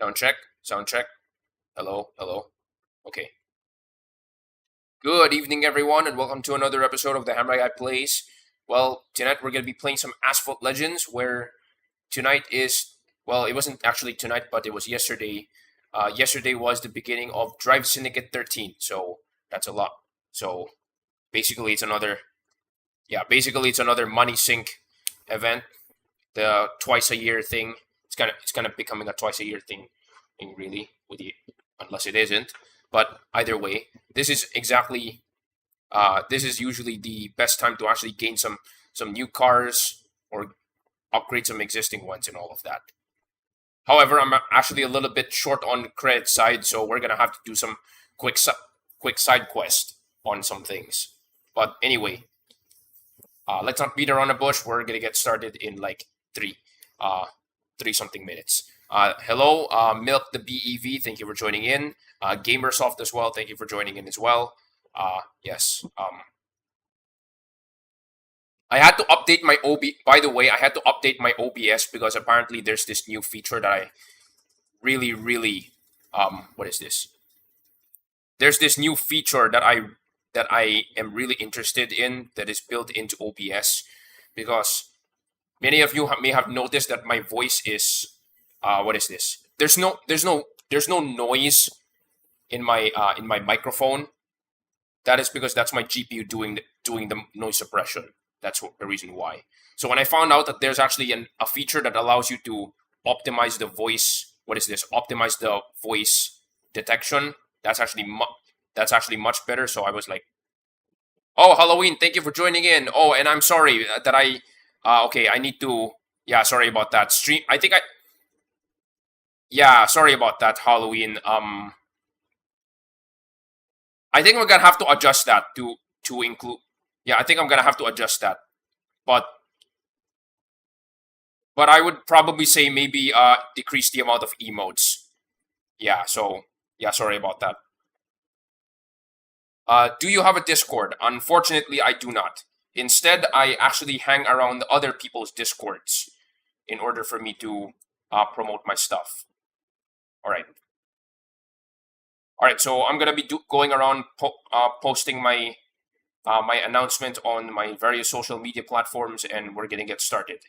Sound check. Sound check. Hello. Hello. Okay. Good evening, everyone, and welcome to another episode of the Hammer Guy Plays. Well, tonight we're going to be playing some Asphalt Legends, where tonight is, well, it wasn't actually tonight, but it was yesterday. Yesterday was the beginning of Drive Syndicate 13, so that's a lot. So basically, it's another money sink event, the twice a year thing. It's kind of becoming a twice a year thing really, unless it isn't. But either way, this is exactly this is usually the best time to actually gain some new cars or upgrade some existing ones and all of that. However, I'm actually a little bit short on the credit side, so we're gonna have to do some quick quick side quest on some things. But anyway, let's not beat around the bush. We're gonna get started in like three, uh, three something minutes. Hello, Milk the BEV. Thank you for joining in. Gamersoft as well. Thank you for joining in as well. Yes. I had to update my OB. By the way, I had to update my OBS because apparently there's this new feature that I really. What is this? There's this new feature that I am really interested in that is built into OBS because many of you may have noticed that my voice is what is this? There's no noise in my microphone. That is because that's my GPU doing the noise suppression. That's the reason why. So when I found out that there's actually a feature that allows you to optimize the voice, what is this? Optimize the voice detection. That's actually much better. So I was like, oh, Halloween, thank you for joining in. Oh, and I'm sorry that I. Okay, I need to. Yeah, sorry about that. Stream. I think I. Yeah, sorry about that, Halloween. I think we're gonna have to adjust that to include. Yeah, I think I'm gonna have to adjust that. But I would probably say maybe decrease the amount of emotes. Yeah. So yeah, sorry about that. Do you have a Discord? Unfortunately, I do not. Instead, I actually hang around other people's Discords in order for me to promote my stuff. All right. All right. So I'm gonna be going around posting my announcement on my various social media platforms, and we're gonna get started.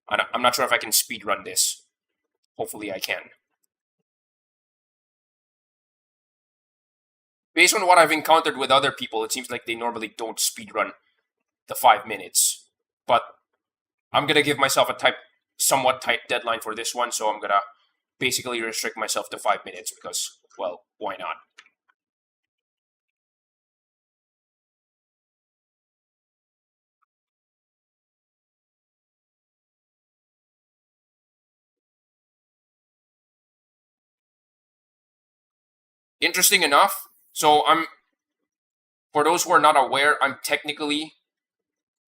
I'm not sure if I can speed run this. Hopefully, I can. Based on what I've encountered with other people, it seems like they normally don't speed run the 5 minutes. But I'm gonna give myself a somewhat tight deadline for this one, so I'm gonna basically restrict myself to 5 minutes because, well, why not? Interesting enough, so for those who are not aware, I'm technically,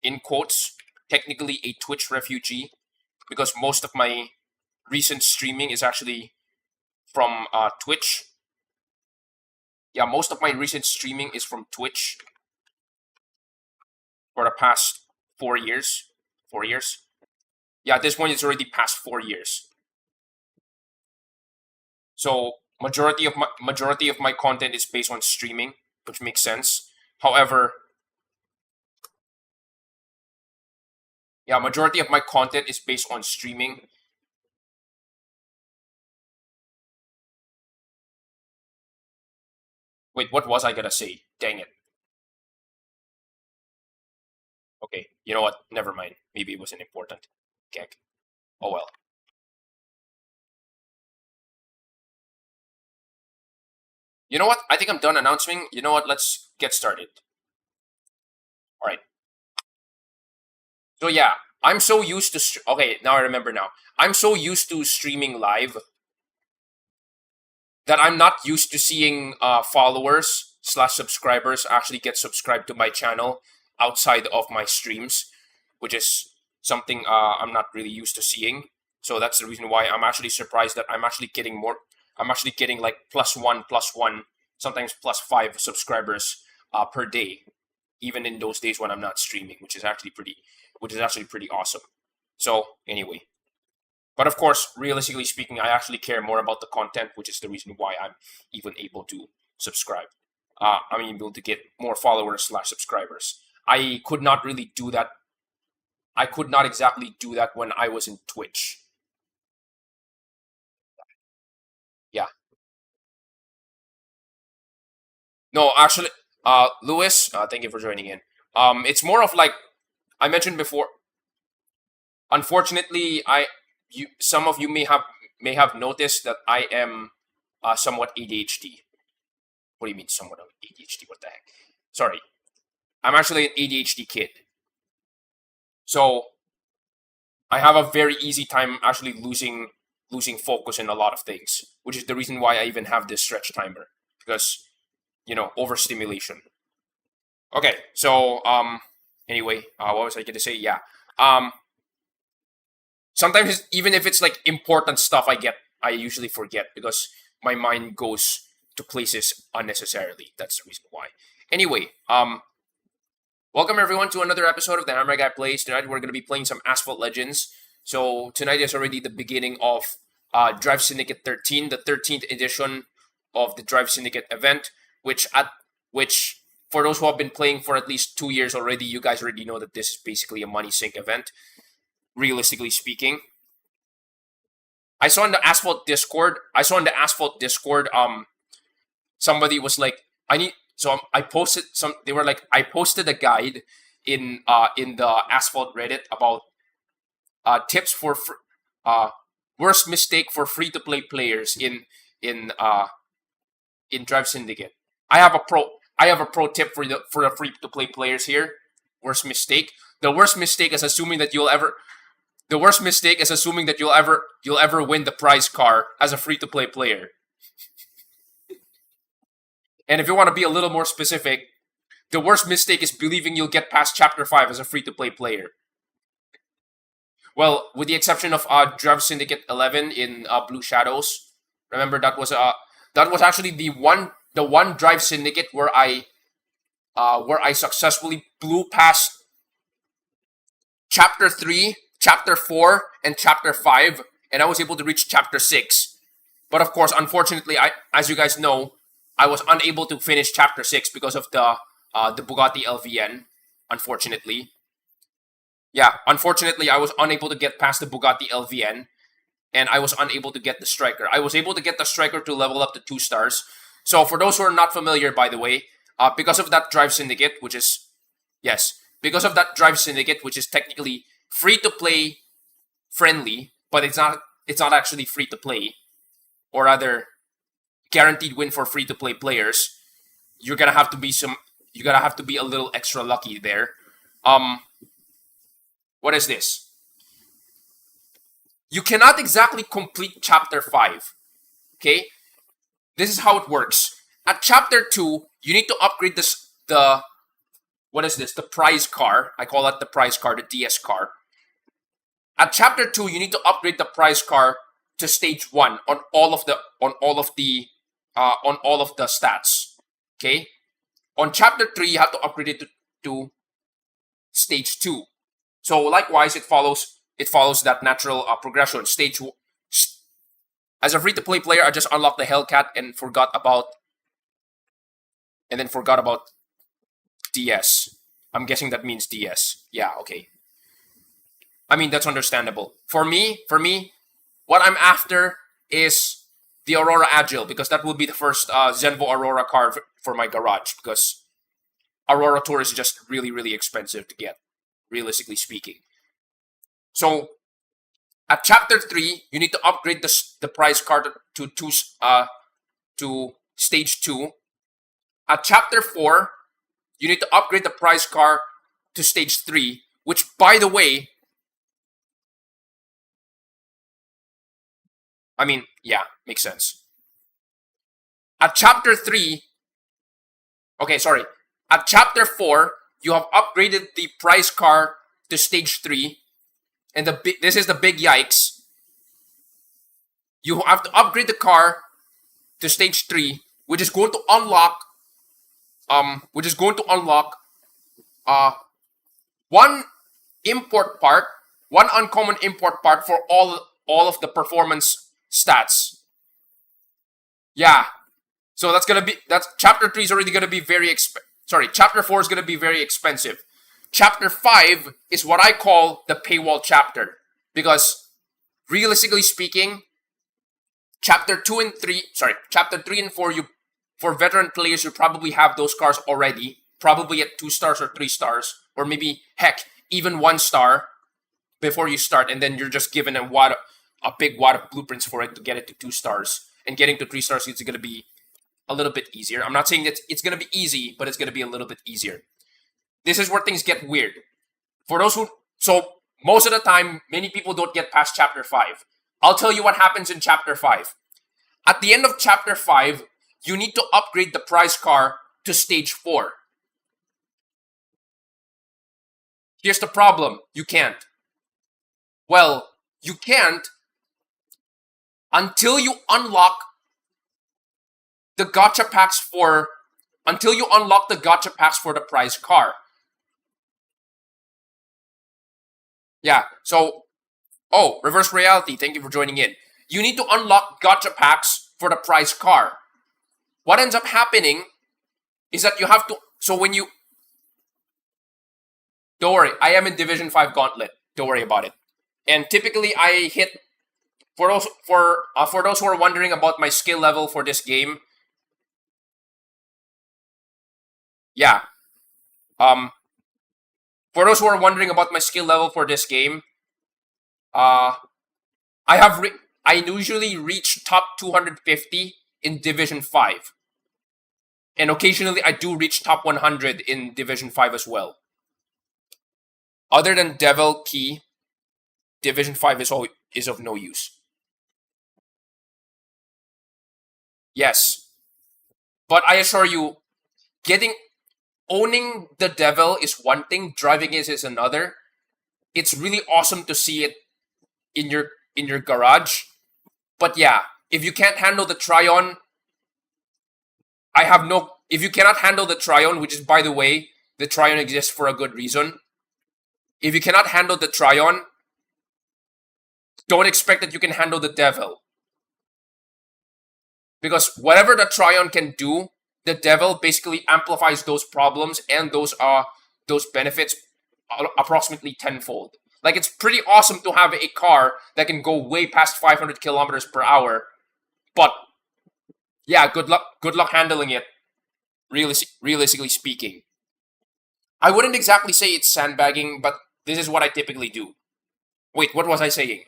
in quotes, technically a Twitch refugee because most of my recent streaming is actually from Twitch. Yeah, most of my recent streaming is from Twitch for the past 4 years. 4 years. Yeah, at this point it's already past 4 years. So majority of my content is based on streaming, which makes sense. However, yeah, majority of my content is based on streaming. Wait, what was I gonna say? Dang it. Okay, you know what? Never mind. Maybe it wasn't important. Gag. Oh well. You know what? I think I'm done announcing. You know what? Let's get started. All right. So yeah, I'm so used to. Okay, now I remember now. I'm so used to streaming live that I'm not used to seeing followers slash subscribers actually get subscribed to my channel outside of my streams, which is something I'm not really used to seeing. So that's the reason why I'm actually surprised that I'm actually getting more. I'm actually getting like plus one, sometimes +5 subscribers per day, even in those days when I'm not streaming, which is actually pretty awesome. So anyway, But of course, realistically speaking, I actually care more about the content, which is the reason why I'm even able to subscribe. I'm able to get more followers slash subscribers. I could not really do that. I could not exactly do that when I was in Twitch. Yeah. No, actually, Lewis, thank you for joining in. It's more of like I mentioned before. Unfortunately, some of you may have noticed that I am somewhat ADHD. What do you mean somewhat of ADHD? What the heck? Sorry, I'm actually an ADHD kid. So I have a very easy time actually losing focus in a lot of things, which is the reason why I even have this stretch timer because overstimulation. Okay, so anyway, what was I going to say? Yeah, um, sometimes even if it's like important stuff, I usually forget because my mind goes to places unnecessarily. That's the reason why. Anyway, welcome everyone to another episode of the Hammer Guy Plays. Tonight we're going to be playing some Asphalt Legends. So tonight is already the beginning of Drive Syndicate 13, the 13th edition of the Drive Syndicate event, which for those who have been playing for at least 2 years already, you guys already know that this is basically a money sink event, realistically speaking. I saw in the Asphalt Discord, somebody was like, I posted some. They were like, I posted a guide in the Asphalt Reddit about tips for worst mistake for free to play players in Drive Syndicate. I have a pro tip for the free to play players here. Worst mistake. The worst mistake is assuming that you'll ever win the prize car as a free to play player. And if you want to be a little more specific, the worst mistake is believing you'll get past Chapter 5 as a free-to-play player. Well, with the exception of Drive Syndicate 11 in Blue Shadows. Remember, that was actually the one Drive Syndicate where I successfully blew past Chapter 3, Chapter 4, and Chapter 5, and I was able to reach Chapter 6. But of course, unfortunately, as you guys know, I was unable to finish Chapter 6 because of the Bugatti LVN, unfortunately. Yeah, unfortunately, I was unable to get past the Bugatti LVN, and I was unable to get the Striker. I was able to get the Striker to level up to 2 stars. So for those who are not familiar, by the way, because of that Drive Syndicate, which is technically free-to-play friendly, but it's not actually free-to-play, or rather, guaranteed win for free to play players, you're gonna have to be a little extra lucky there. What is this? You cannot exactly complete Chapter 5. Okay? This is how it works. At Chapter 2, you need to upgrade the prize car. I call that the prize car, the DS car. At Chapter 2, you need to upgrade the prize car to Stage 1 on all of the stats. Okay? On Chapter 3, you have to upgrade it to Stage 2. So likewise, it follows that natural progression. As a free-to-play player, I just unlocked the Hellcat and forgot about DS. I'm guessing that means DS. Yeah, okay. I mean, that's understandable. For me, what I'm after is the Aurora Agile, because that will be the first Zenvo Aurora car for my garage, because Aurora Tour is just really, really expensive to get, realistically speaking. So, at Chapter 3, you need to upgrade the prize car to Stage 2. At Chapter 4, you need to upgrade the prize car to Stage 3, which, by the way, I mean, yeah, makes sense. At Chapter 3, at Chapter 4, you have upgraded the prize car to Stage 3, and this is the big yikes. You have to upgrade the car to Stage 3, which is going to unlock one uncommon import part for all all of the performance stats. Yeah. So that's chapter 3 is already gonna be chapter 4 is gonna be very expensive. Chapter 5 is what I call the paywall chapter. Because realistically speaking, chapter 3 and 4, for veteran players, you probably have those cars already, probably at 2 stars or 3 stars, or maybe heck, even 1 star before you start, and then you're just given a big wad of blueprints for it to get it to 2 stars. And getting to 3 stars is gonna be a little bit easier. I'm not saying that it's gonna be easy, but it's gonna be a little bit easier. This is where things get weird. So most of the time, many people don't get past chapter 5. I'll tell you what happens in chapter 5. At the end of chapter 5, you need to upgrade the prize car to stage 4. Here's the problem. You can't. Well, you can't until you unlock the gacha packs for the prize car. Yeah, so reverse reality, thank you for joining in. You need to unlock gacha packs for the prize car. What ends up happening is that you have to, don't worry, I am in Division 5 Gauntlet. Don't worry about it. And typically I hit, for those who are wondering about my skill level for this game, yeah. For those who are wondering about my skill level for this game, I usually reach top 250 in Division 5. And occasionally I do reach top 100 in Division 5 as well. Other than Devil Key, Division 5 is of no use. Yes. But I assure you, owning the Devil is one thing, driving it is another. It's really awesome to see it in your garage. But yeah, if you can't handle the Tryon, if you cannot handle the Tryon, which is, by the way, the Tryon exists for a good reason. If you cannot handle the Tryon, don't expect that you can handle the Devil. Because whatever the Tryon can do, the Devil basically amplifies those problems and those benefits approximately tenfold. Like, it's pretty awesome to have a car that can go way past 500 kilometers per hour. But yeah, good luck handling it. Realistically speaking, I wouldn't exactly say it's sandbagging, but this is what I typically do. Wait, what was I saying?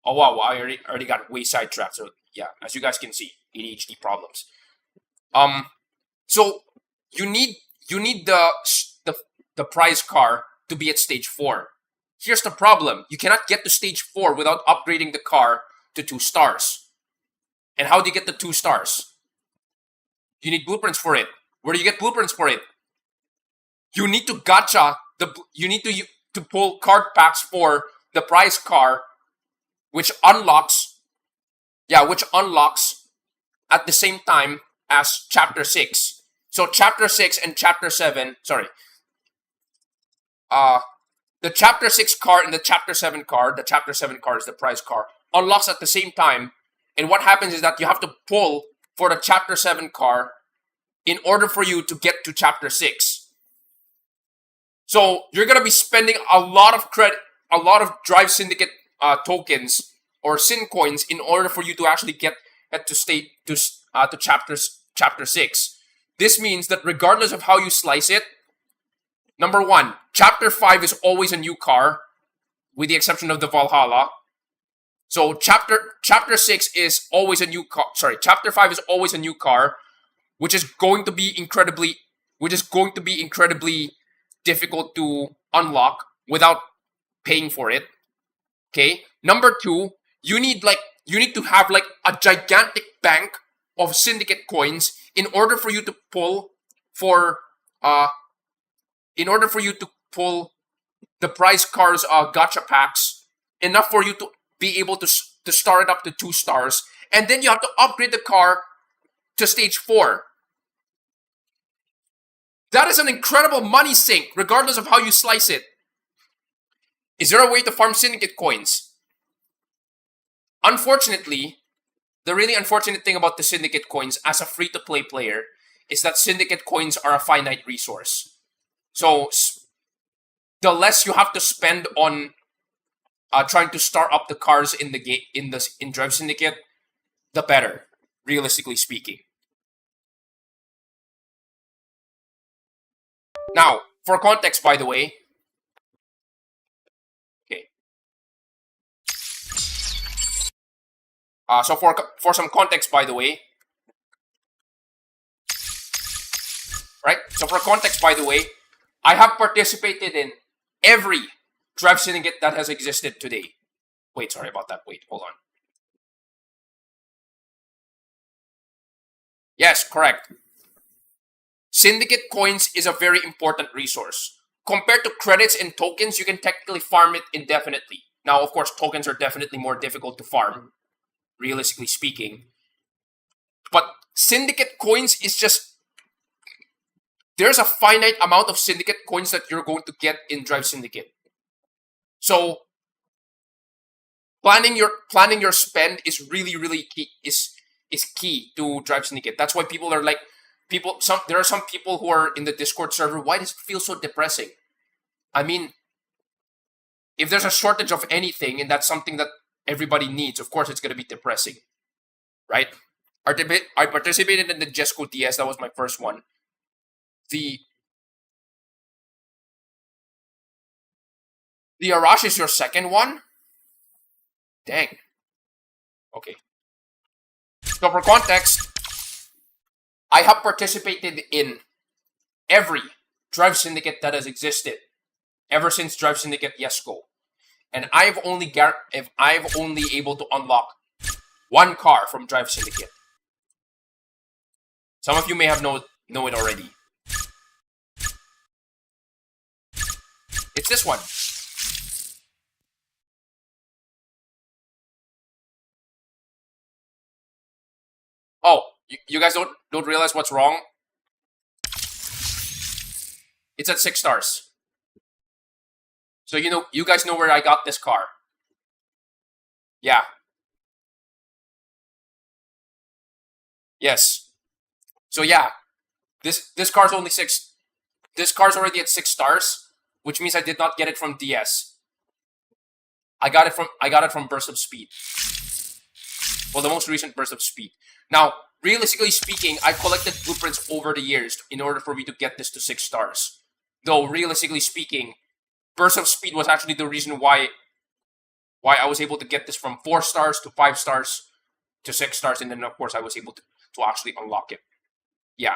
Oh wow, I already got way sidetracked. So yeah, as you guys can see, ADHD problems. So you need the prize car to be at stage 4. Here's the problem: you cannot get to stage 4 without upgrading the car to 2 stars. And how do you get the 2 stars? You need blueprints for it. Where do you get blueprints for it? You need to you need to pull card packs for the prize car, which unlocks at the same time as chapter 6. So chapter 6 and chapter 7, the chapter 6 car and the chapter 7 car, the chapter 7 car is the prize car, unlocks at the same time. And what happens is that you have to pull for the chapter 7 car in order for you to get to chapter 6. So you're going to be spending a lot of Drive Syndicate tokens or Syn coins in order for you to actually get to chapter 6. This means that regardless of how you slice it, number 1, chapter 5 is always a new car, with the exception of the Valhalla. So chapter 6 is always a new car. Chapter 5 is always a new car, which is going to be incredibly difficult to unlock without paying for it. Okay. Number 2, you need to have like a gigantic bank of Syndicate coins in order for you to pull the prize cars gacha packs, enough for you to be able to start it up to 2 stars, and then you have to upgrade the car to stage 4. That is an incredible money sink, regardless of how you slice it. Is there a way to farm Syndicate coins? Unfortunately, the really unfortunate thing about the Syndicate coins as a free-to-play player is that Syndicate coins are a finite resource. So the less you have to spend on trying to start up the cars in the game in Drive Syndicate, the better, realistically speaking. Now, for context, by the way, okay. So for some context, by the way, right? So for context, by the way, I have participated in every Drive Syndicate that has existed today. Wait, sorry about that. Wait, hold on. Yes, correct. Syndicate coins is a very important resource. Compared to credits and tokens, you can technically farm it indefinitely. Now, of course, tokens are definitely more difficult to farm, realistically speaking. But Syndicate coins is just... There's a finite amount of Syndicate coins that you're going to get in Drive Syndicate. So, planning your spend is really key, is key to Drive Syndicate. That's why people are like... there are some people who are in the Discord server. Why does it feel so depressing? I mean, if there's a shortage of anything and that's something that everybody needs, of course it's going to be depressing, right? I participated in the Jesco TS. That was my first one. The Arash is your second one? Dang. Okay. So for context, I have participated in every Drive Syndicate that has existed ever since Drive Syndicate Jesco, and I've only able to unlock one car from Drive Syndicate. Some of you may have know it already. It's this one. Oh, you guys don't realize what's wrong? It's at 6 stars. So you guys know where I got this car. Yeah. Yes. So yeah, this car's only 6. This car's already at 6 stars, which means I did not get it from DS. I got it from Burst of Speed. Well, the most recent Burst of Speed. Now, realistically speaking, I collected blueprints over the years in order for me to get this to 6 stars. Though, realistically speaking, Burst of Speed was actually the reason why I was able to get this from 4 stars to 5 stars to 6 stars, and then of course I was able to actually unlock it. Yeah.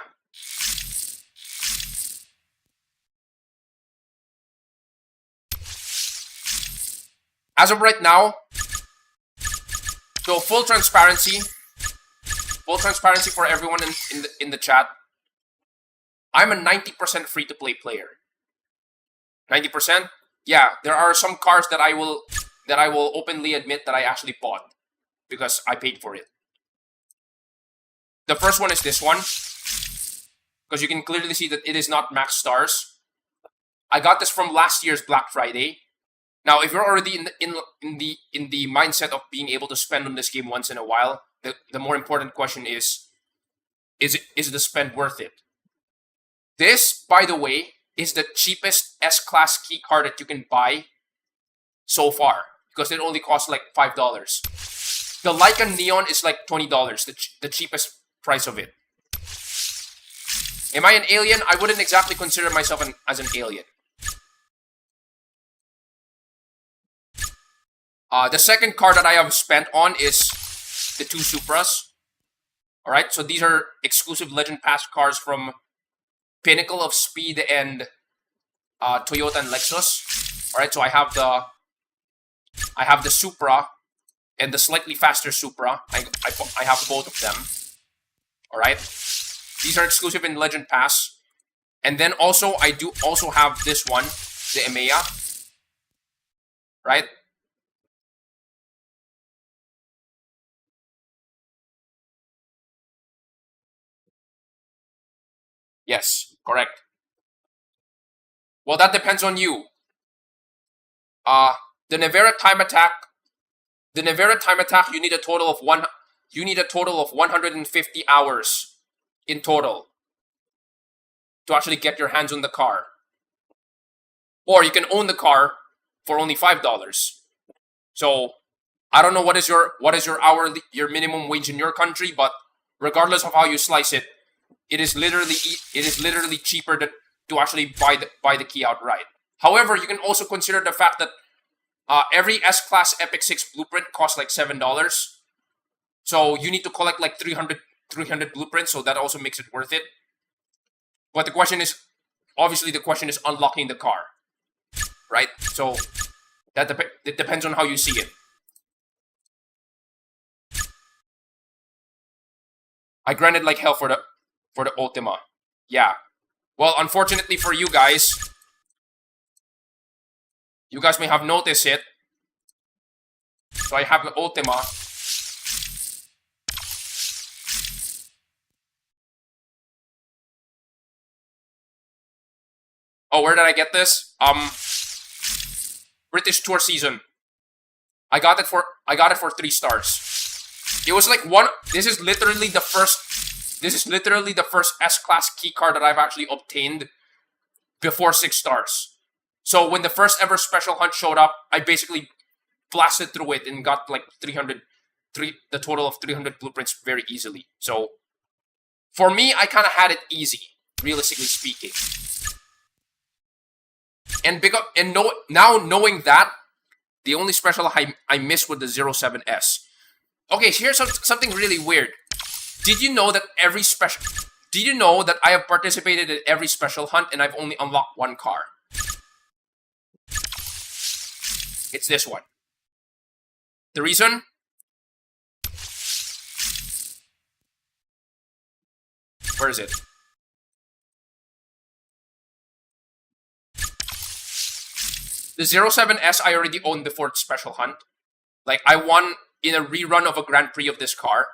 As of right now, so full transparency for everyone in the chat. I'm a 90% free-to-play player. 90%? Yeah, there are some cars that I will openly admit that I actually bought because I paid for it. The first one is this one, because you can clearly see that it is not max stars. I got this from last year's Black Friday. Now, if you're already in the mindset of being able to spend on this game once in a while, the more important question is the spend worth it? This, by the way, is the cheapest S-Class key card that you can buy so far, because it only costs like $5. The Lycan Neon is like $20, the cheapest price of it. Am I an alien? I wouldn't exactly consider myself as an alien. The second card that I have spent on is the 2 Supras. Alright, so these are exclusive Legend Pass cars from Pinnacle of Speed and Toyota and Lexus. Alright, so I have the Supra and the slightly faster Supra. I have both of them. Alright. These are exclusive in Legend Pass. And then also, I do also have this one, the EMEA. Right? Yes, correct. Well, that depends on you. The Nevera Time Attack The Nevera time attack, you need a total of 150 hours in total to actually get your hands on the car. Or you can own the car for only $5. So I don't know what is your your minimum wage in your country, but regardless of how you slice it, it is literally cheaper to actually buy the key outright. However, you can also consider the fact that every S-Class Epic 6 blueprint costs like $7. So you need to collect like 300 blueprints, so that also makes it worth it. But the question is unlocking the car, right? So it depends on how you see it. I grinded like hell for the Ultima. Yeah. Well, unfortunately for you guys may have noticed it. So I have the Ultima. Oh, where did I get this? British Tour Season. I got it for 3 stars. It was like this is literally the first S-Class key card that I've actually obtained before 6 stars. So when the first ever special hunt showed up, I basically blasted through it and got like the total of 300 blueprints very easily. So for me, I kind of had it easy, realistically speaking. And now knowing that, the only special I missed was the 07S. Okay, so here's something really weird. Did you know that I have participated in every special hunt and I've only unlocked 1 car? It's this one. The reason? Where is it? The 07S I already owned before special hunt. Like, I won in a rerun of a Grand Prix of this car.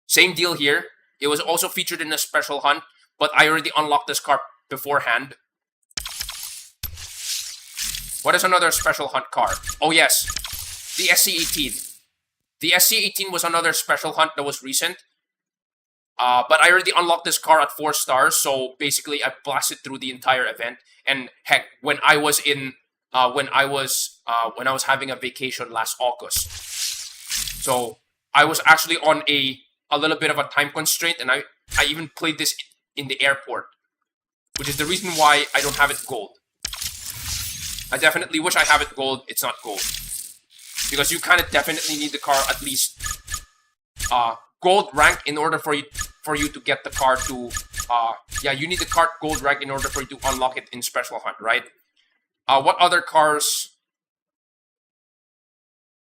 Same deal here. It was also featured in a special hunt, but I already unlocked this car beforehand. What is another special hunt car? Oh yes, the SC18. The SC18 was another special hunt that was recent. But I already unlocked this car at 4 stars, so basically I blasted through the entire event. And heck, when I was having a vacation last August, so I was actually on a little bit of a time constraint, and I even played this in the airport, which is the reason why I don't have it gold. I definitely wish I have it gold. It's not gold because you kind of definitely need the car at least gold rank in order for you to get the car to you need the car gold rank in order for you to unlock it in special hunt, right? What other cars?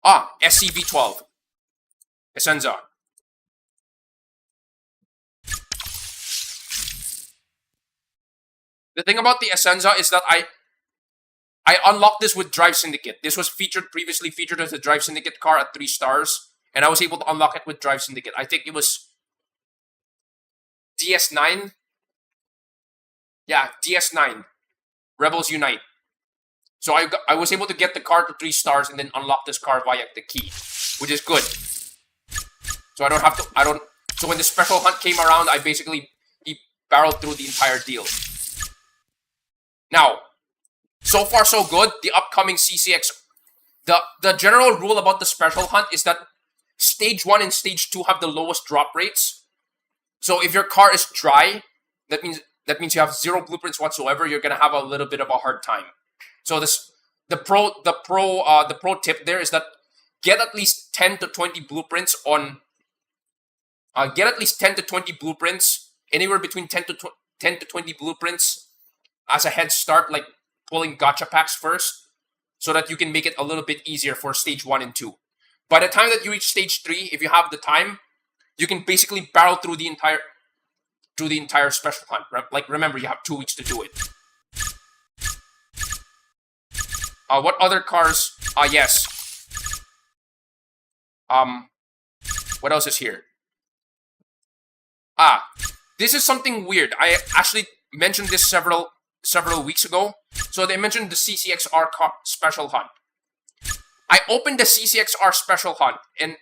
SCV12 Essenza. The thing about the Essenza is that I unlocked this with Drive Syndicate. This was previously featured as a Drive Syndicate car at 3 stars. And I was able to unlock it with Drive Syndicate. I think it was DS9. Yeah, DS9. Rebels Unite. So I was able to get the car to 3 stars and then unlock this car via the key, which is good. So so when the special hunt came around, I basically barreled through the entire deal. Now, so far so good. The upcoming CCX, the general rule about the special hunt is that Stage 1 and Stage 2 have the lowest drop rates. So if your car is dry, that means you have 0 blueprints whatsoever. You're gonna have a little bit of a hard time. So the pro tip there is that get at least 10 to 20 blueprints on. Get at least 10 to 20 blueprints, anywhere between 10 to 20 blueprints as a head start, like pulling gacha packs first, so that you can make it a little bit easier for Stage 1 and 2. By the time that you reach Stage 3, if you have the time, you can basically barrel through the entire special hunt. Like, remember, you have 2 weeks to do it. What other cars? Yes. What else is here? This is something weird. I actually mentioned this several weeks ago. So they mentioned the CCXR special hunt. I opened the CCXR special hunt and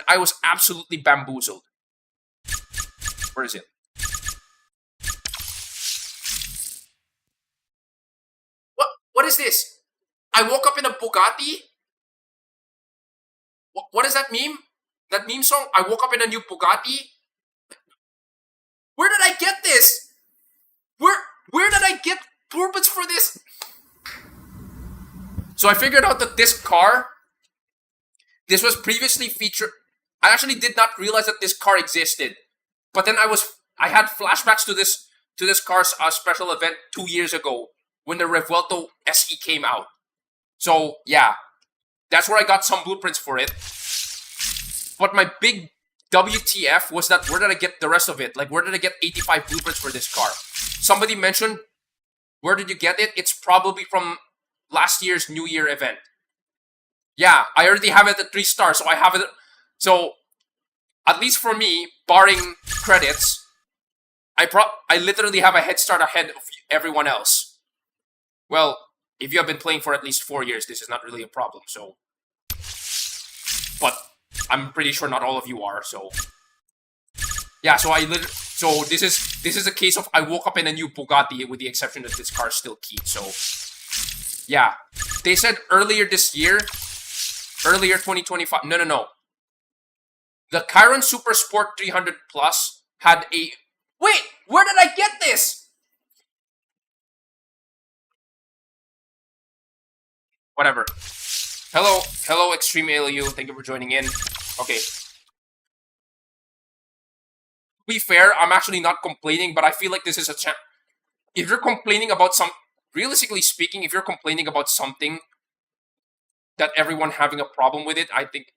I was absolutely bamboozled. Where is it? What is this? I woke up in a Bugatti? What is that meme? That meme song? I woke up in a new Bugatti? Where did I get this? Where did I get blueprints for this? So I figured out that this car, this was previously featured. I actually did not realize that this car existed. But then I had flashbacks to this car's special event 2 years ago when the Revuelto SE came out. So yeah, that's where I got some blueprints for it. But my big WTF was that where did I get the rest of it? Like, where did I get 85 blueprints for this car? Somebody mentioned, where did you get it? It's probably from last year's New Year event. Yeah, I already have it at 3 stars, so I have it. So, at least for me, barring credits, I literally have a head start ahead of everyone else. Well, if you have been playing for at least 4 years, this is not really a problem, so. But I'm pretty sure not all of you are, so. Yeah, so this is a case of I woke up in a new Bugatti with the exception that this car is still keyed, so. Yeah. They said earlier this year, earlier 2025, no. The Chiron Super Sport 300 Plus had a... Wait! Where did I get this? Whatever. Hello, Extreme ALU. Thank you for joining in. Okay. To be fair, I'm actually not complaining, but I feel like this is a chance. If you're complaining about realistically speaking, if you're complaining about something that everyone having a problem with it, I think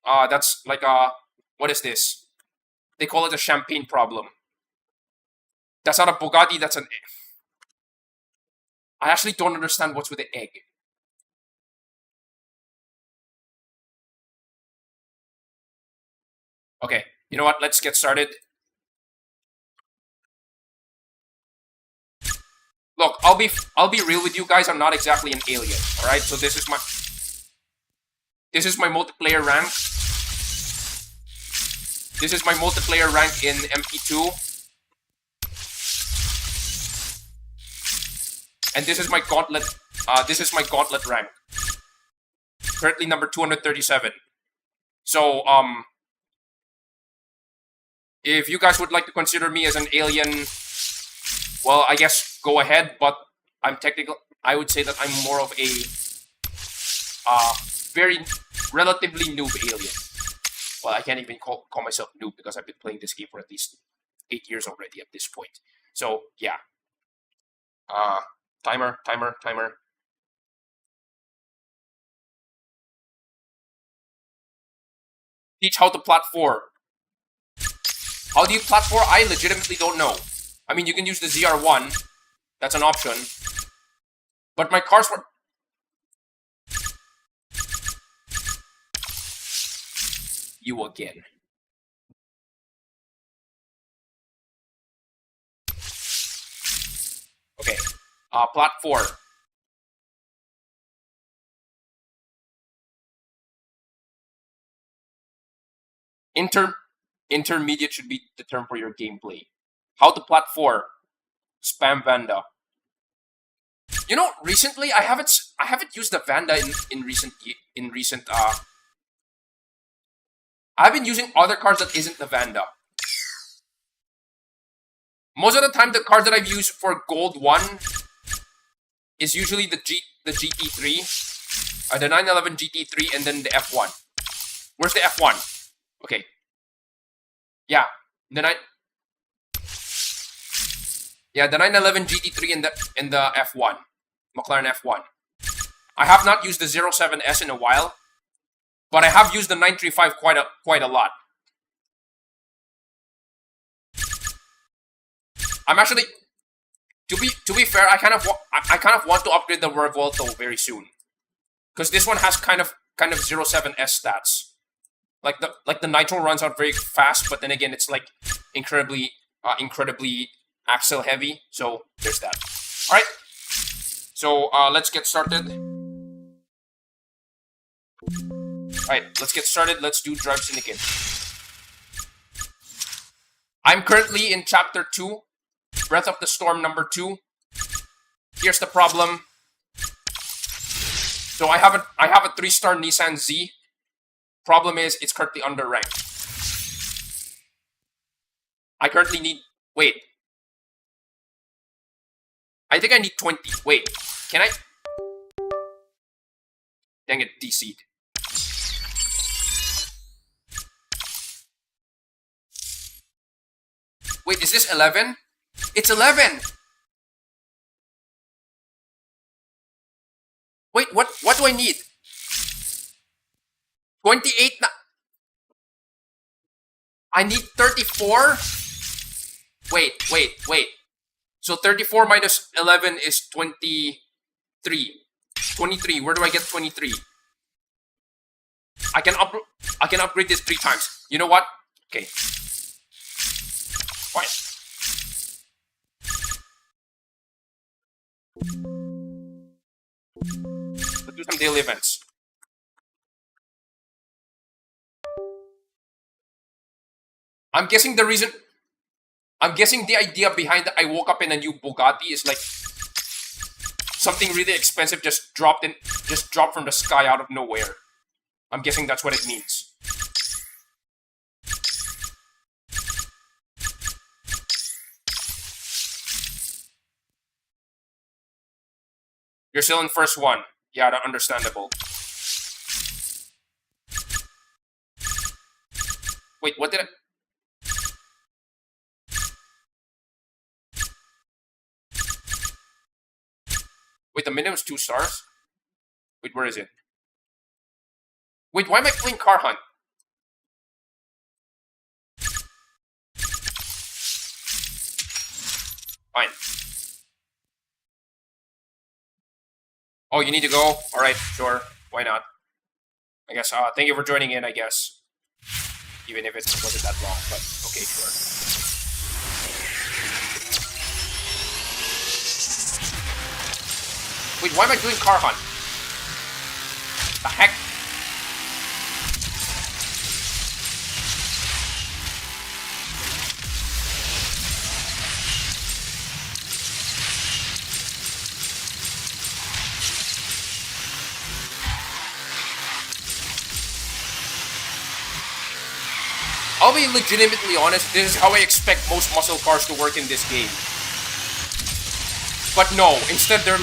that's like what is this? They call it a champagne problem. That's not a Bugatti, that's an... I actually don't understand what's with the egg. Okay, you know what? Let's get started. Look, I'll be real with you guys. I'm not exactly an alien. All right, so this is my multiplayer rank. This is my multiplayer rank in MP2. And this is my Gauntlet. This is my Gauntlet rank. Currently number 237. So if you guys would like to consider me as an alien, well, I guess go ahead. But I'm technical. I would say that I'm more of a very relatively noob alien. Well, I can't even call myself noob because I've been playing this game for at least 8 years already at this point. So yeah. Timer. Teach how to plat 4. How do you plat 4? I legitimately don't know. I mean, you can use the ZR1. That's an option. But my cars were... You again. Okay. Plat 4. Intermediate should be the term for your gameplay. How to plat 4. Spam Vanda. You know, recently I haven't used the Vanda in recent I've been using other cars that isn't the Vanda. Most of the time, the card that I've used for Gold 1 is usually the GT3, the 911 GT3, and then the F1. Where's the F1? Okay. Yeah, the 911 GT3 and the F1, McLaren F1. I have not used the 07S in a while, but I have used the 935 quite a lot. I'm actually, to be fair, I kind of want to upgrade the Revuelto very soon, because this one has kind of 07S stats. Like the nitro runs out very fast, but then again, it's like incredibly axle heavy. So there's that. All right. So let's get started. Alright, let's get started. Let's do Drive Syndicate. I'm currently in Chapter 2, Breath of the Storm number 2. Here's the problem. So I have a 3-star Nissan Z. Problem is, it's currently underranked. I currently need... Wait. I think I need 20. Wait. Can I... Dang it, DC'd. Wait, is this 11? It's 11! Wait, what do I need? 28 na... I need 34? Wait. So 34 minus 11 is 23. 23, where do I get 23? I can upgrade this 3 times. You know what? Okay. Fine. Let's do some daily events. I'm guessing the idea behind I woke up in a new Bugatti is like something really expensive just dropped from the sky out of nowhere. I'm guessing that's what it means. You're still in first one. Yeah, that's understandable. Wait, what did I... Wait, the minimum is 2 stars? Wait, where is it? Wait, why am I playing Car Hunt? Fine. Oh, you need to go? Alright, sure. Why not? I guess, thank you for joining in, I guess. Even if it wasn't that long, but okay, sure. Wait, why am I doing Car Hunt? The heck? I'll be legitimately honest, this is how I expect most muscle cars to work in this game. But no, instead they're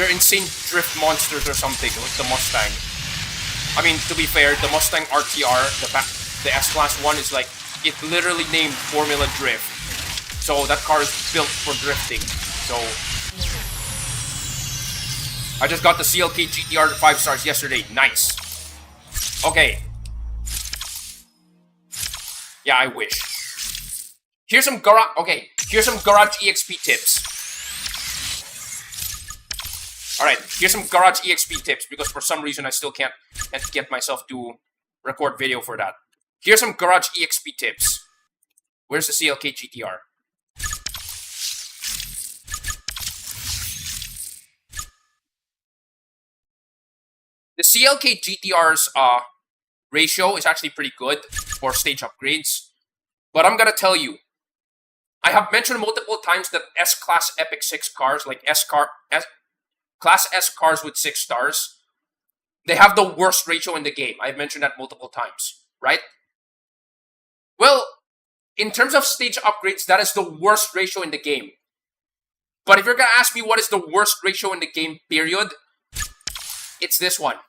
insane drift monsters or something, like the Mustang. I mean, to be fair, the Mustang RTR, the S-Class one is like, it's literally named Formula Drift. So that car is built for drifting. So, I just got the CLK GTR 5 stars yesterday. Nice. Okay. Yeah, I wish. Here's some garage EXP tips. Alright, here's some garage EXP tips because for some reason I still can't get myself to record video for that. Here's some garage EXP tips. Where's the CLK GTR? The CLK GTR's ratio is actually pretty good for stage upgrades. But I'm gonna tell you, I have mentioned multiple times that S-Class Epic 6 cars, like Class S cars with 6 stars, they have the worst ratio in the game. I've mentioned that multiple times, right? Well, in terms of stage upgrades, that is the worst ratio in the game. But if you're gonna ask me what is the worst ratio in the game, period, it's this one.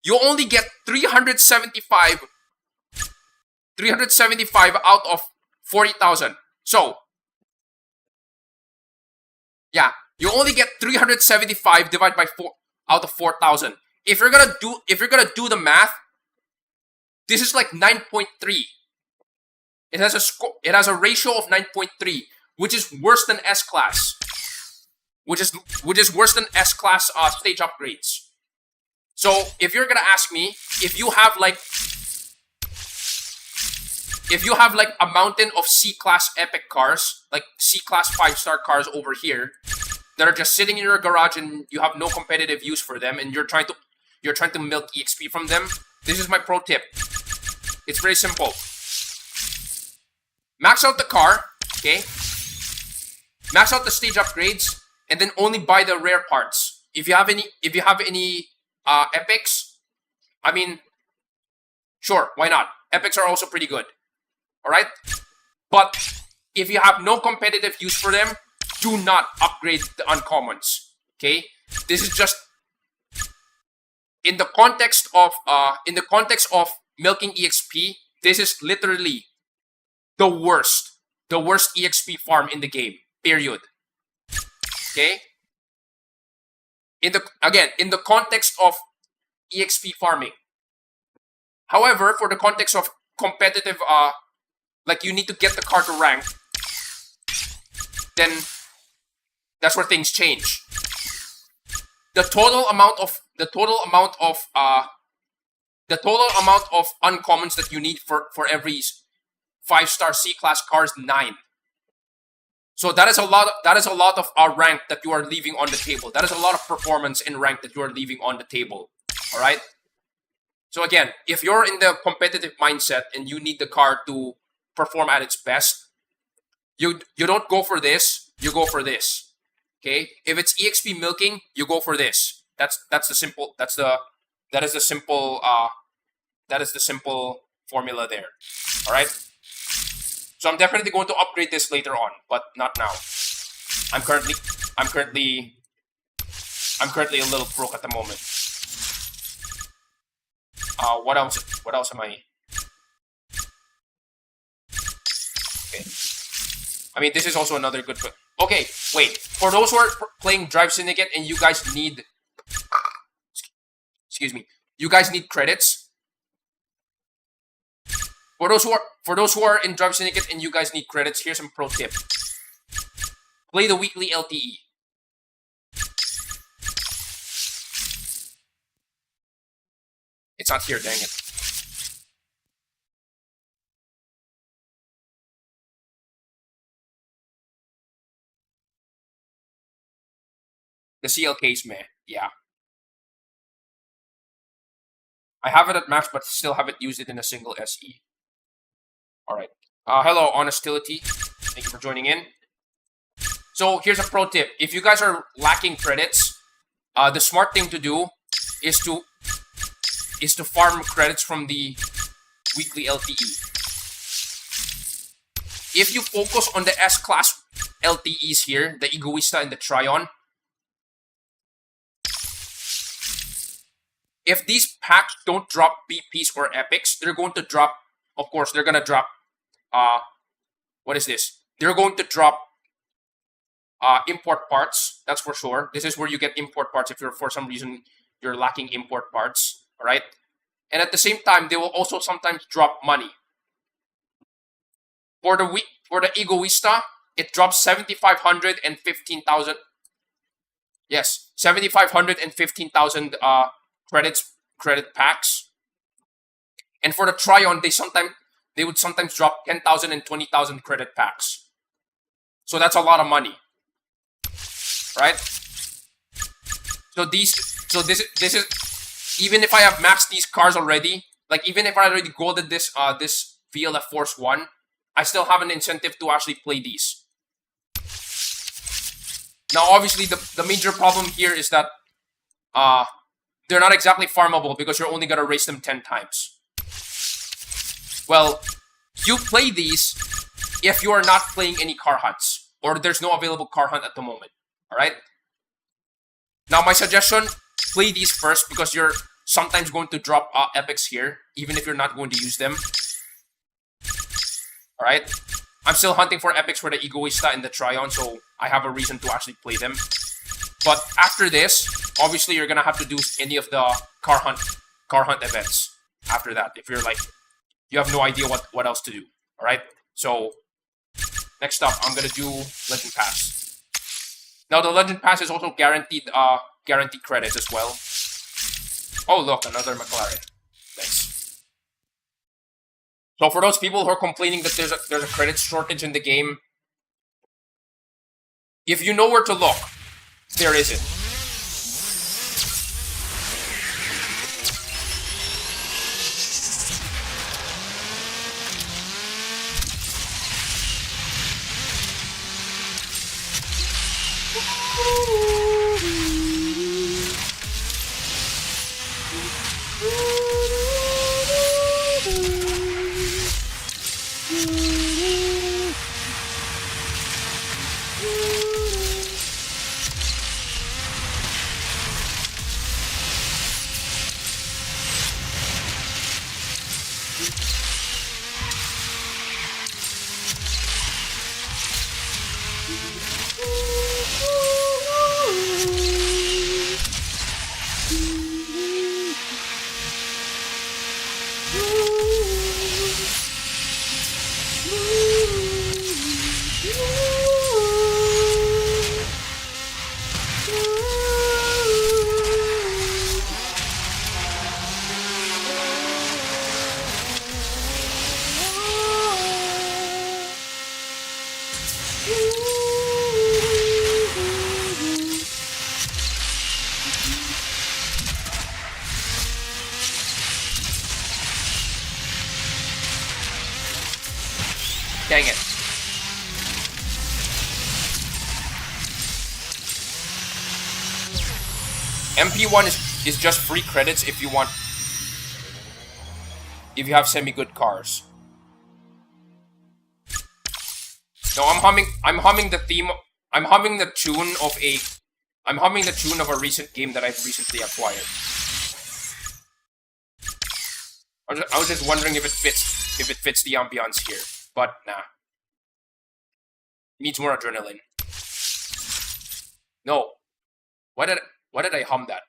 You only get 375 out of 40,000. So, yeah, you only get 375 divided by 4 out of 4,000. If you're gonna do the math, this is like 9.3. It has a ratio of 9.3, which is worse than S-Class. Which is worse than S-Class stage upgrades. So, if you're gonna ask me, if you have like a mountain of C-Class epic cars, like C-Class 5-star cars over here, that are just sitting in your garage and you have no competitive use for them, and you're trying to you're trying to milk EXP from them, this is my pro tip. It's very simple. Max out the car, okay? Max out the stage upgrades, and then only buy the rare parts. If you have any epics, I mean, sure, why not? Epics are also pretty good. Alright? But if you have no competitive use for them, do not upgrade the uncommons. Okay? This is just in the context of milking EXP, this is literally the worst EXP farm in the game. Period. Okay? In the context of EXP farming. However, for the context of competitive, like you need to get the car to rank, then that's where things change. The total amount of uncommons that you need for every 5-star C-class car is 9. So that is a lot of rank that you are leaving on the table. That is a lot of performance and rank that you are leaving on the table. All right. So again, if you're in the competitive mindset and you need the car to perform at its best, you don't go for this. You go for this. Okay. If it's EXP milking, you go for this. That is the simple formula there. All right. So I'm definitely going to upgrade this later on, but not now. I'm currently a little broke at the moment. What else am I? Okay. I mean, this is also another good. Okay, wait. For those who are playing Drive Syndicate and you guys need, excuse me, you guys need credits. For those who are in Drive Syndicate and you guys need credits, here's some pro tip. Play the weekly LTE. It's not here, dang it. The CLK is meh, yeah. I have it at max, but still haven't used it in a single SE. Alright. Hello, Honestility. Thank you for joining in. So, here's a pro tip. If you guys are lacking credits, the smart thing to do is to farm credits from the weekly LTE. If you focus on the S-Class LTEs here, the Egoista and the Tryon, if these packs don't drop BPs or epics, they're going to drop, of course, they're going to drop, what is this? They're going to drop import parts, that's for sure. This is where you get import parts if you're, for some reason, you're lacking import parts, alright? And at the same time, they will also sometimes drop money. For the Egoista, it drops 7,500 and 15,000. Yes, 7,500 and 15,000 credit packs. And for the Tryon, they would sometimes drop 10,000 and 20,000 credit packs. So that's a lot of money, right? So this is, even if I have maxed these cars already, like even if I already golded this VLF Force 1, I still have an incentive to actually play these. Now, obviously, the major problem here is that they're not exactly farmable because you're only gonna race them 10 times. Well, you play these if you are not playing any car hunts or there's no available car hunt at the moment. All right. Now, my suggestion: play these first because you're sometimes going to drop epics here, even if you're not going to use them. All right. I'm still hunting for epics for the Egoista and the Tryon, so I have a reason to actually play them. But after this, obviously, you're gonna have to do any of the car hunt events after that. If you're like, you have no idea what else to do. All right. So next up, I'm gonna do Legend Pass. Now the Legend Pass is also guaranteed credits as well. Oh look, another McLaren. Nice. So for those people who are complaining that there's a credit shortage in the game, if you know where to look, there isn't. Dang it. MP1 is just free credits if you want, if you have semi-good cars. No, I'm humming the theme, I'm humming the tune of a recent game that I've recently acquired. I was just wondering if it fits the ambiance here, but nah. Needs more adrenaline. No. Why did I hum that?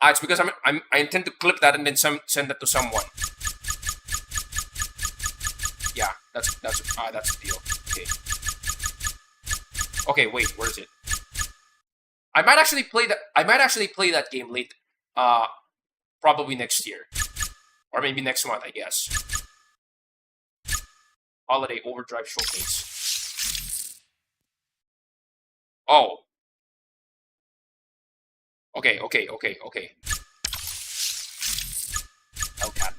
Ah, it's because I intend to clip that and then send that to someone. Yeah, that's the deal. Okay. Okay, wait, where is it? I might actually play that game late, probably next year, or maybe next month, I guess. Holiday Overdrive Showcase. Oh. Okay. Hellcat.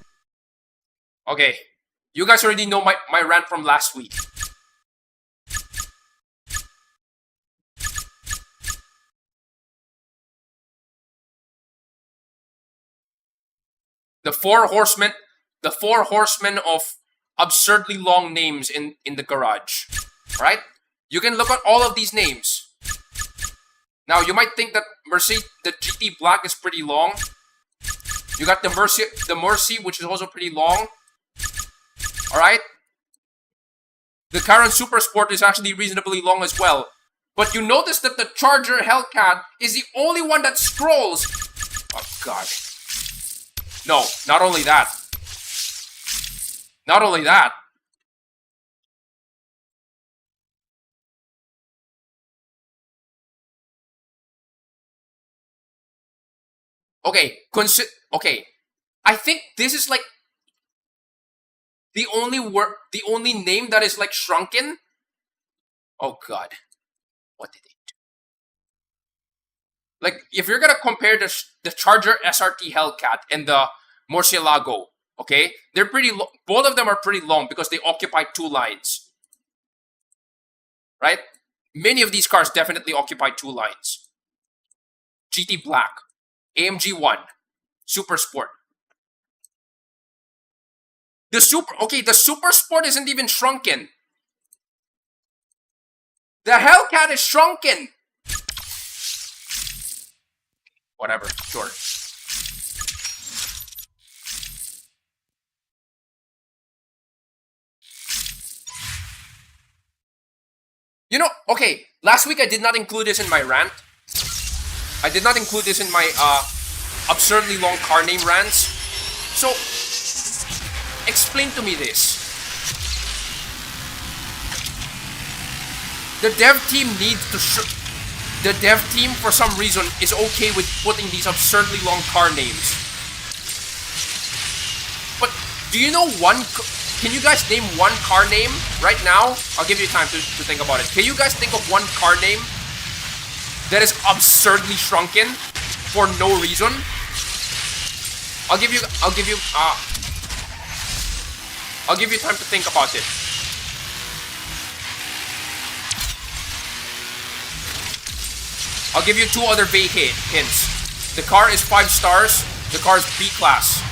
Okay. You guys already know my rant from last week. The four horsemen of absurdly long names in the garage. Right? You can look at all of these names. Now, you might think that the GT Black is pretty long. You got the Mercy, which is also pretty long. Alright? The Karen Super Sport is actually reasonably long as well. But you notice that the Charger Hellcat is the only one that scrolls. Oh, God. No, not only that. Not only that. Okay, I think this is like the only name that is like shrunken. Oh God, what did they do? Like, if you're gonna compare the Charger SRT Hellcat and the Murcielago, okay, they're pretty. Both of them are pretty long because they occupy two lines, right? Many of these cars definitely occupy two lines. GT Black. AMG 1, Super Sport. The Super Sport isn't even shrunken. The Hellcat is shrunken. Whatever, sure. You know, okay, last week I did not include this in my rant. I did not include this in my absurdly long car name rants. So, explain to me this. The dev team needs to the dev team, for some reason, is okay with putting these absurdly long car names. But, do you know one... Can you guys name one car name right now? I'll give you time to think about it. Can you guys think of one car name that is absurdly shrunken for no reason? I'll give you time to think about it. I'll give you two other vague hints. The car is 5 stars. The car is B class.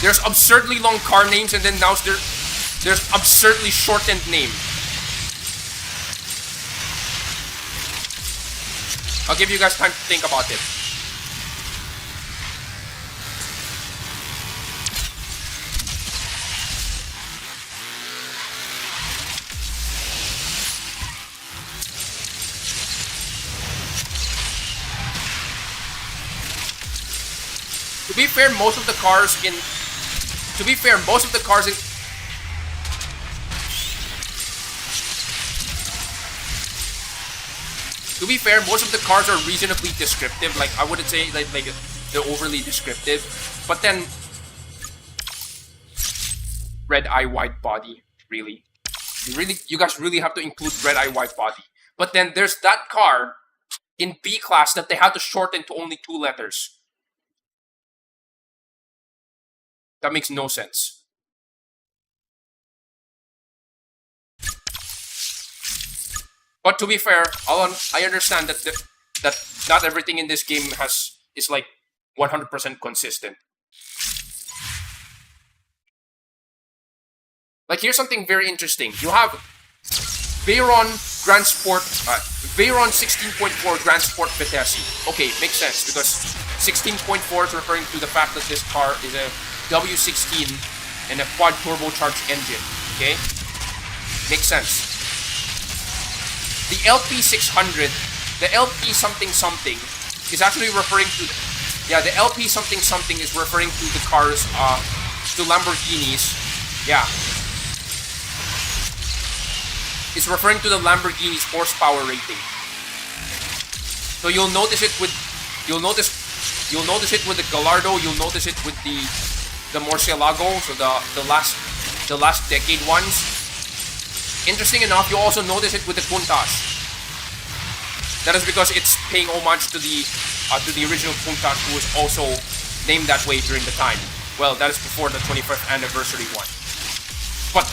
There's absurdly long car names, and then now there's absurdly shortened name. I'll give you guys time to think about it. To be fair, most of the cars in To be fair, most of the cars are reasonably descriptive. Like, I wouldn't say like they're overly descriptive. But then, red eye white body, really? You guys really have to include red eye white body. But then there's that car in B class that they had to shorten to only 2 letters. That makes no sense. But to be fair, I understand that not everything in this game is like 100% consistent. Like, here's something very interesting. You have Veyron 16.4 Grand Sport Vitesse. Okay, makes sense because 16.4 is referring to the fact that this car is a W16 and a quad turbocharged engine. Okay, makes sense. The LP600, the LP something something, is actually referring to, the LP something something is referring to the cars, to Lamborghinis, It's referring to the Lamborghini's horsepower rating. So you'll notice it with the Gallardo, you'll notice it with the Murcielago, so the last decade ones. Interesting enough, you also notice it with the Countach. That is because it's paying homage to the original Countach, who was also named that way during the time. Well, that is before the 25th anniversary one. But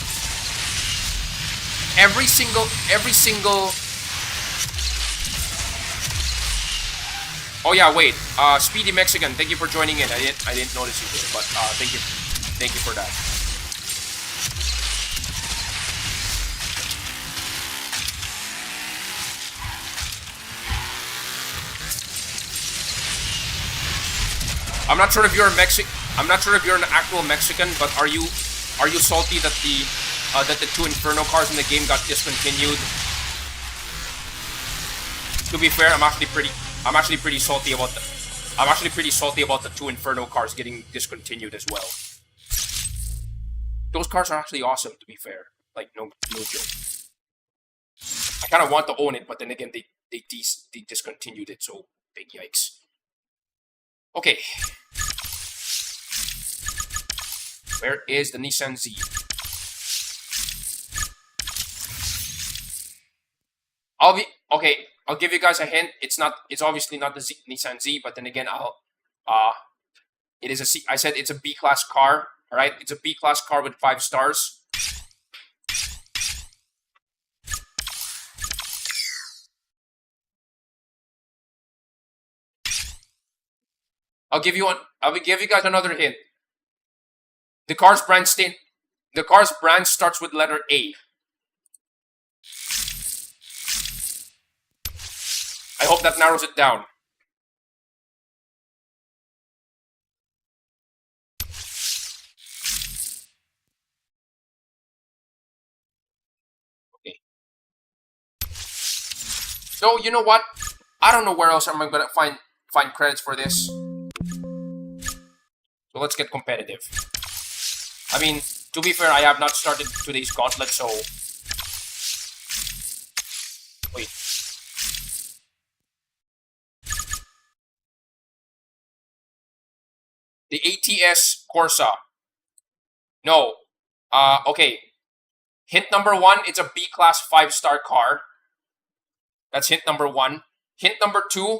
every single. Oh yeah, wait. Speedy Mexican, thank you for joining in. I didn't notice you there, but thank you for that. I'm not sure if you're an actual Mexican, but are you salty that the 2 Inferno cars in the game got discontinued? To be fair, I'm actually pretty salty about the 2 Inferno cars getting discontinued as well. Those cars are actually awesome, to be fair. Like, no joke. I kind of want to own it, but then again, they discontinued it, so big yikes. Okay. Where is the Nissan Z? I'll give you guys a hint. It's obviously not the Nissan Z, but then again, it is a C. I said it's a B class car. All right, it's a B class car with 5 stars. I'll give you guys another hint. The car's brand starts with letter A. I hope that narrows it down. Okay. So you know what? I don't know where else I'm gonna find credits for this. So let's get competitive. I mean, to be fair, I have not started today's Gauntlet, so... Wait. The ATS Corsa. No. Okay. Hint number 1, it's a B-class 5-star car. That's hint number 1. Hint number 2,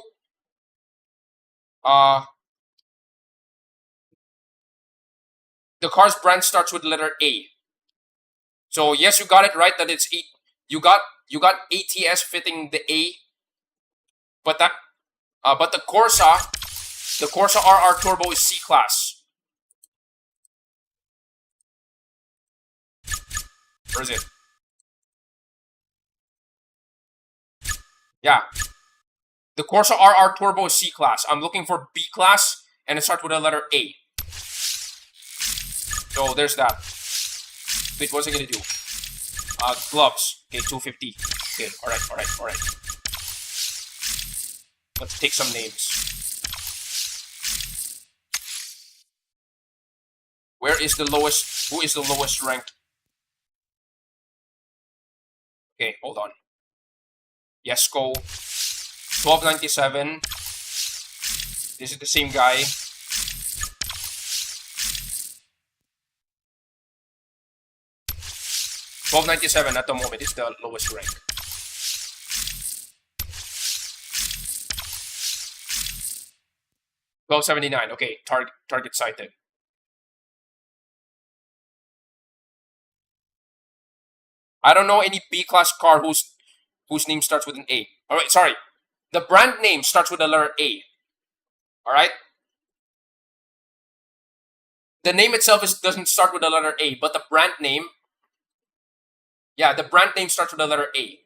the car's brand starts with letter A. So yes, you got it right that it's 8. You got ATS fitting the A, but the Corsa RR Turbo is C class. Where is it? Yeah. The Corsa RR Turbo is C class. I'm looking for B class, and it starts with the letter A. So there's that. Wait, what's it gonna do? Gloves. Okay, 250. Okay, alright. Let's take some names. Where is the lowest? Who is the lowest ranked? Okay, hold on. Yesco. 1297. This is the same guy. $12.97 at the moment is the lowest rank. $12.79. Okay, target sighted. I don't know any B class car whose name starts with an A. All right, sorry. The brand name starts with the letter A. All right. The name itself doesn't start with the letter A, but the brand name. Yeah, the brand name starts with the letter A.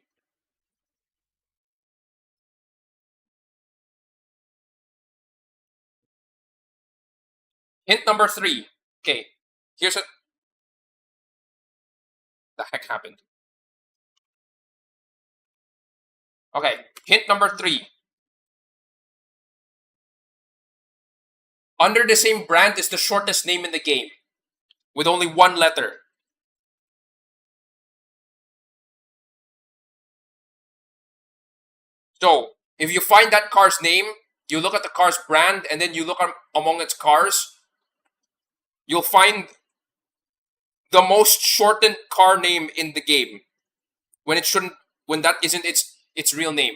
Hint number 3. Okay, here's what the heck happened. Okay, hint number 3. Under the same brand is the shortest name in the game, with only one letter. So, if you find that car's name, you look at the car's brand, and then you look among its cars, you'll find the most shortened car name in the game, when that isn't its real name.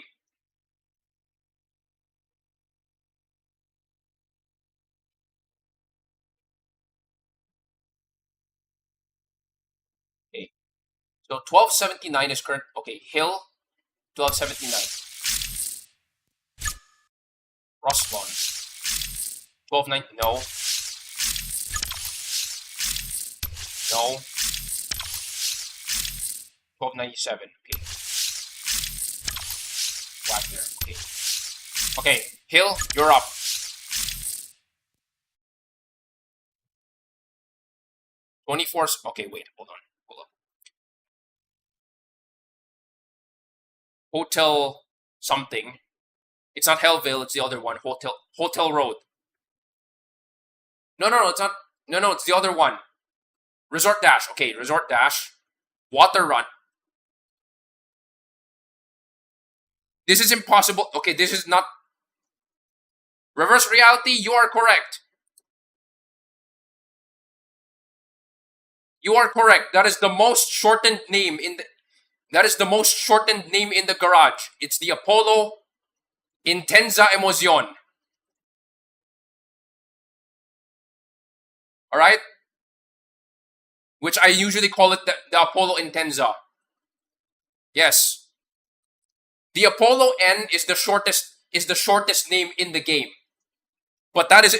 Okay. So 1279 is current. Okay, Hill 1279. Rosbon 1290. No. 1297. Okay. Wagner. Okay. Okay, Hill, you're up. $24. Okay, wait, hold on. Hotel something. It's not Hellville, it's the other one. Hotel Road. No, it's not. No, it's the other one. Resort Dash. Okay, Resort Dash. Water Run. This is impossible. Okay, this is not. Reverse Reality, you are correct. You are correct. That is the most shortened name in the. That is the most shortened name in the garage. It's the Apollo Intensa Emoción. Alright? Which I usually call it the Apollo Intensa. Yes. The Apollo N is the shortest name in the game. But that is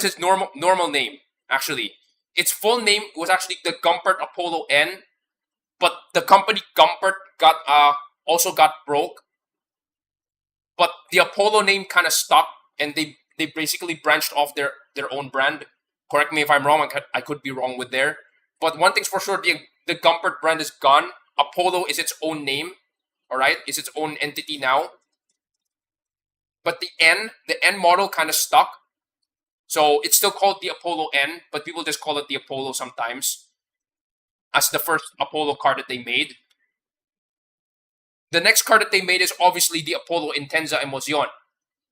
its normal name, actually. Its full name was actually the Gumpert Apollo N, but the company Gumpert also got broke. But the Apollo name kind of stuck, and they basically branched off their own brand. Correct me if I'm wrong. I could be wrong with there. But one thing's for sure, the Gumpert brand is gone. Apollo is its own name. All right, it's its own entity now. But the N model kind of stuck. So it's still called the Apollo N, but people just call it the Apollo sometimes, as the first Apollo car that they made. The next car that they made is obviously the Apollo Intensa Emoción.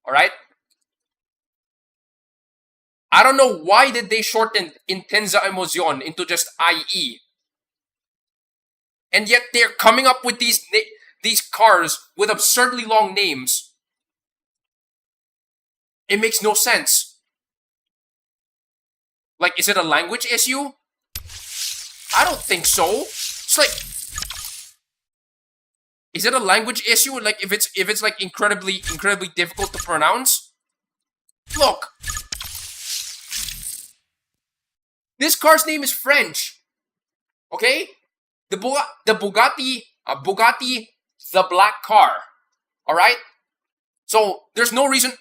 Alright? I don't know why did they shorten Intensa Emoción into just IE. And yet they're coming up with these cars with absurdly long names. It makes no sense. Like, is it a language issue? I don't think so. It's like, is it a language issue? Like if it's like incredibly difficult to pronounce? Look, this car's name is French. Okay, the Bugatti the black car. All right. So there's no reason.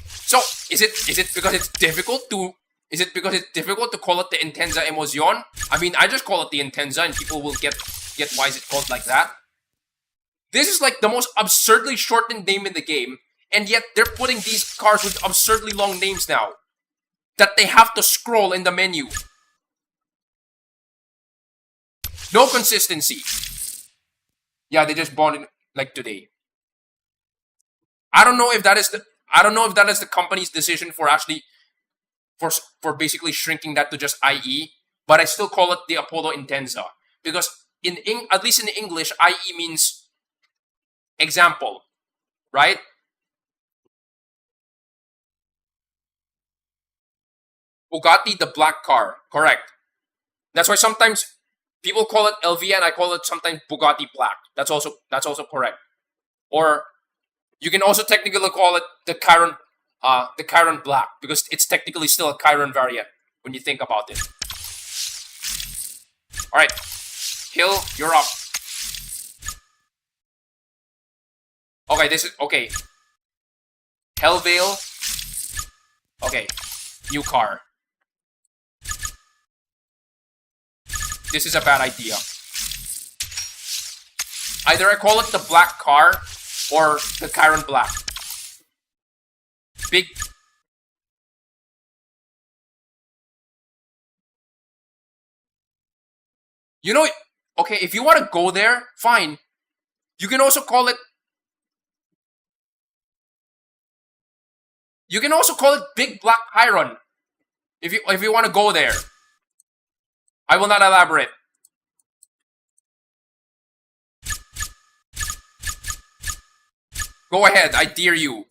So is it because it's difficult to? Is it because it's difficult to call it the Intensa Emoción? I mean, I just call it the Intensa, and people will get why is it called like that. This is like the most absurdly shortened name in the game, and yet they're putting these cars with absurdly long names now that they have to scroll in the menu. No consistency. Yeah, they just bought it like today. I don't know if that is the company's decision for actually for basically shrinking that to just IE, but I still call it the Apollo Intensa because at least in English, IE means example, right? Bugatti the black car, correct. That's why sometimes people call it LV and I call it sometimes Bugatti black. That's also correct. Or you can also technically call it the Chiron black because it's technically still a Chiron variant when you think about it. All right, Hill, you're up. Okay, this is okay. Hellvale. Okay, new car. This is a bad idea. Either I call it the black car or the Chiron black. Big. You know, okay, if you want to go there, fine. You can also call it. You can also call it Big Black Chiron. If you want to go there. I will not elaborate. Go ahead, I dare you.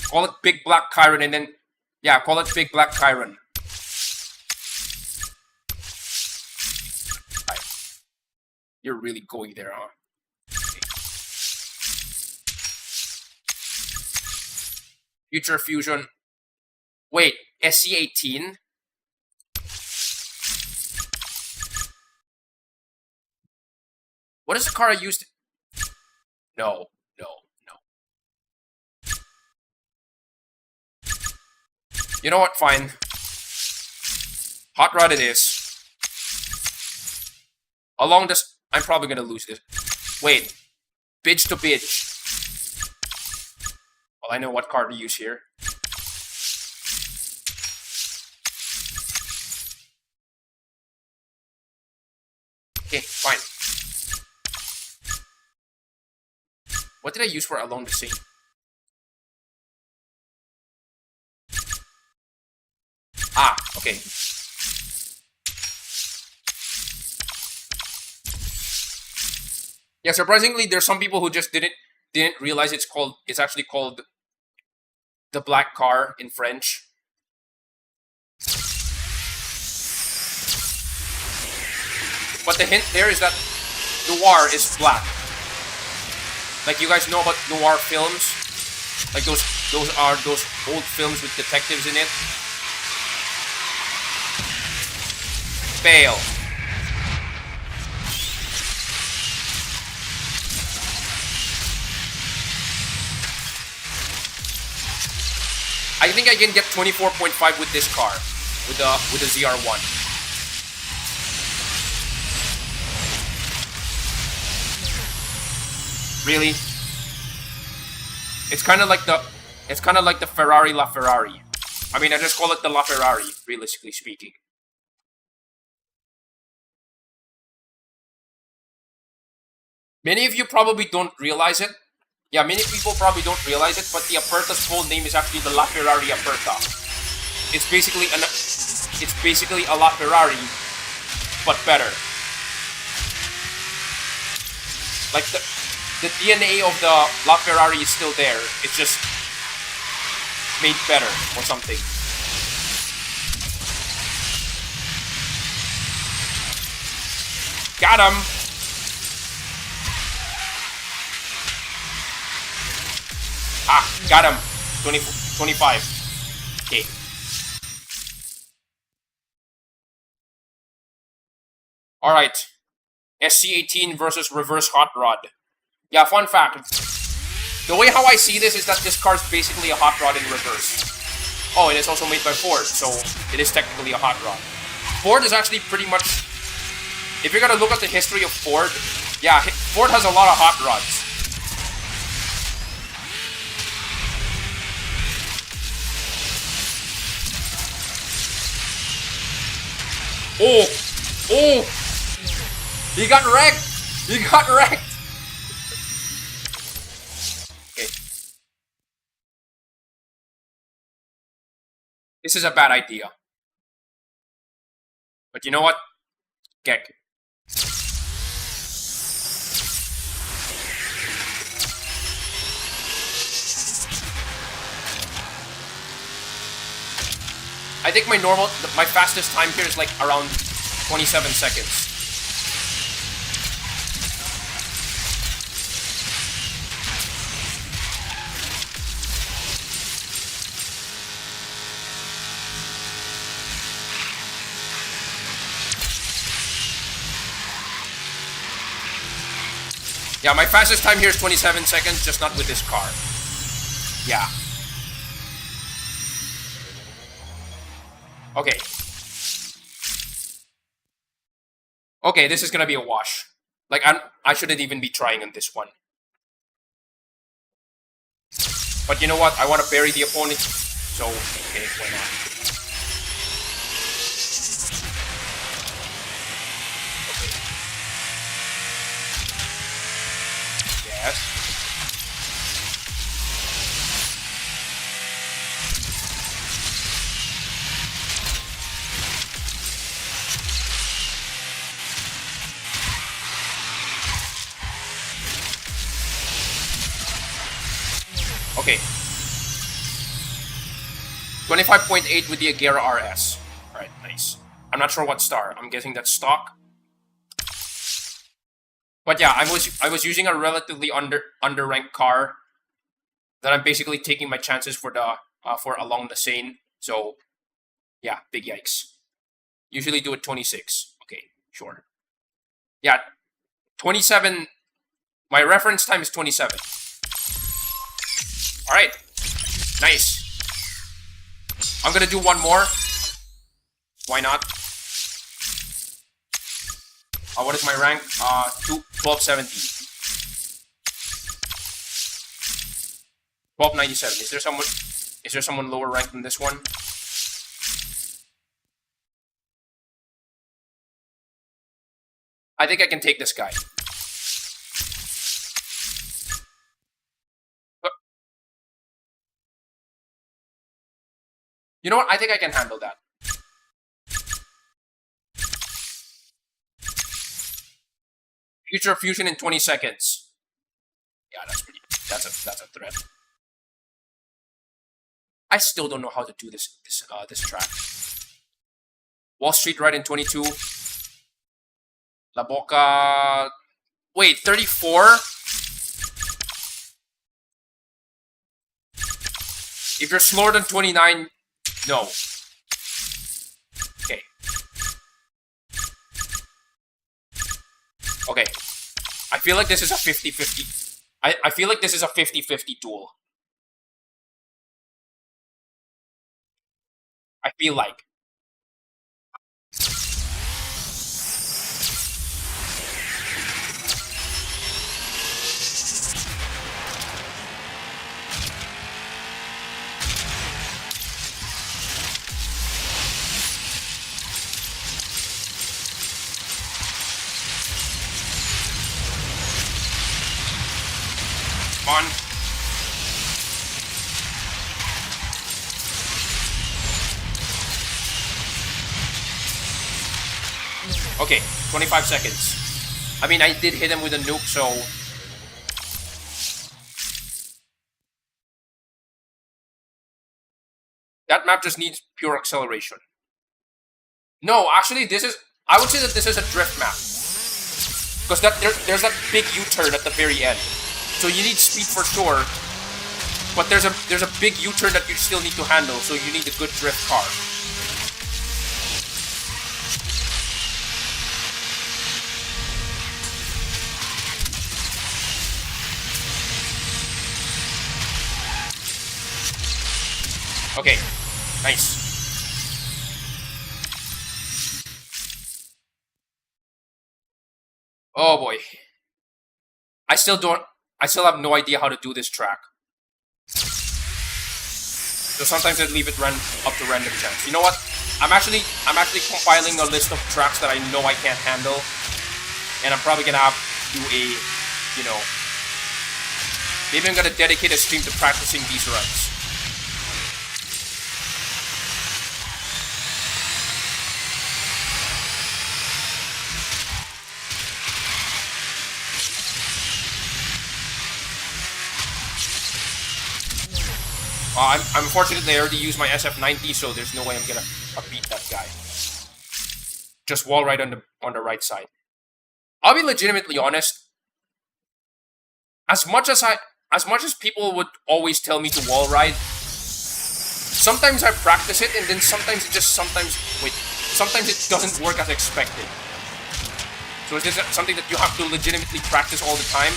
Call it Big Black Chiron and then... Yeah, call it Big Black Chiron. Right. You're really going there, huh? Okay. Future Fusion. Wait, SC18? What is the car I used? No. You know what? Fine. Hot rod it is. Along this... I'm probably gonna lose this. Wait. Bitch to bitch. Well, I know what car to use here. Okay, fine. What did I use for Along the Sea? Ah, okay. Yeah, surprisingly, there's some people who just didn't realize it's actually called the black car in French. But the hint there is that noir is black. Like you guys know about noir films? Like those old films with detectives in it. Fail. I think I can get 24.5 with this car, with the ZR1. Really? It's kind of like the Ferrari LaFerrari. I mean, I just call it the LaFerrari, realistically speaking. Many of you probably don't realize it. Yeah, many people probably don't realize it, but the Aperta's full name is actually the LaFerrari Aperta. It's basically a LaFerrari, but better. Like the DNA of the LaFerrari is still there. It's just made better or something. Got him. Got him. 25. Okay. Alright. SC18 versus Reverse Hot Rod. Yeah, fun fact. The way how I see this is that this car is basically a hot rod in reverse. Oh, and it's also made by Ford, so it is technically a hot rod. Ford is actually pretty much... If you're gonna look at the history of Ford, yeah, Ford has a lot of hot rods. Oh! Oh! He got wrecked! He got wrecked! Okay. This is a bad idea. But you know what? Gek. I think my fastest time here is like around 27 seconds. Yeah, my fastest time here is 27 seconds, just not with this car. Yeah. Okay. Okay, this is gonna be a wash. Like, I shouldn't even be trying on this one. But you know what? I want to bury the opponent. So, okay, why not? Yes. Okay. 25.8 with the Agera RS. Alright, nice. I'm not sure what star. I'm guessing that's stock. But yeah, I was using a relatively underranked car that I'm basically taking my chances for along the Seine. So yeah, big yikes. Usually do it 26. Okay, sure. Yeah, 27. My reference time is 27. All right, nice. I'm gonna do one more. Why not? What is my rank? 1270. 1297. Is there someone lower ranked than this one? I think I can take this guy. But, you know what? I think I can handle that. Future fusion in 20 seconds. Yeah, that's a threat. I still don't know how to do this track. Wall Street right in 22. La Boca. Wait, 34? If you're slower than 29, no. Okay. Okay. I feel like this is a 50-50. I feel like this is a 50-50 duel. I feel like. Come on. Okay, 25 seconds. I mean, I did hit him with a nuke, so... That map just needs pure acceleration. No, actually, this is... I would say that this is a drift map. Because there's that big U-turn at the very end. So you need speed for sure. But there's a big U-turn that you still need to handle, so you need a good drift car. Okay, nice. Oh boy. I still have no idea how to do this track. So sometimes I leave it up to random chance. You know what? I'm actually compiling a list of tracks that I know I can't handle. And I'm probably gonna have to do a, maybe I'm gonna dedicate a stream to practicing these runs. Unfortunately, I already used my SF90, so there's no way I'm gonna beat that guy. Just wall ride on the right side. I'll be legitimately honest. As much as people would always tell me to wall ride, sometimes I practice it, and then sometimes it doesn't work as expected. So is this something that you have to legitimately practice all the time?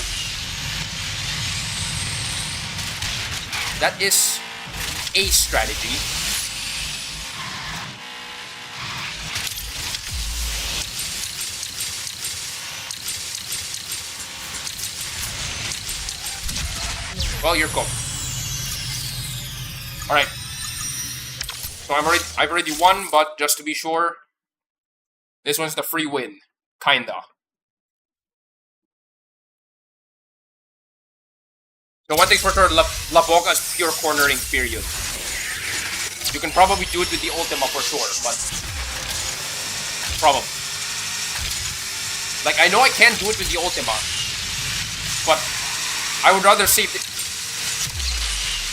That is a strategy. Well, you're cooked. All right. So I've already won, but just to be sure, this one's the free win, kinda. So one thing's for sure, La Boca is pure cornering, period. You can probably do it with the Ultima for sure, but probably. Like, I know I can do it with the Ultima, but I would rather save it.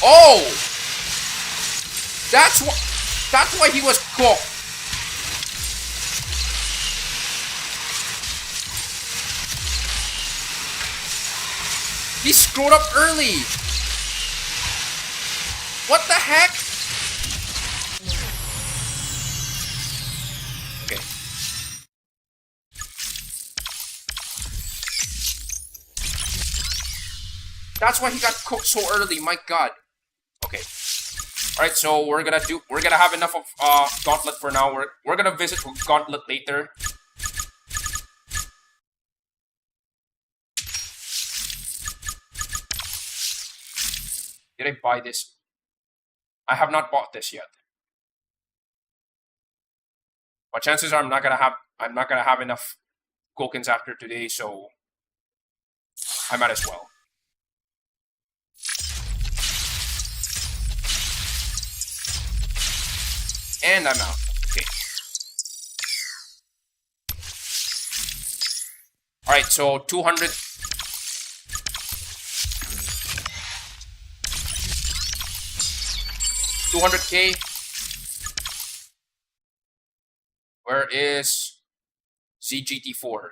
Oh! That's why he was cooked. He screwed up early. What the heck? Okay. That's why he got cooked so early, my god. Okay. Alright, so we're gonna have enough of Gauntlet for now. We're gonna visit Gauntlet later. Did I buy this? I have not bought this yet. But chances are I'm not gonna have enough tokens after today, so I might as well. And I'm out. Okay. Alright, so 200. 200K. Where is ZGT4?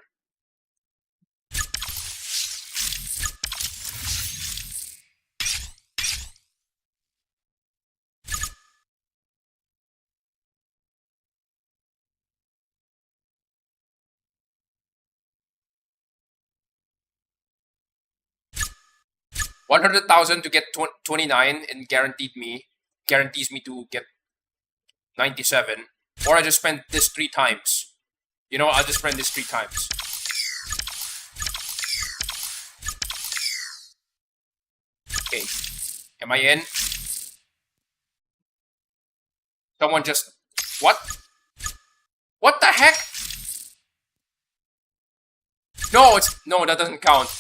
$100,000 to get 29 and guarantees me to get 97. Or I just spend this 3 times. You know, I'll just spend this 3 times. Okay. Am I in? Someone just... What? What the heck? No, no, that doesn't count.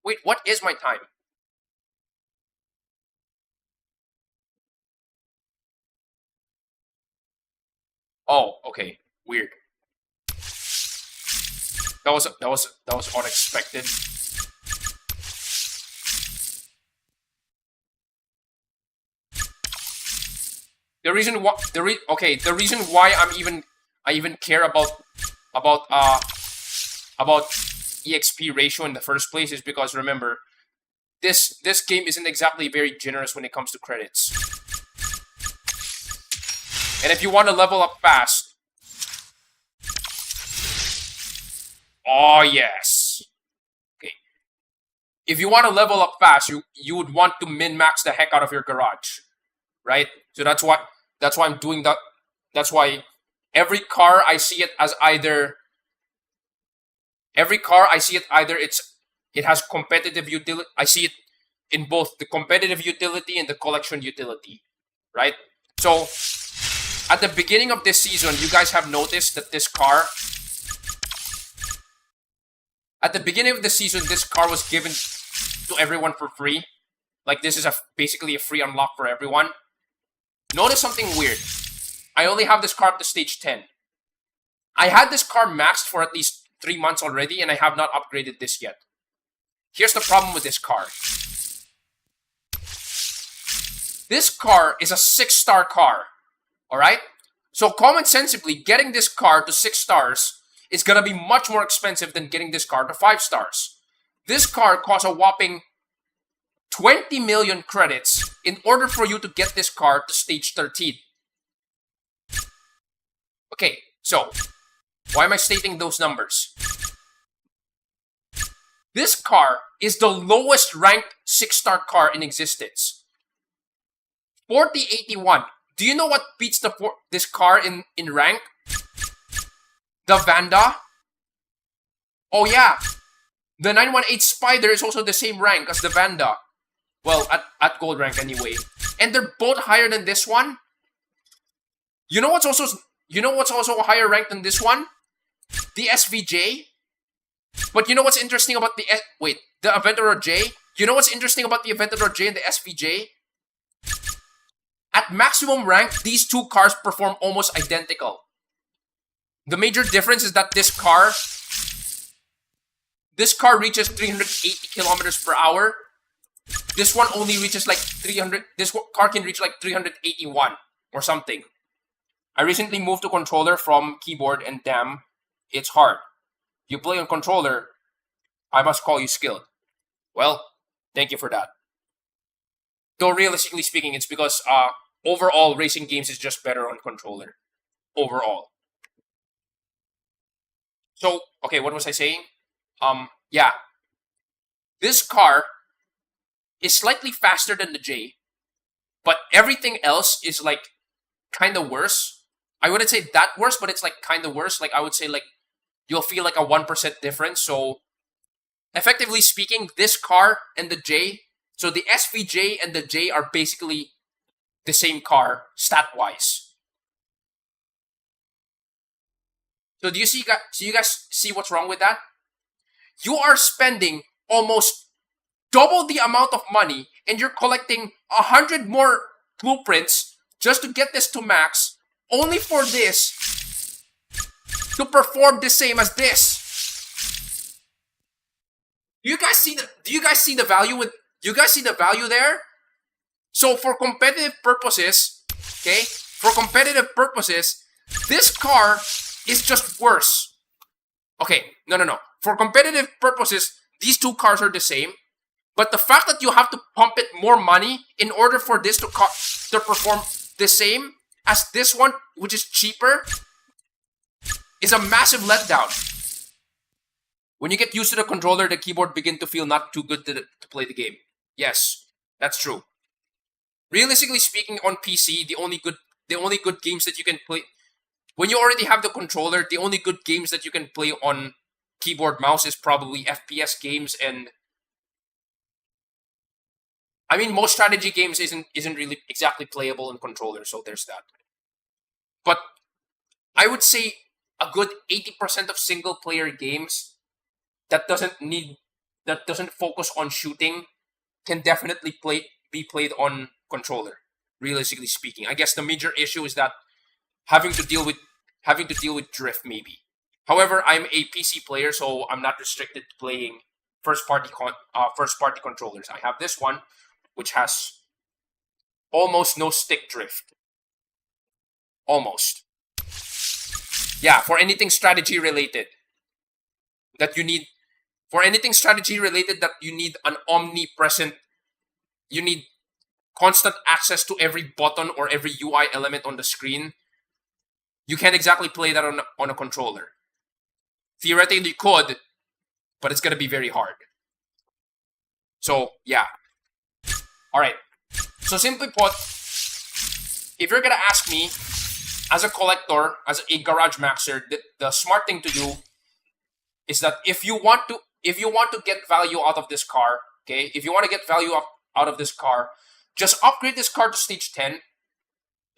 Wait, what is my time? Oh, okay. Weird. That was unexpected. The reason why the reason why I even care about EXP ratio in the first place is because remember, this game isn't exactly very generous when it comes to credits. And if you want to level up fast, oh yes. Okay. If you want to level up fast, you would want to min-max the heck out of your garage. Right? So that's why I'm doing that. That's why every car I see it either it has competitive utility. I see it in both the competitive utility and the collection utility. Right? So at the beginning of this season, you guys have noticed that this car was given to everyone for free. Like this is basically a free unlock for everyone. Notice something weird. I only have this car up to stage 10. I had this car maxed for at least 3 months already, and I have not upgraded this yet. Here's the problem with this car. This car is a 6-star car. Alright? So common sensibly, getting this car to 6 stars is gonna be much more expensive than getting this car to 5 stars. This car costs a whopping 20 million credits in order for you to get this car to stage 13. Okay, so why am I stating those numbers? This car is the lowest ranked 6-star car in existence. 4081. Do you know what beats this car in rank? The Vanda. Oh yeah. The 918 Spider is also the same rank as the Vanda. Well, at gold rank anyway. And they're both higher than this one. You know what's also higher ranked than this one? The SVJ. But you know what's interesting about the Aventador J? You know what's interesting about the Aventador J and the SVJ? At maximum rank, these two cars perform almost identical. The major difference is that this car reaches 380 kilometers per hour. This one only reaches like 300. This car can reach like 381 or something. I recently moved to controller from keyboard, and damn, it's hard. You play on controller, I must call you skilled. Well, thank you for that. Though realistically speaking, it's because overall racing games is just better on controller. Overall. So, okay, what was I saying? Yeah. This car is slightly faster than the J, but everything else is like kind of worse. I wouldn't say that worse, but it's like kind of worse. Like I would say like you'll feel like a 1% difference. So effectively speaking, this car and the J, so the SVJ and the J are basically the same car stat-wise. So do you see? So you guys see what's wrong with that? You are spending almost double the amount of money, and you're collecting 100 more blueprints just to get this to max, only for this to perform the same as this. Do you guys see the value with? Do you guys see the value there? So for competitive purposes, okay, this car is just worse. Okay, no. For competitive purposes, these two cars are the same. But the fact that you have to pump it more money in order for this to perform the same as this one, which is cheaper, is a massive letdown. When you get used to the controller, the keyboard begin to feel not too good to play the game. Yes, that's true. Realistically speaking, on PC, the only good games that you can play when you already have the controller, the only good games that you can play on keyboard mouse is probably FPS games, and I mean most strategy games isn't really exactly playable in controller, so there's that. But I would say a good 80% of single player games that doesn't focus on shooting can definitely be played on controller. Realistically speaking, I guess the major issue is that having to deal with drift maybe. However, I'm a PC player, so I'm not restricted to playing first party controllers. I have this one, which has almost no stick drift. almost. Yeah, for anything strategy related that you need, an omnipresent, you need constant access to every button or every UI element on the screen. You can't exactly play that on a controller. Theoretically you could, but it's gonna be very hard. So yeah. Alright. So simply put, if you're gonna ask me, as a collector, as a garage maxer, the smart thing to do is that if you want to get value out of this car, okay, if you want to get value out of this car, just upgrade this car to stage 10,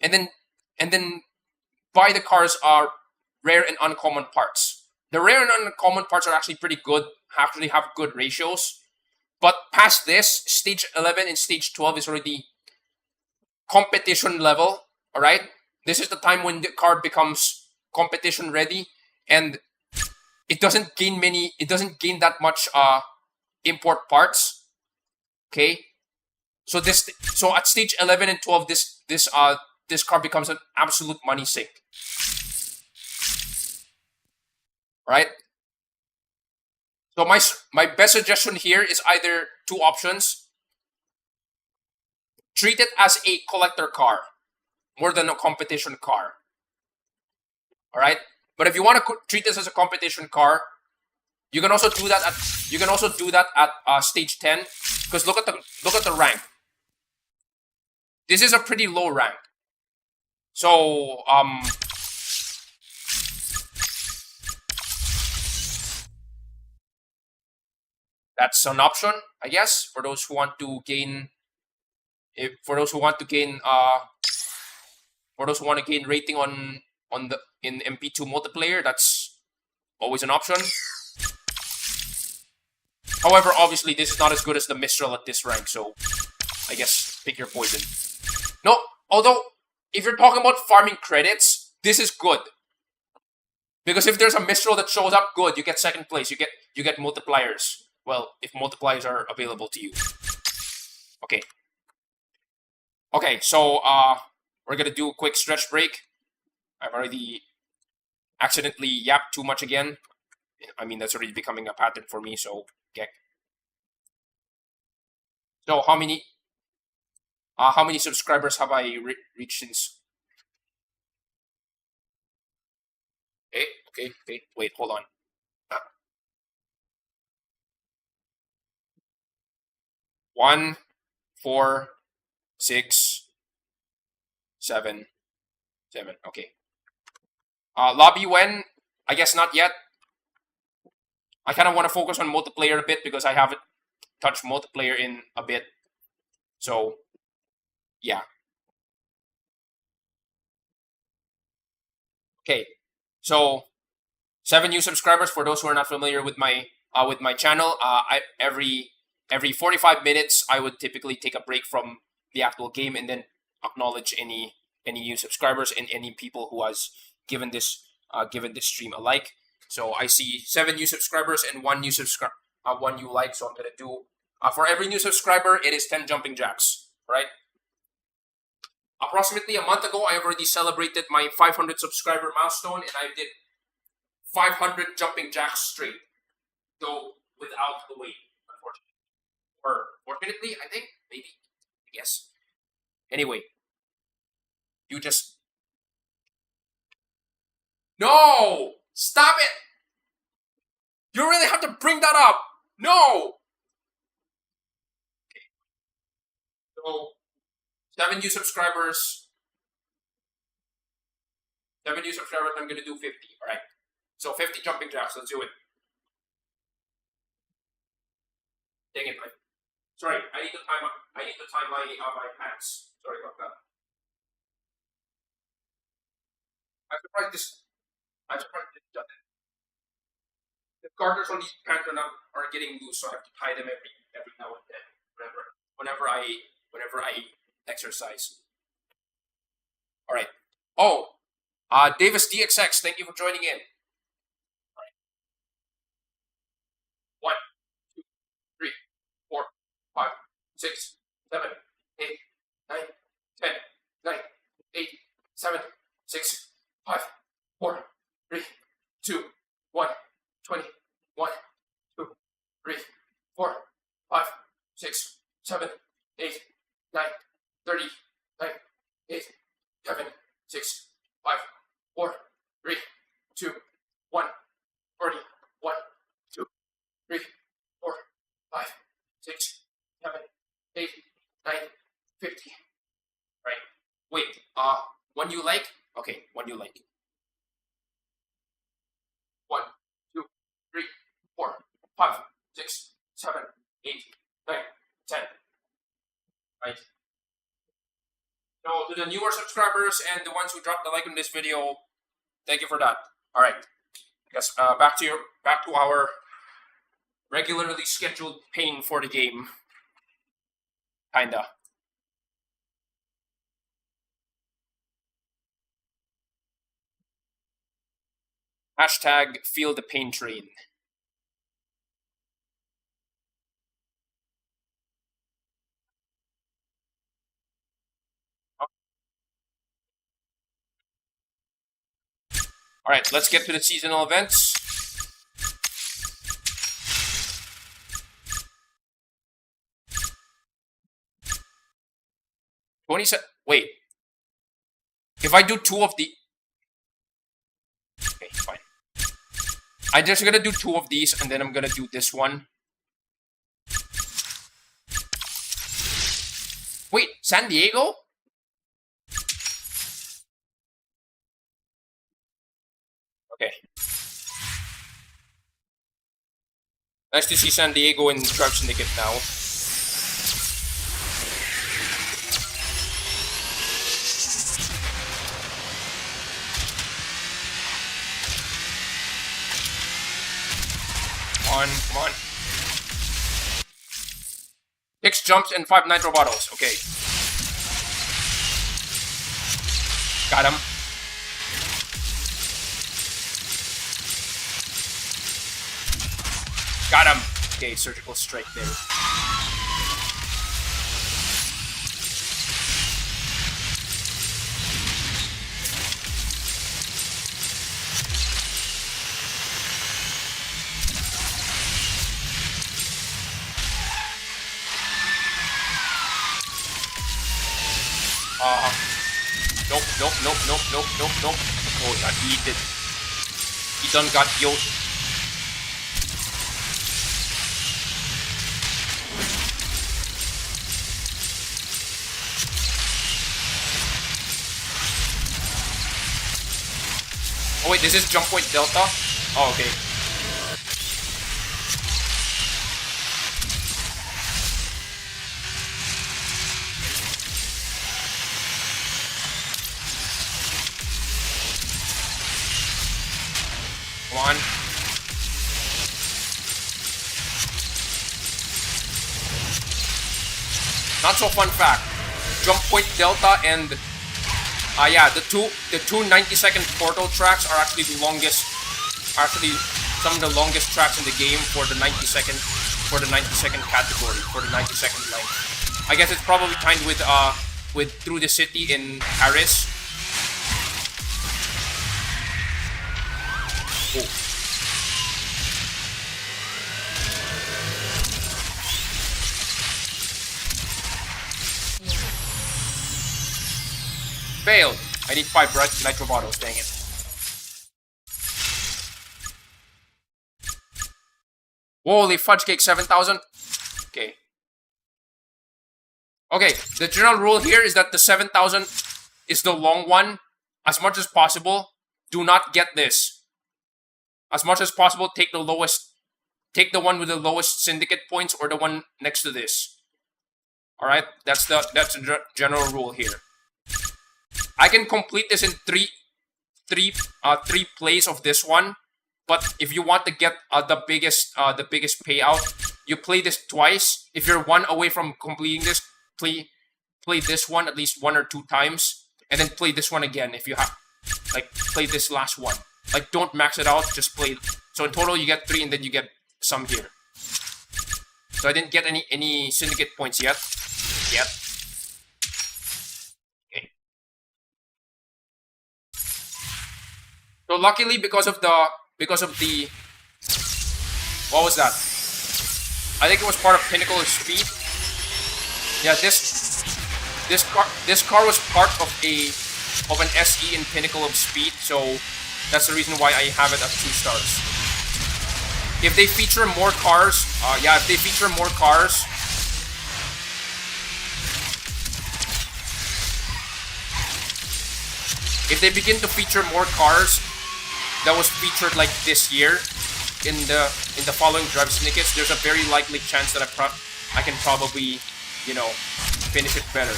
and then buy the car's rare and uncommon parts. The rare and uncommon parts are actually pretty good, actually have good ratios. But past this, stage 11 and stage 12 is already competition level, all right? This is the time when the car becomes competition ready, and it doesn't gain that much import parts. Okay? So at stage 11 and 12, this car becomes an absolute money sink. Right? So my best suggestion here is either two options. Treat it as a collector car more than a competition car. All right? But if you want to treat this as a competition car, you can also do that at stage 10, because look at the rank. This is a pretty low rank. So that's an option, I guess, for those who want to gain rating in MP2 multiplayer. That's always an option. However, obviously this is not as good as the Mistral at this rank, so I guess pick your poison. No, although if you're talking about farming credits, this is good. Because if there's a Mistral that shows up, good, you get second place, you get multipliers. Well, if multipliers are available to you. Okay. Okay, so we're gonna do a quick stretch break. I've already accidentally yapped too much again. I mean, that's already becoming a pattern for me, so okay. So how many subscribers have I reached since? Okay. Wait, hold on. 1, 4, 6, 7. Okay. Lobby when? I guess not yet. I kind of want to focus on multiplayer a bit because I haven't touched multiplayer in a bit. So, yeah. Okay. So, 7 new subscribers. For those who are not familiar with my channel, every 45 minutes I would typically take a break from the actual game and then acknowledge any new subscribers and any people who has given this stream a like. So I see 7 new subscribers and 1 new like. So I'm gonna do for every new subscriber, it is 10 jumping jacks. Right? Approximately a month ago, I have already celebrated my 500 subscriber milestone, and I did 500 jumping jacks straight, though without the weight, unfortunately. Or fortunately, I think, maybe, I guess. Anyway, you just... No! Stop it! You really have to bring that up! No! Okay. So, 7 new subscribers. 7 new subscribers, I'm gonna do 50, alright? So 50 jumping jacks, let's do it. Dang it, sorry, I need to time my pants. Sorry about that. I'm surprised this doesn't. The garters on these pants are getting loose, so I have to tie them every now and then. Whenever I exercise. Alright. Oh, Davis DXX, thank you for joining in. Alright. 1, 2, 3, 4, 5, 6, 7, 8, 9, 10, 9, 8, 7, 6, 6, 7, 8, 9, 30, 9, 8, 7, 6, 5, 4, 3, 2, 1, 40, 1, 2, 3, 4, 5, 6, 7, 8, 9, 50. Right. Wait, one you like? Okay, one you like. 1, 2, 3, 4, 5, 6, 7, 8, 9, 10. Right. So to the newer subscribers and the ones who dropped the like on this video, thank you for that. All right. Yes. Back to our regularly scheduled pain for the game. Kinda. Hashtag feel the pain train. All right, let's get to the seasonal events. Wait. If I do two of the... Okay, fine. I'm just gonna do two of these, and then I'm gonna do this one. Wait, San Diego? Okay. Nice to see San Diego in Tribe Syndicate now. Come on. 6 jumps and 5 nitro bottles. Okay. Got him. Got him. Okay, surgical strike there. Nope. Oh, yeah, he did. He done got killed. Oh wait, this is jump point delta? Oh, okay. Come on. Not so fun fact. Jump point delta and yeah, the two 90-second portal tracks are actually the longest, some of the longest tracks in the game for the 90-second category, for the 90-second length. I guess it's probably timed with Through the City in Paris. Oh. Failed. I need 5 nitro bottles, dang it. Holy fudge cake, 7,000? Okay. Okay, the general rule here is that the 7,000 is the long one. As much as possible, do not get this. As much as possible, take the lowest. Take the one with the lowest syndicate points or the one next to this. Alright, that's the general rule here. I can complete this in three plays of this one, but if you want to get the biggest payout, you play this twice. If you're one away from completing this, play this one at least 1 or 2 times, and then play this one again if you have, like, play this last one. Like, don't max it out, just play. So in total you get 3, and then you get some here. So I didn't get any syndicate points yet. So luckily, because of the what was that? I think it was part of Pinnacle's speed. Yeah, this car was part of an SE in Pinnacle of Speed, so that's the reason why I have it at 2 stars. If they feature more cars, if they begin to feature more cars that was featured like this year in the following Drive Syndicates, there's a very likely chance that I can probably, you know, finish it better.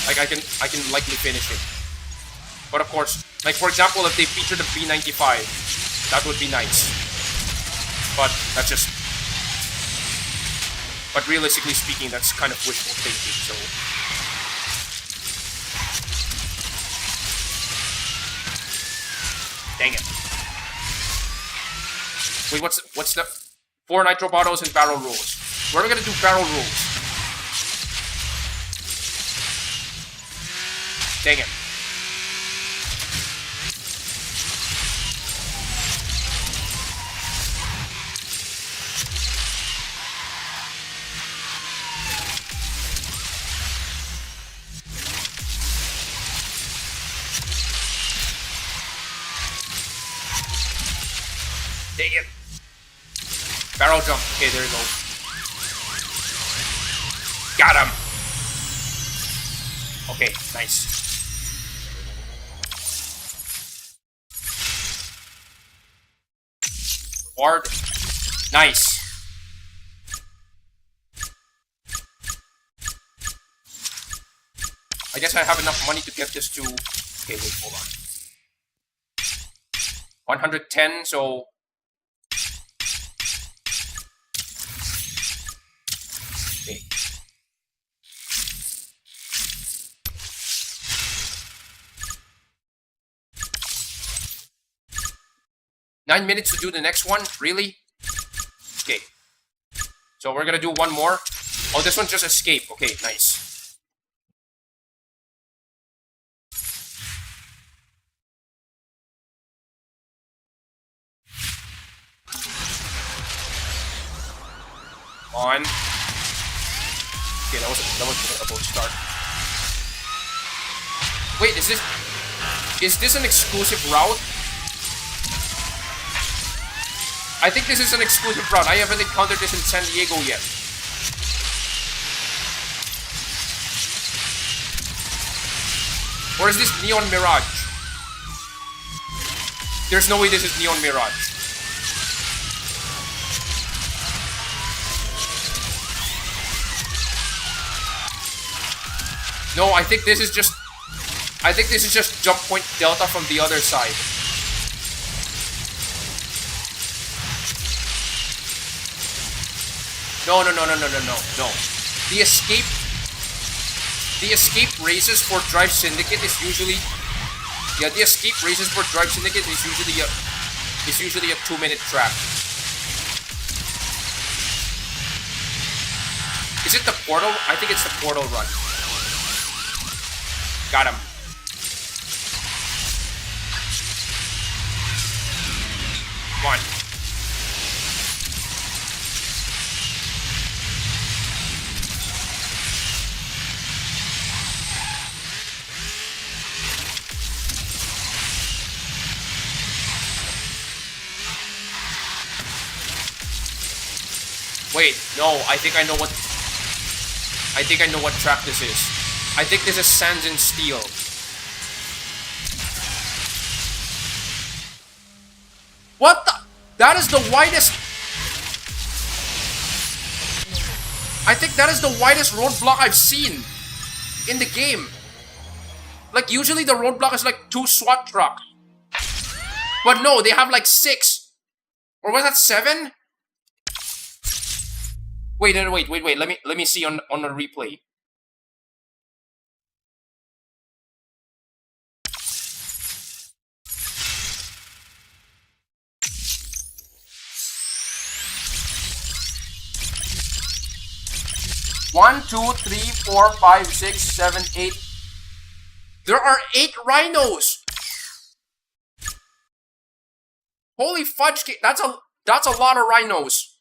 Like I can likely finish it. But of course, like for example, if they feature the B95, that would be nice. But that's just. But realistically speaking, that's kind of wishful thinking. So. Dang it. Wait, what's the 4 nitro bottles and barrel rolls? Where are we gonna do barrel rolls? Dang it. Dang it. Barrel jump. Okay, there you go. Got him. Okay, nice. Ward. Nice. I guess I have enough money to get this to. Okay, wait, hold on. 110, so. Okay. Nine minutes to do the next one? Really? Okay. So we're gonna do one more. Oh, this one's just escape. Okay, nice. On. Okay, that was a boat start. Wait, is this an exclusive route? I think this is an exclusive route. I haven't encountered this in San Diego yet. Or is this Neon Mirage? There's no way this is Neon Mirage. No, I think this is just Jump Point Delta from the other side. No. The escape races for Drive Syndicate is usually the escape races for Drive Syndicate is usually a 2-minute track. Is it the portal? I think it's the portal run. Got him. One. Wait, no, I think I know what track this is. I think this is Sands and Steel. What the? That is the widest. I think that is the widest roadblock I've seen in the game. Like, usually the roadblock is like 2 SWAT trucks. But no, they have like 6. Or was that 7? Wait. Let me see on the replay. One, 2, 3, 4, 5, 6, 7, 8. There are 8 rhinos. Holy fudge! That's a lot of rhinos.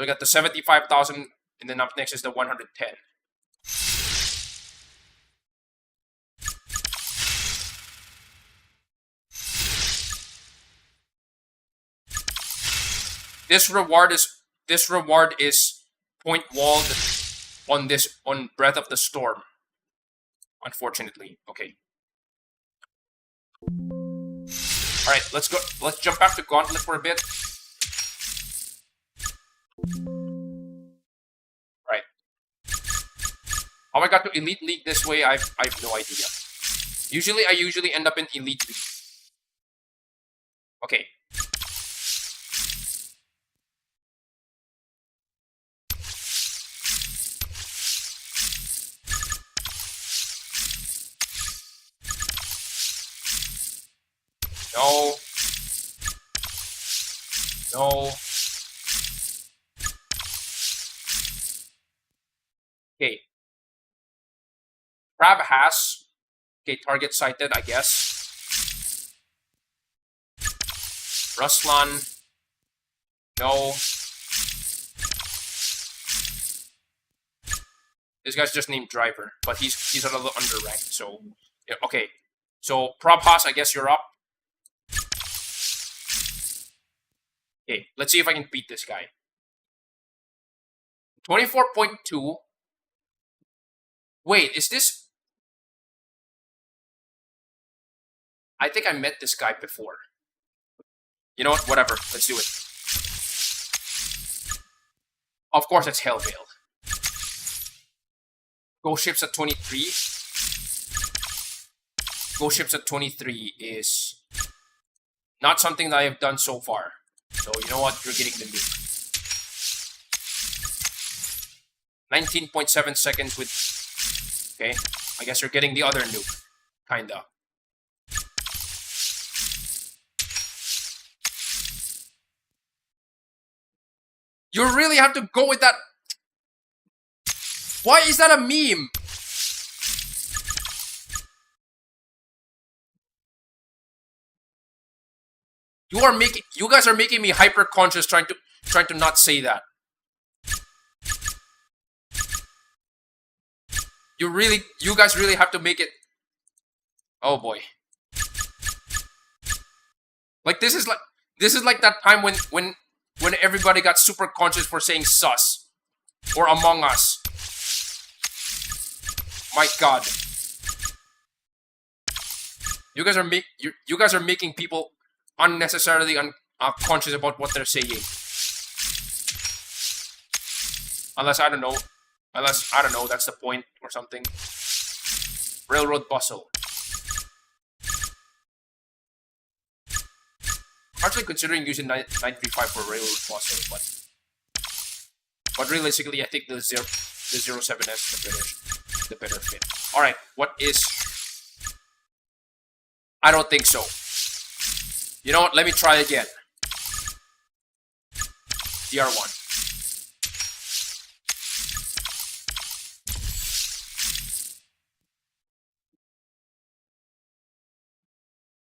we got the 75,000, and then up next is the 110. This reward is point walled on Breath of the Storm. Unfortunately. Okay. Alright, let's go. Let's jump back to Gauntlet for a bit. Right. How I got to Elite League this way, I have no idea. I usually end up in Elite League. Okay. No. No. Okay. Crab has. Okay, target sighted, I guess. Ruslan. No. This guy's just named Driver, but he's a little underranked, so yeah, okay. So Prabhas, I guess you're up. Okay, let's see if I can beat this guy. 24.2. Wait, is this... I think I met this guy before. You know what? Whatever. Let's do it. Of course, it's Hellveiled. Ghost Ships at 23. Ghost Ships at 23 is not something that I have done so far. So, you know what? You're getting the nuke. 19.7 seconds with... Okay. I guess you're getting the other nuke. Kinda. You really have to go with that... Why is that a meme? You guys are making me hyper conscious trying to not say that. You guys really have to make it. Oh boy. Like this is like that time when everybody got super conscious for saying sus or Among Us. My God. You guys are making people unnecessarily conscious about what they're saying. Unless I don't know, that's the point or something. Railroad Bustle. Actually considering using 935 for Railroad Bustle, but realistically I think the 07S is the better fit. Alright, what is... I don't think so. You know what? Let me try again. DR1.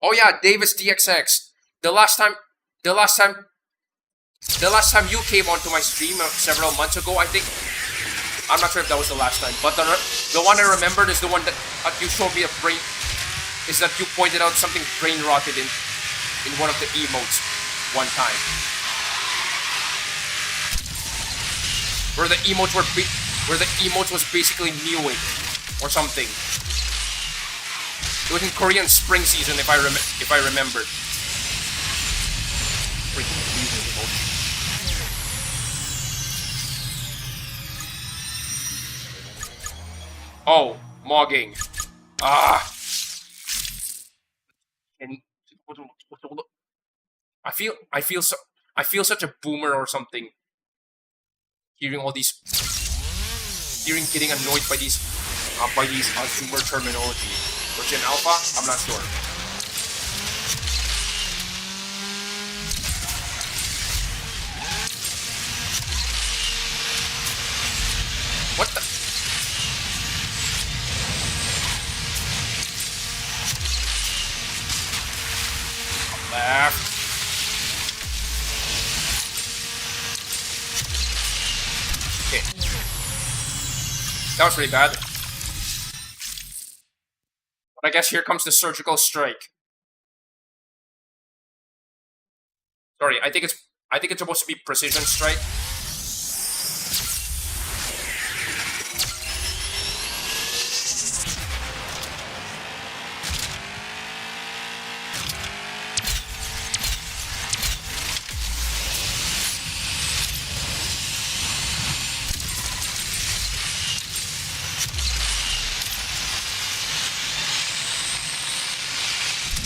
Oh yeah, Davis DXX. The last time you came onto my stream several months ago, I think. I'm not sure if that was the last time, but the one I remembered is the one that you showed me a brain. Is that you pointed out something brain rotted in one of the emotes one time, where the emotes was basically mewing or something. It was in Korean spring season, if I remembered. Freaking amazing emote. Oh, mogging. Ah. And I feel such a boomer or something. Getting annoyed by these zoomer terminology. Version Alpha? I'm not sure. What the? Left. That was really bad. But I guess here comes the surgical strike. Sorry, I think it's supposed to be precision strike.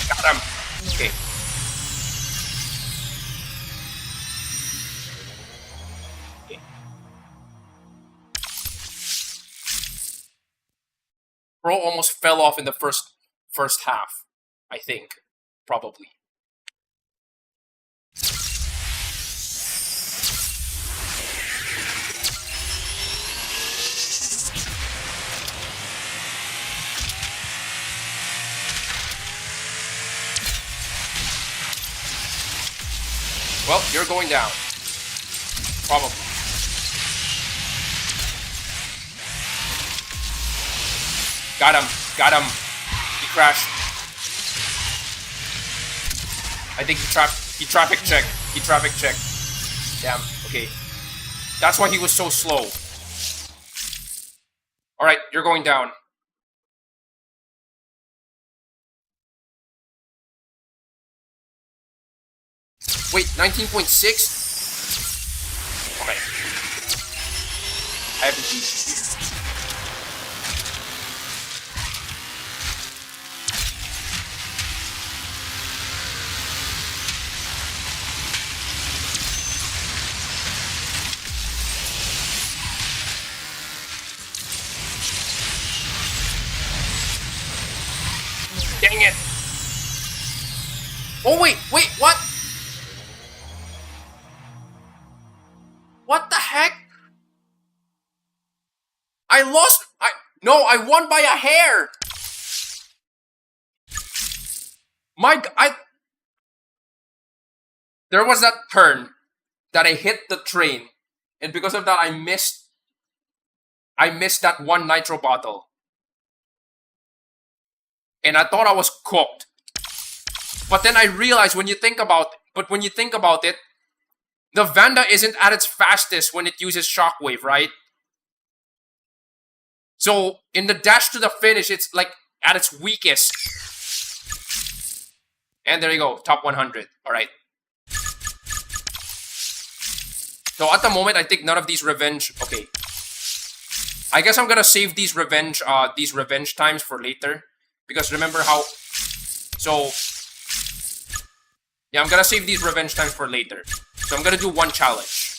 Got him. Okay. Bro almost fell off in the first half, I think, probably. Well, you're going down. Probably. Got him. Got him. He crashed. I think he traffic checked. He traffic checked. Damn. Okay. That's why he was so slow. Alright, you're going down. Wait, 19.6? Okay. I have to beat you here. Dang it! Oh wait, what? What the heck? I lost. No, I won by a hair. There was that turn that I hit the train, and because of that, I missed that one nitro bottle, and I thought I was cooked. But then I realized when you think about it, the Vanda isn't at its fastest when it uses Shockwave, right? So in the dash to the finish, it's like at its weakest. And there you go, top 100. All right. So at the moment, I think none of these revenge. Okay. I guess I'm gonna save these revenge times for later, because remember how. So yeah, I'm gonna save these revenge times for later. So I'm gonna do one challenge.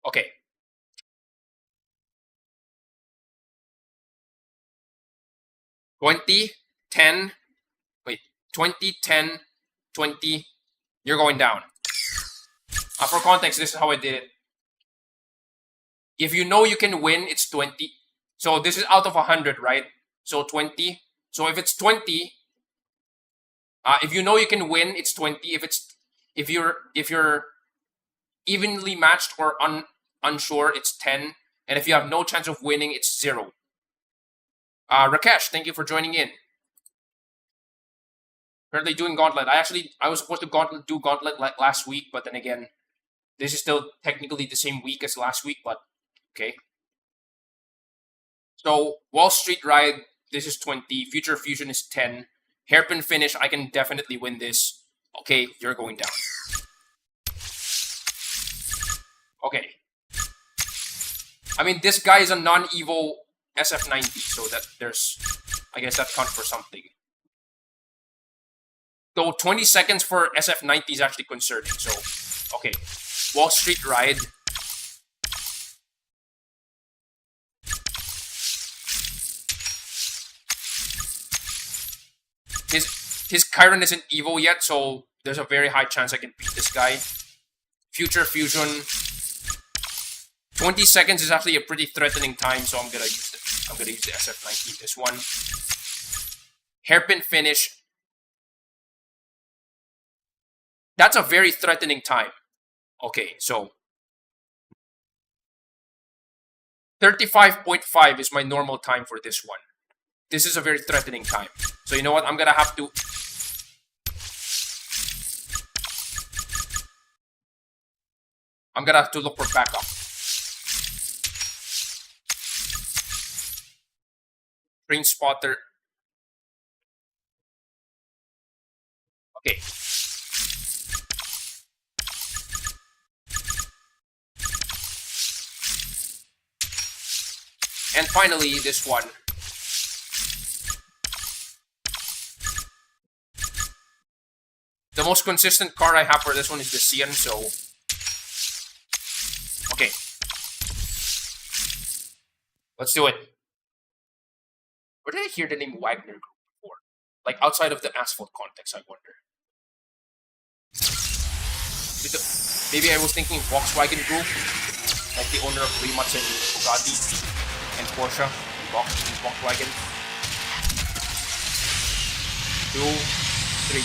Okay. $20, 10. Wait, 20, 10, 20. You're going down. For context, this is how I did it. If you know you can win, it's 20. So this is out of 100, right? So 20. So if it's 20, if you know you can win, it's 20. If you're evenly matched or unsure, it's 10. And if you have no chance of winning, it's 0. Rakesh, thank you for joining in. Currently doing Gauntlet. I was supposed to do Gauntlet like last week, but then again, this is still technically the same week as last week, but okay. So Wall Street Ride, this is 20. Future Fusion is 10. Hairpin Finish, I can definitely win this. Okay, you're going down. Okay. I mean, this guy is a non-Evo SF90, so that I guess that counts for something. Though 20 seconds for SF90 is actually concerning, so, okay. Wall Street Ride. His Chiron isn't Evo yet, so there's a very high chance I can beat this guy. Future Fusion. 20 seconds is actually a pretty threatening time, so I'm gonna use the SF90 this one. Hairpin Finish. That's a very threatening time. Okay, so 35.5 is my normal time for this one. This is a very threatening time. So you know what? I'm gonna have to... look for backup. Train spotter. Okay. And finally, this one. The most consistent card I have for this one is the Cian, so... Okay. Let's do it. Where did I hear the name Wagner Group before? Like outside of the Asphalt context, I wonder. Maybe I was thinking Volkswagen Group, like the owner of Rimac and Bugatti and Porsche and Volkswagen. 2, 3.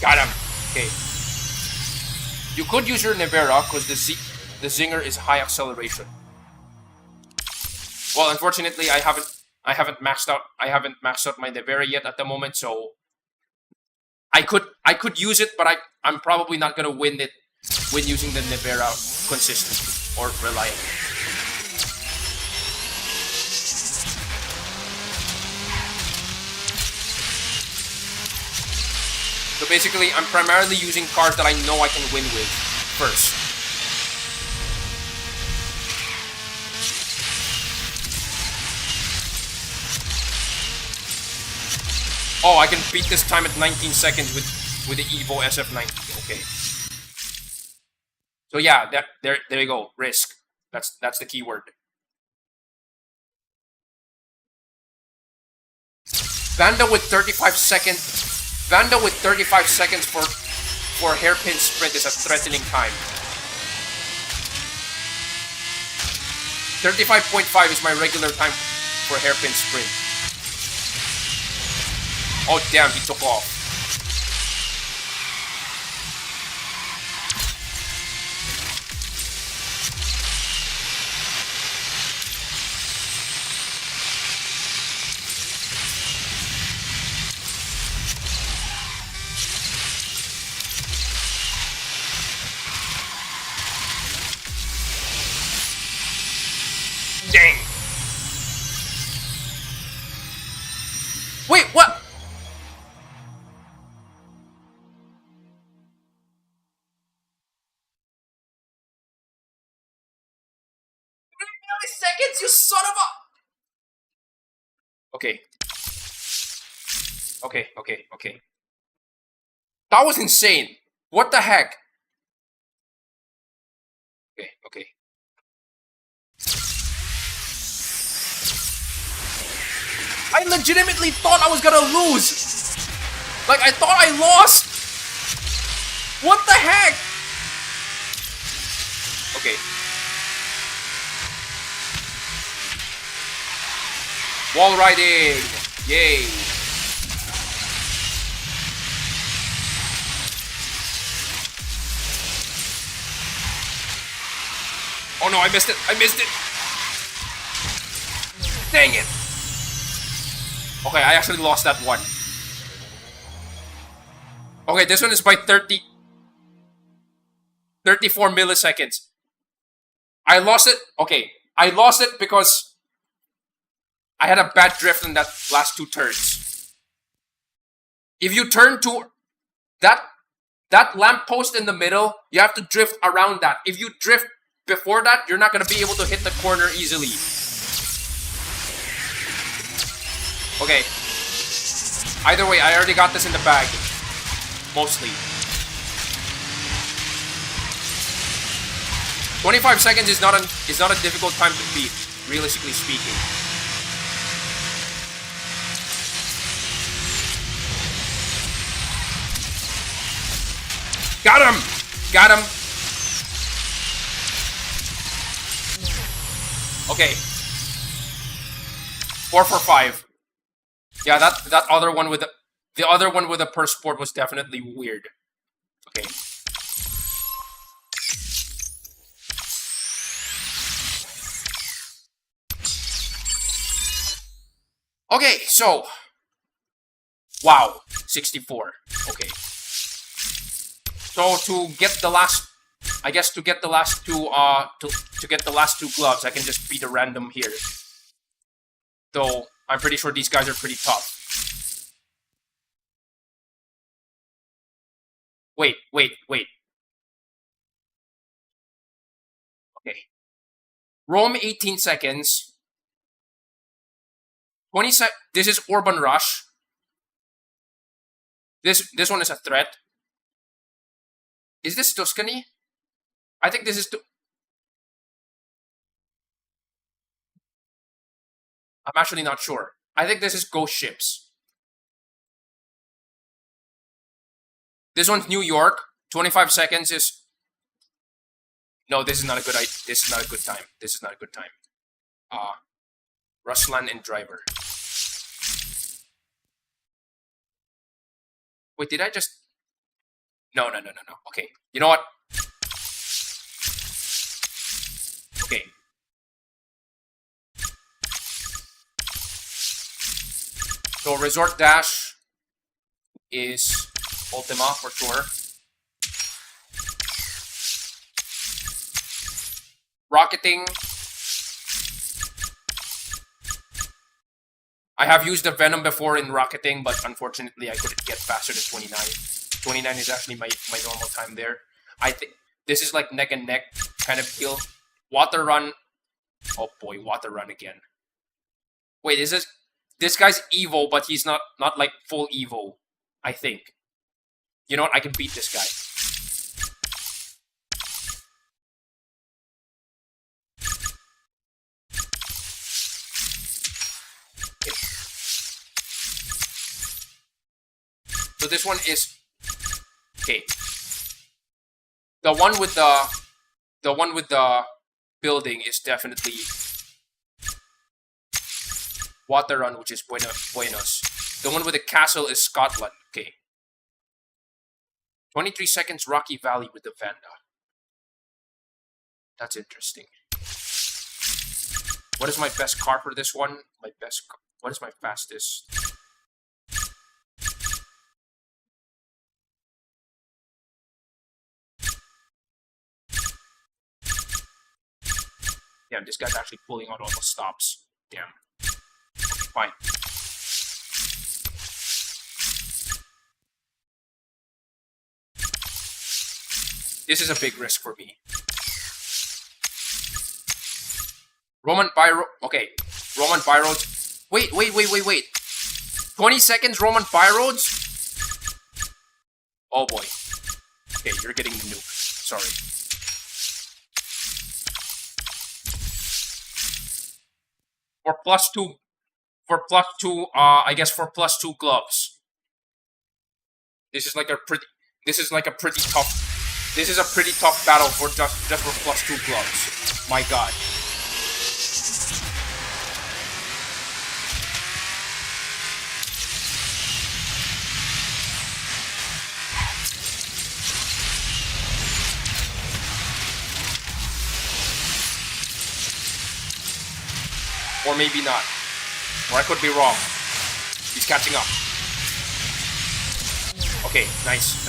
Got him. Okay. You could use your Nevera because the Zinger is high acceleration. Well, unfortunately, I haven't maxed out my Nevera yet at the moment, so I could use it, but I'm probably not gonna win using the Nevera consistently or reliably. So basically, I'm primarily using cards that I know I can win with first. Oh, I can beat this time at 19 seconds with the Evo SF90. Okay. So yeah, there you go. Risk. That's the keyword. Vanda with 35 seconds. Vanda with 35 seconds for hairpin sprint is a threatening time. 35.5 is my regular time for hairpin sprint. Oh damn, he took off. Dang. Wait, what? Milliseconds, you son of a... Okay. Okay. That was insane. What the heck? Okay. I legitimately thought I was gonna lose. Like, I thought I lost. What the heck? Okay. Wall riding. Yay. Oh no, I missed it. Dang it. Okay, I actually lost that one. Okay, this one is by 34 milliseconds. I lost it. Okay, I lost it because I had a bad drift in that last 2 turns. If you turn to that lamppost in the middle, you have to drift around that. If you drift before that, you're not going to be able to hit the corner easily. Okay. Either way, I already got this in the bag. Mostly. 25 seconds is not a difficult time to beat, realistically speaking. Got him! Okay. 4 for 5. Yeah, that other one with the other one with the per sport was definitely weird. Okay. Okay, so wow, 64. Okay. So to get the last, I guess to get the last two to get the last 2 gloves, I can just beat a random here. Though I'm pretty sure these guys are pretty tough. Wait. Okay. Roam 18 seconds. 20 sec. This is Urban Rush. This one is a threat. Is this Tuscany? I think this is. I'm actually not sure. I think this is Ghost Ships. This one's New York. 25 seconds is. No, this is not a good. This is not a good time. This is not a good time. Ruslan and Driver. Wait, did I just? No. Okay, you know what? Okay. So Resort Dash is Ultima for sure. Rocketing. I have used the Venom before in Rocketing, but unfortunately I couldn't get faster than 29. 29 is actually my normal time there. I think this is like neck and neck kind of kill. Water Run. Oh boy, Water Run again. Wait, this guy's Evo, but he's not like full Evo, I think. You know what? I can beat this guy. Okay. So this one is okay. The one with the building is definitely Water Run, which is Buenos. The one with the castle is Scotland. Okay. 23 seconds Rocky Valley with the Vanda. That's interesting. What is my best car for this one? What is my fastest? Damn, this guy's actually pulling out all the stops. Damn. Okay, fine. This is a big risk for me. Roman Byroad. Okay. Roman Byroads. Wait. 20 seconds Roman Byroads? Oh boy. Okay, you're getting the nuke. Sorry. For +2, I guess for +2 gloves. This is like a pretty tough battle for just for +2 gloves. My god. Or maybe not. Or I could be wrong. He's catching up. Okay, nice.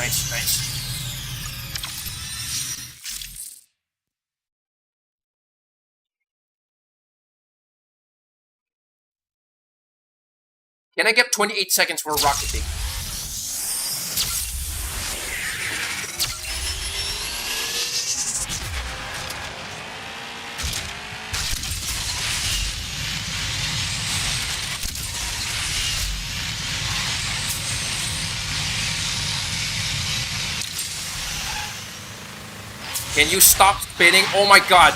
Can I get 28 seconds for rocketing? Can you stop spinning? Oh my god.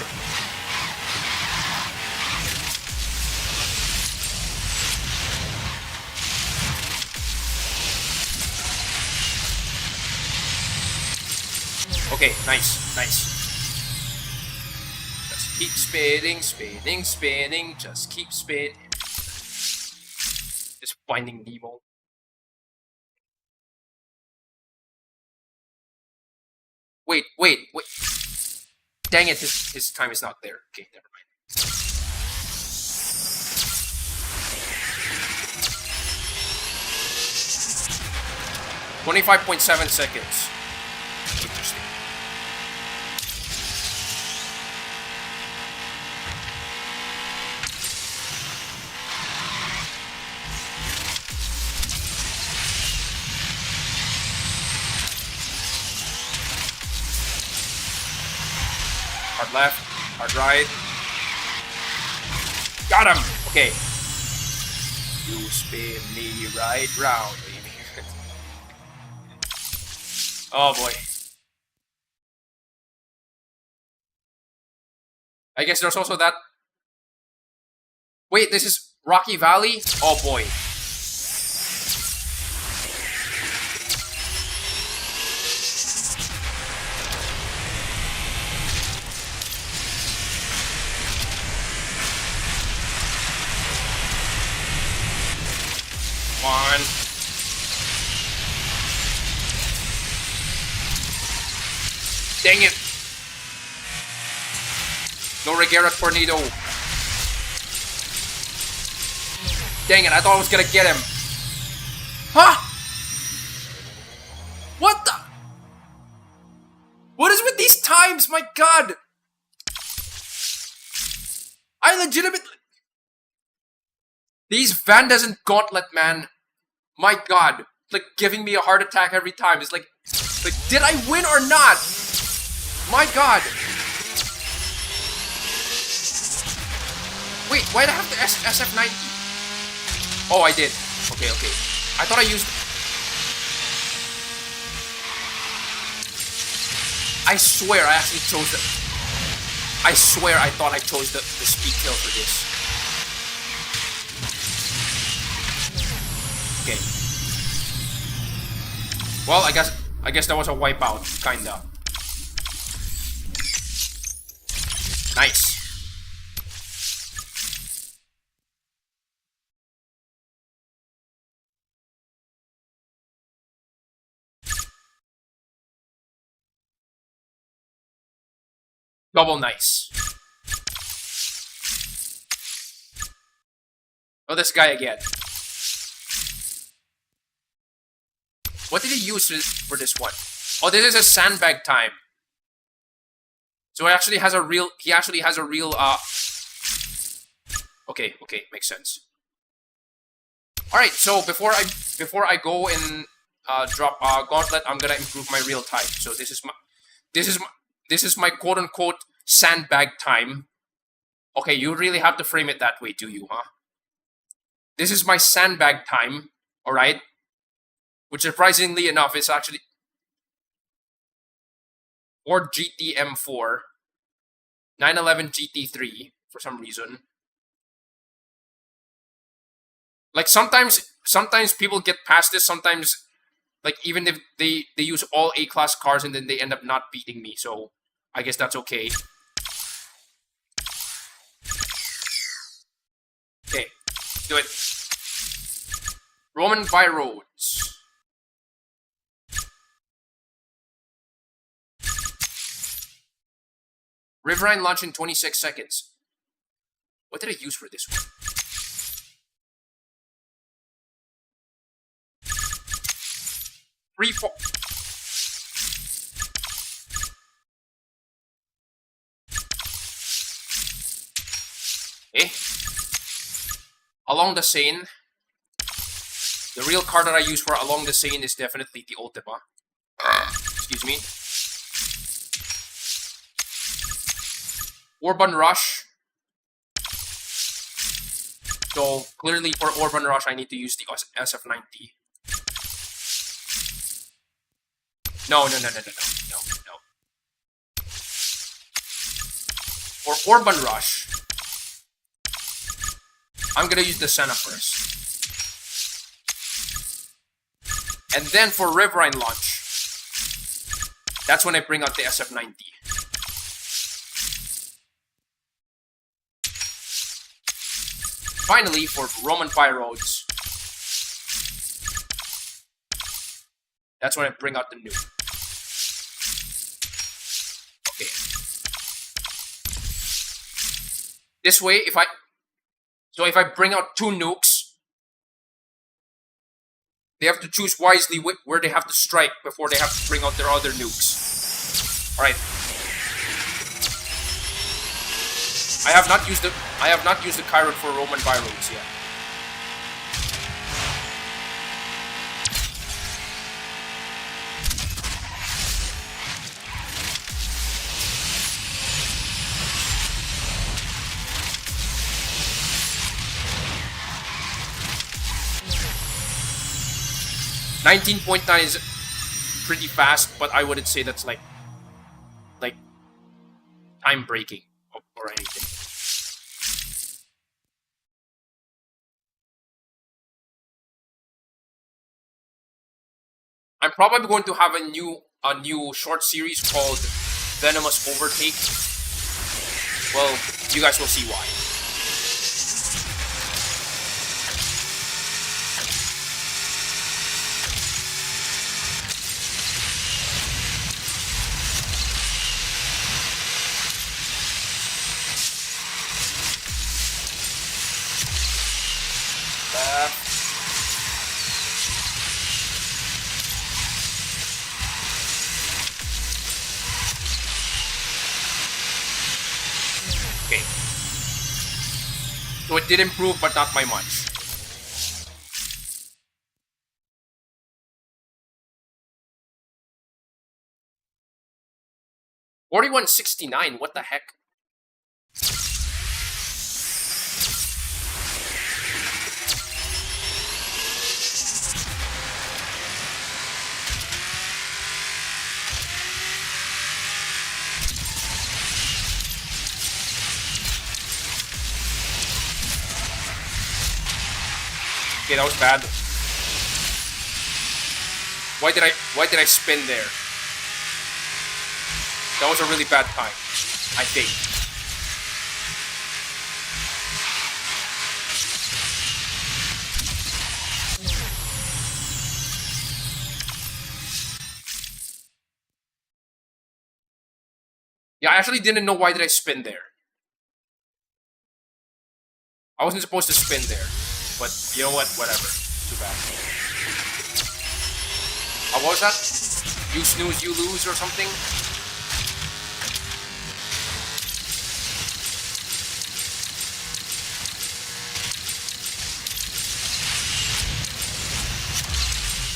Okay, nice. Just keep spinning, spinning, spinning. Just keep spinning. Just Finding Nemo. Wait. Dang it, his time is not there. Okay, never mind. 25.7 seconds. Interesting. Hard left, hard right. Got him! Okay. You spin me right round, baby. Oh boy. I guess there's also that. Wait, this is Rocky Valley? Oh boy. Come on. Dang it. No Regera Tornado. Dang it, I thought I was gonna get him. Huh? What the? What is with these times? My god. I legitimately... These Vandas and Gauntlet, man. My god. Like, giving me a heart attack every time. It's like, did I win or not? My god. Wait, why did I have the SF90? Oh, I did. Okay. I thought I used... I swear I actually chose the... I swear I thought I chose the speed kill for this. Okay. Well, I guess that was a wipeout, kinda. Nice. Double nice. Oh, this guy again. What did he use for this one? Oh, this is a sandbag time. So he actually has a real, Okay, makes sense. Alright, so before I go and drop Gauntlet, I'm gonna improve my real type. So this is my quote unquote sandbag time. Okay, you really have to frame it that way, do you, huh? This is my sandbag time, alright? Which surprisingly enough is actually Ford GT-M4, 911 GT3 for some reason. Like sometimes people get past this, sometimes like even if they use all A-class cars and then they end up not beating me, so I guess that's okay. Okay, do it. Roman by roads. Riverine launch in 26 seconds. What did I use for this one? Free fall. Okay. Along the Seine. The real card that I use for Along the Seine is definitely the Ultima. Excuse me. Urban Rush. So clearly for Urban Rush I need to use the SF90. No. For Urban Rush, I'm gonna use the Senna first. And then for Riverine launch, that's when I bring out the SF90. finally, for Roman fire roads, that's when I bring out the nuke. Okay. This way, if I bring out 2 nukes, they have to choose wisely where they have to strike before they have to bring out their other nukes. Alright. I have not used the Chiron for Roman fire roads yet. $19.9 is pretty fast, but I wouldn't say that's like time breaking or anything. I'm probably going to have a new short series called Venomous Overtake. Well, you guys will see why. Okay. So it did improve, but not by much. $41.69. What the heck? Okay, that was bad. Why did I spin there? That was a really bad time, I think. Yeah, I actually didn't know why did I spin there. I wasn't supposed to spin there. But you know what? Whatever. Too bad. What was that? You snooze, you lose, or something?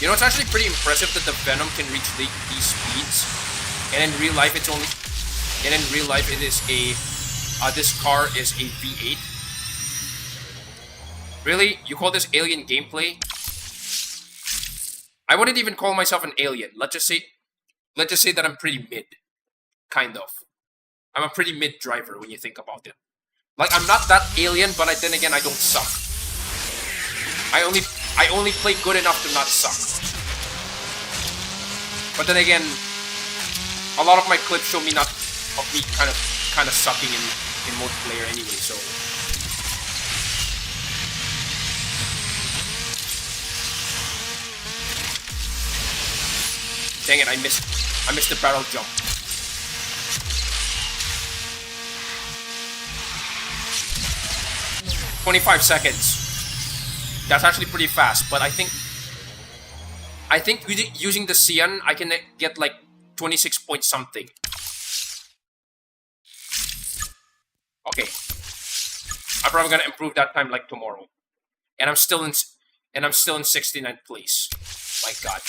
You know, it's actually pretty impressive that the Venom can reach these speeds, and in real life, it is a this car is a V8. Really? You call this alien gameplay? I wouldn't even call myself an alien. Let's just say that I'm pretty mid. Kind of. I'm a pretty mid driver when you think about it. Like, I'm not that alien, but then again, I don't suck. I only play good enough to not suck. But then again, a lot of my clips show me kind of sucking in multiplayer anyway, so. Dang it, I missed the barrel jump. "25 seconds. That's actually pretty fast, but I think using the Cyan, I can get like 26 point something. Okay. I'm probably gonna improve that time like tomorrow. And I'm still in 69th place. My god.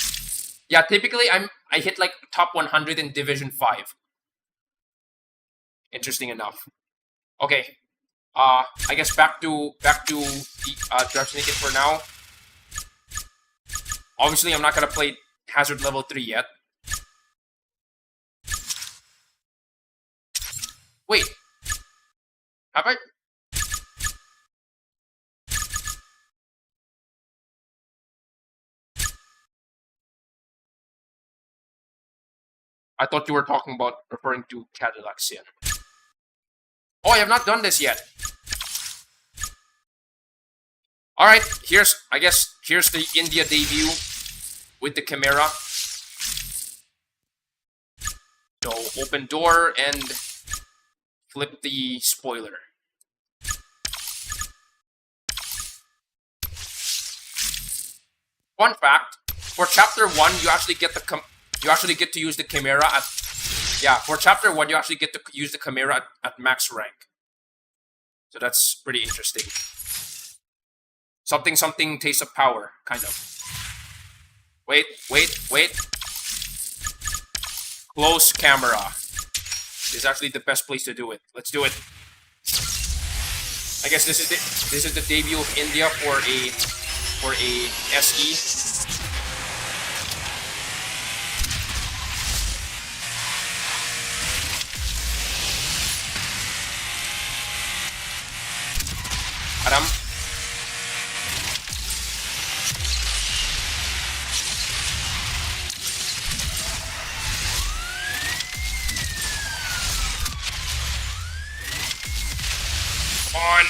Yeah, typically I hit like top 100 in Division 5. Interesting enough. Okay. I guess back to the Syndicate for now. Obviously, I'm not gonna play Hazard level 3 yet. Wait. Have I? I thought you were referring to Cadillac Cyan. Oh, I have not done this yet. All right, here's the India debut with the camera. So open door and flip the spoiler. Fun fact: for chapter 1, you actually get to use the chimera at for chapter 1 you actually get to use the chimera at max rank. So that's pretty interesting. Something taste of power, kind of. Wait. Close camera. This is actually the best place to do it. Let's do it. I guess this is the debut of India for a SE. Adam. Come on.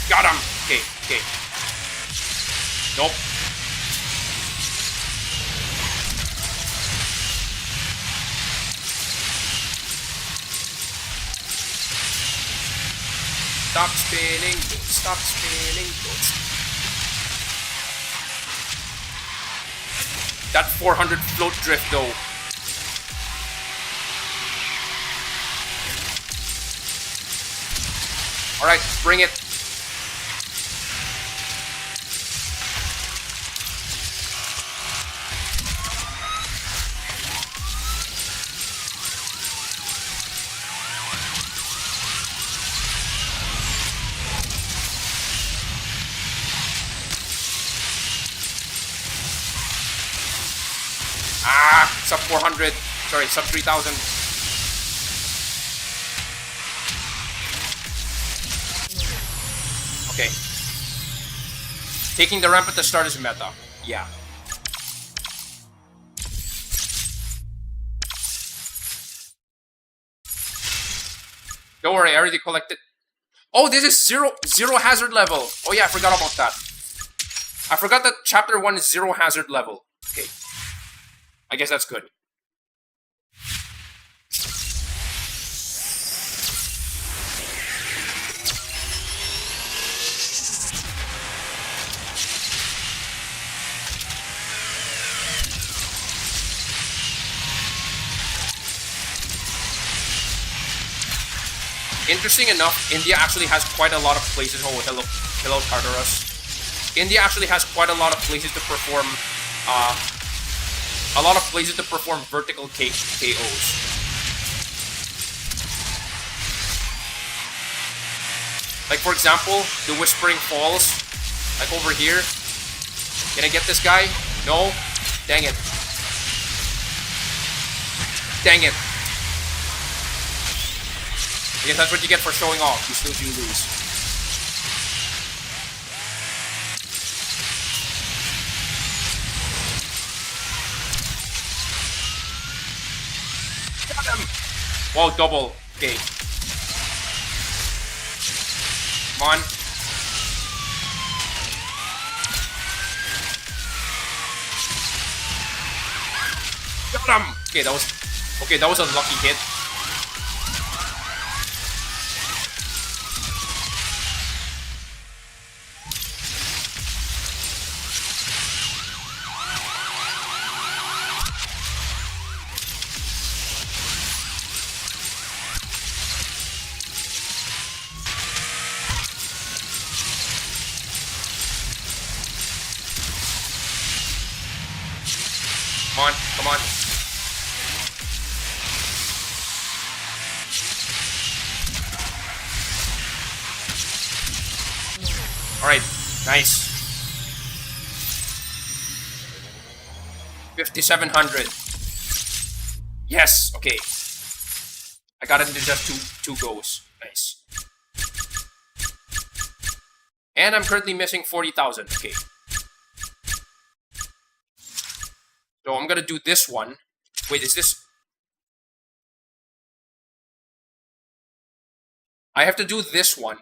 Got him. Okay. Nope. Stop spinning, stop spinning. That 400 float drift though. Alright, bring it. Sub 400. Sorry, sub 3000. Okay. Taking the ramp at the start is meta. Yeah. Don't worry, I already collected. Oh, this is zero hazard level. Oh yeah, I forgot about that. I forgot that chapter 1 is 0 hazard level. Okay. I guess that's good. Interesting enough, India actually has quite a lot of places. Oh, hello, Tartarus. India actually has quite a lot of places to perform. A lot of places to perform vertical KOs. Like for example, the Whispering Falls. Like over here. Can I get this guy? No? Dang it. Dang it. I guess that's what you get for showing off. You still do lose. Got him! Whoa, double. Okay. Come on. Got him! Okay, that was a lucky hit. Come on. Alright, nice. 5,700. Yes, okay. I got it into just two goes. Nice. And I'm currently missing 40,000. Okay. So I'm gonna do this one. Wait, is this? I have to do this one.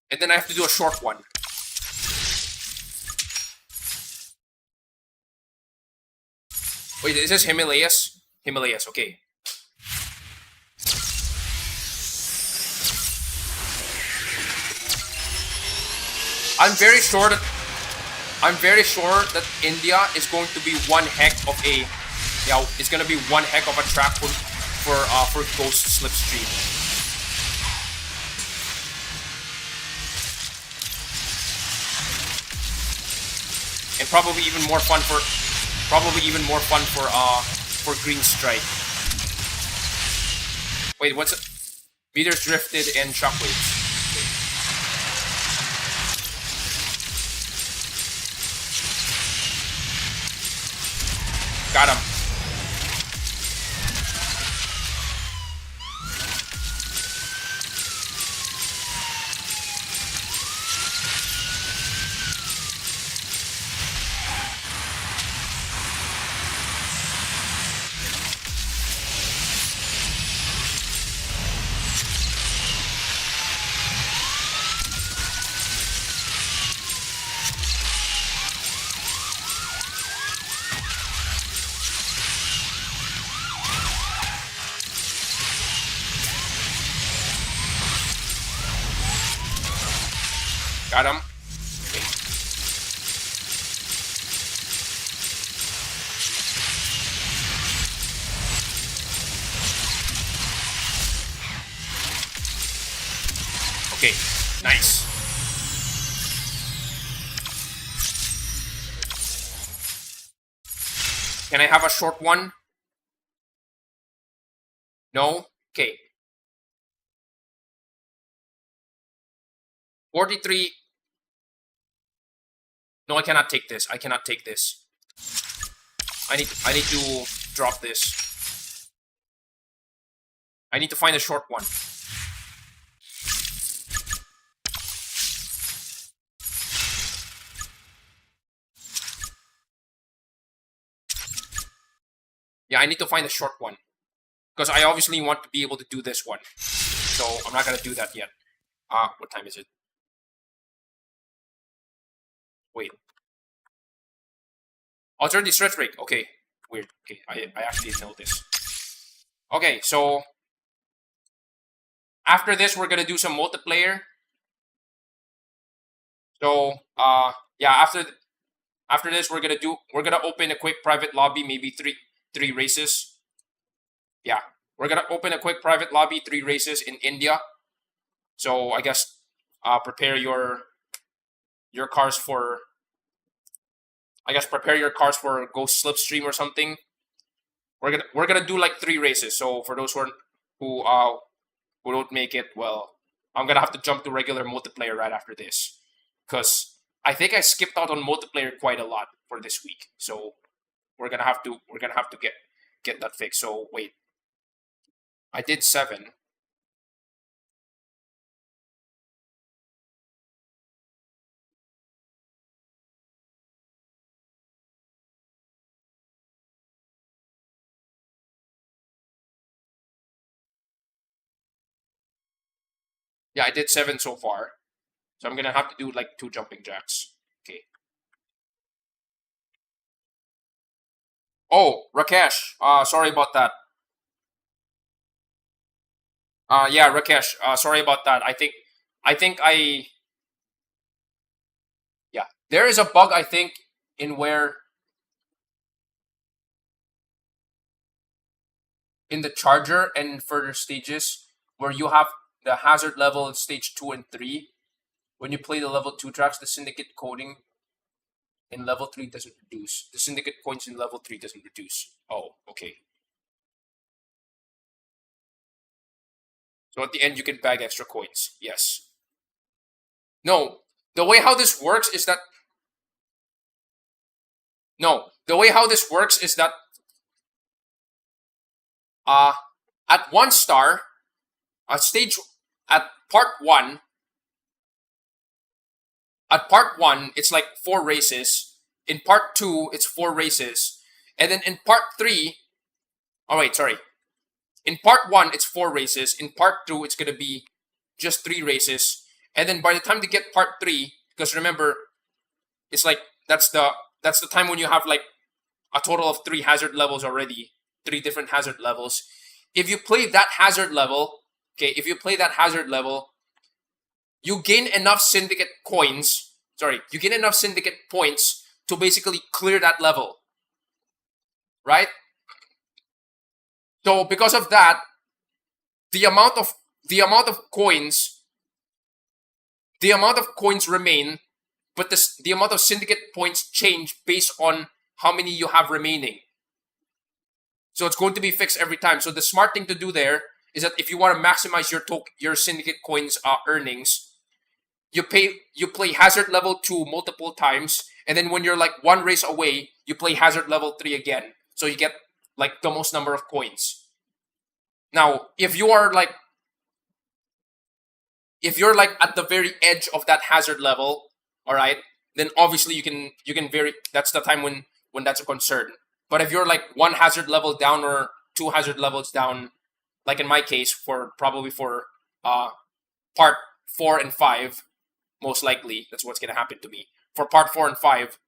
And then I have to do a short one. Wait, is this Himalayas? Himalayas, okay. I'm very sure that India is going to be one heck of a, yeah, it's gonna be one heck of a track for Ghost Slipstream. And probably even more fun for Green Strike. Wait, what's it? Meters drifted and shockwaves. Got him. Got him. Okay. Okay, nice. Can I have a short one? No? Okay. 43. No, I cannot take this. I cannot take this. I need to drop this. I need to find a short one. Yeah, I need to find a short one. Because I obviously want to be able to do this one. So I'm not gonna do that yet. What time is it? Wait. Alternative stretch break. Okay. Weird. Okay, I actually didn't know this. Okay, so after this we're gonna do some multiplayer. So yeah, after this we're gonna open a quick private lobby, maybe three races. Yeah. We're gonna open a quick private lobby, 3 races in India. So I guess prepare your cars for, I guess prepare your cars for Ghost Slipstream or something. We're gonna do like 3 races. So for those who don't make it, well, I'm gonna have to jump to regular multiplayer right after this, because I think I skipped out on multiplayer quite a lot for this week. So we're gonna have to get that fixed. So wait, I did 7. Yeah, I did 7 so far. So I'm gonna have to do like 2 jumping jacks. Okay. Oh, Rakesh. Sorry about that. Yeah, Rakesh. Sorry about that. Yeah. There is a bug, I think, in the charger and further stages where you have the hazard level in stage 2 and 3. When you play the level 2 tracks, the Syndicate coding in level 3 doesn't reduce. The Syndicate coins in level 3 doesn't reduce. Oh, okay. So at the end, you can bag extra coins. Yes. No, the way how this works is that... No, the way how this works is that... at 1 star, at part 1, it's like 4 races. In part 2, it's 4 races. And then in part 3, oh wait, sorry. In part 1, it's 4 races. In part 2, it's going to be just 3 races. And then by the time they get part 3, because remember, it's like that's the time when you have like a total of 3 hazard levels already, 3 different hazard levels. If you play that hazard level, okay, if you play that hazard level, you gain enough syndicate coins. Sorry, you gain enough syndicate points to basically clear that level, right? So because of that, the amount of coins remain, but the amount of syndicate points change based on how many you have remaining. So it's going to be fixed every time. So the smart thing to do there is that if you want to maximize your syndicate coins earnings, you play hazard level 2 multiple times, and then when you're like 1 race away, you play hazard level 3 again. So you get like the most number of coins. Now, if you're like at the very edge of that hazard level, all right, then obviously you can vary. That's the time when that's a concern. But if you're like 1 hazard level down or 2 hazard levels down, like in my case, probably for part 4 and 5, most likely that's what's gonna happen to me. For part 4 and 5,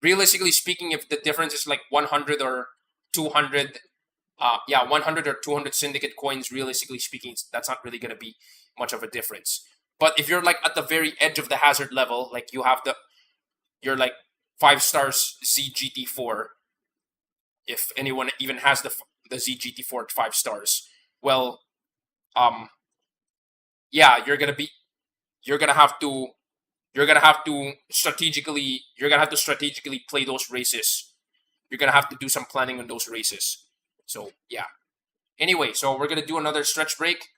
realistically speaking, if the difference is like 100 or 200, 100 or 200 syndicate coins, realistically speaking, that's not really gonna be much of a difference. But if you're like at the very edge of the hazard level, like you're like 5 stars ZGT4, if anyone even has the ZGT4 at 5 stars, well, yeah, you're gonna have to strategically play those races. You're gonna have to do some planning on those races. So yeah. Anyway, so we're gonna do another stretch break.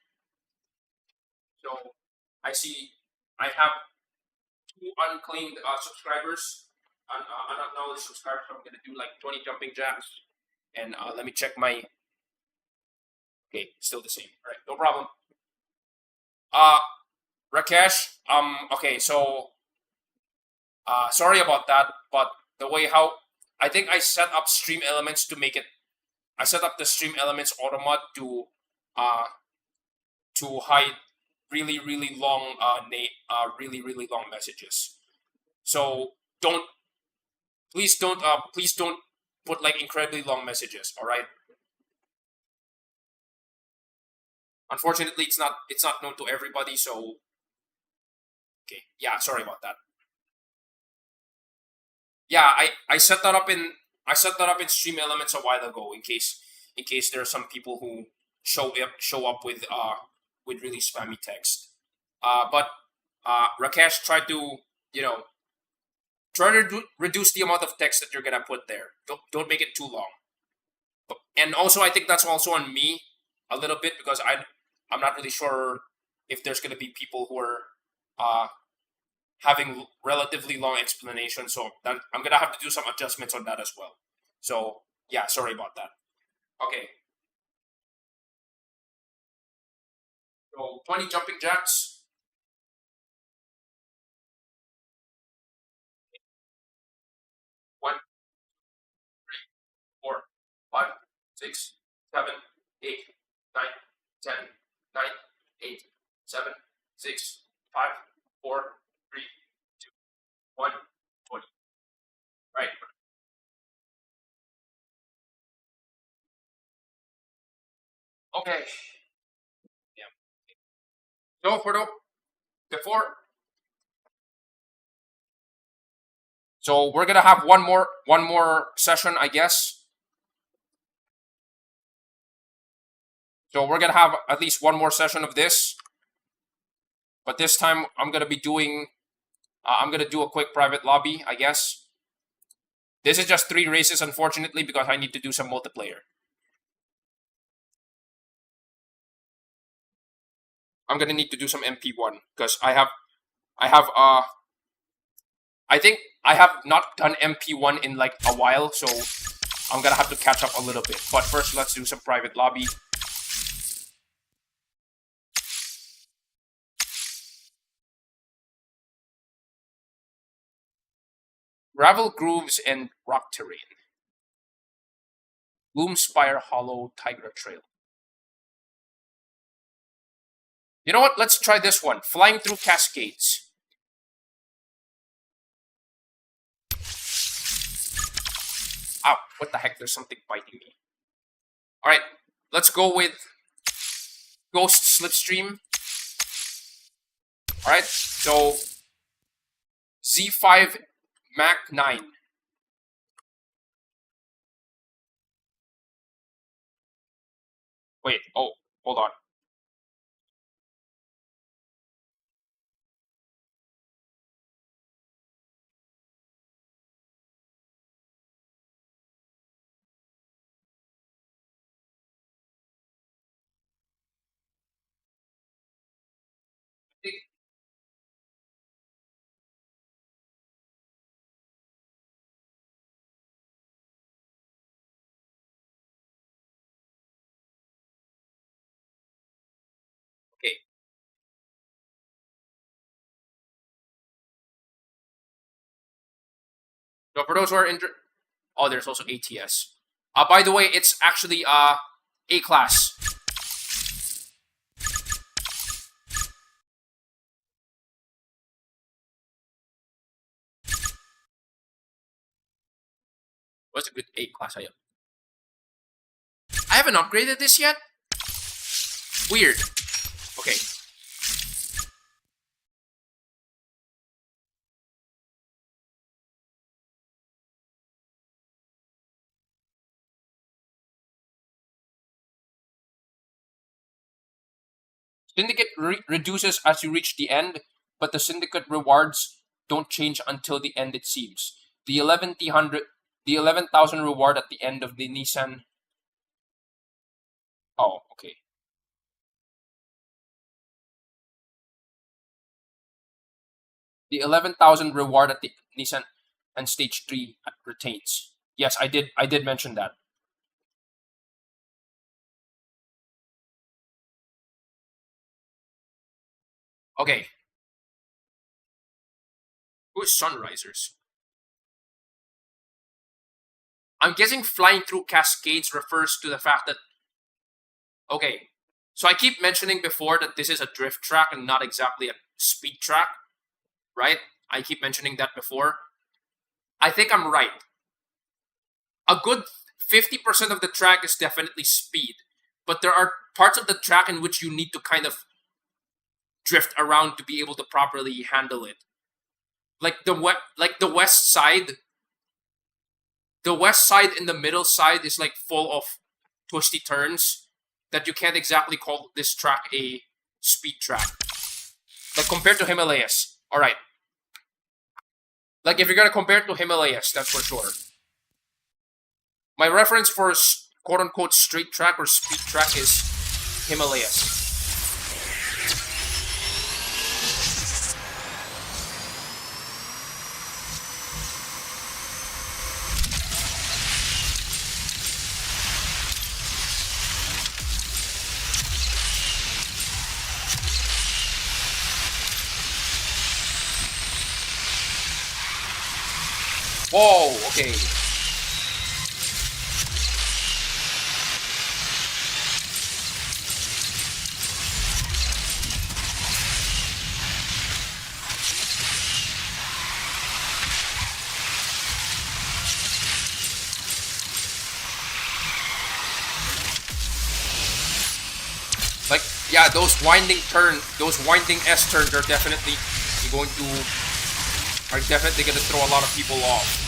So I see I have 2 unclaimed subscribers, unacknowledged subscribers. So I'm gonna do like 20 jumping jacks, and let me check my. Okay, still the same. All right, no problem. Rakesh. Okay, so sorry about that, but the way how I think I set up stream elements to make it. I set up the stream elements automod to hide really long really long messages. So please don't put like incredibly long messages. All right. Unfortunately, it's not known to everybody. So okay, yeah, sorry about that. Yeah, I set that up in Stream Elements a while ago in case there are some people who show up with really spammy text. But Rakesh, try to reduce the amount of text that you're gonna put there. Don't make it too long. And also, I think that's also on me a little bit because I'm not really sure if there's gonna be people who are having relatively long explanations, so I'm gonna have to do some adjustments on that as well. So yeah, sorry about that. Okay. So 20 jumping jacks. 1, 3, 4, 5, 6, 7, 8, 9, 10, 9, 8, 7, 6, 5, 4, 3, 2, 1, 20. Right. Okay. Yeah. So for before, so we're gonna have one more session, I guess. So we're gonna have at least one more session of this, but this time I'm gonna be doing. I'm gonna do a quick private lobby, I guess. This is just 3 races, unfortunately, because I need to do some multiplayer. I'm gonna need to do some MP1 because I think I have not done MP1 in like a while, so I'm gonna have to catch up a little bit. But first, let's do some private lobby. Gravel grooves and rock terrain. Bloom Spire Hollow Tigra Trail. You know what? Let's try this one. Flying through cascades. Ow, what the heck? There's something biting me. Alright, let's go with Ghost Slipstream. Alright, so Z5 Mac 9. Wait, oh, hold on. Okay. So for those who are interested, oh, there's also ATS. By the way, it's actually A class. What's a good A class item? I haven't upgraded this yet. Weird. Okay. Syndicate reduces as you reach the end, but the Syndicate rewards don't change until the end, it seems. The 11,000 reward at the end of the Nissan. Oh, okay. The 11,000 reward at the Nissan and Stage 3 retains. Yes, I did mention that. Okay. Who is Sunrisers? I'm guessing flying through cascades refers to the fact that... Okay, so I keep mentioning before that this is a drift track and not exactly a speed track, right? I keep mentioning that before. I think I'm right. A good 50% of the track is definitely speed, but there are parts of the track in which you need to kind of drift around to be able to properly handle it. Like the west side. The west side and the middle side is like full of twisty turns that you can't exactly call this track a speed track. Like compared to Himalayas. Alright. Like if you're gonna compare it to Himalayas, that's for sure. My reference for quote-unquote straight track or speed track is Himalayas. Whoa, okay. Like, yeah, those winding S turns are definitely going to throw a lot of people off.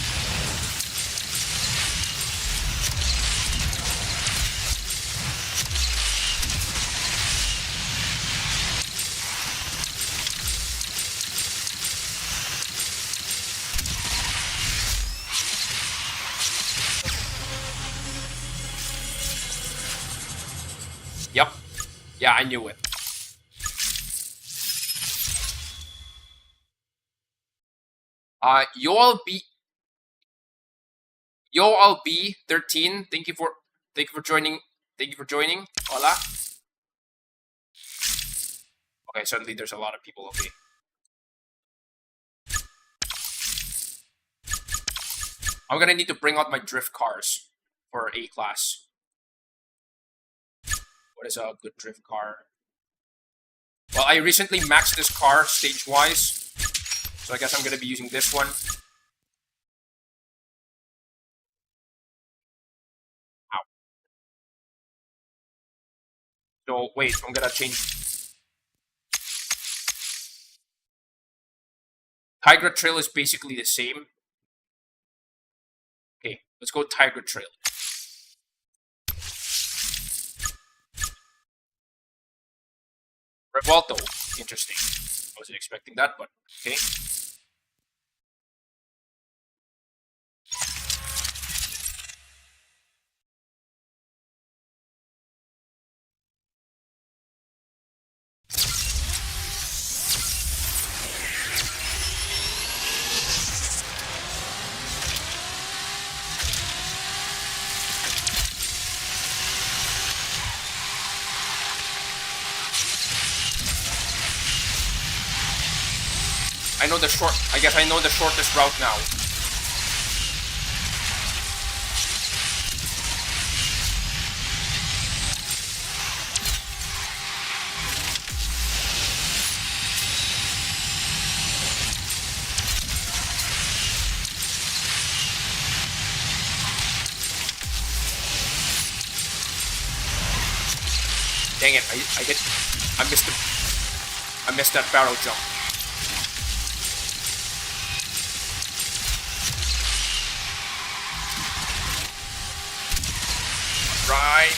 Yep. Yeah, I knew it. Yoal B 13. Thank you for joining. Thank you for joining. Hola. Okay, suddenly there's a lot of people. Okay. I'm gonna need to bring out my drift cars for A class. What is a good drift car? Well, I recently maxed this car stage-wise, so I guess I'm gonna be using this one. Ow. So wait, I'm gonna change. Tiger Trail is basically the same. Okay, let's go Tiger Trail. Revuelto. Interesting. I wasn't expecting that, but okay. I guess I know the shortest route now. Dang it, I missed that barrel jump. Right.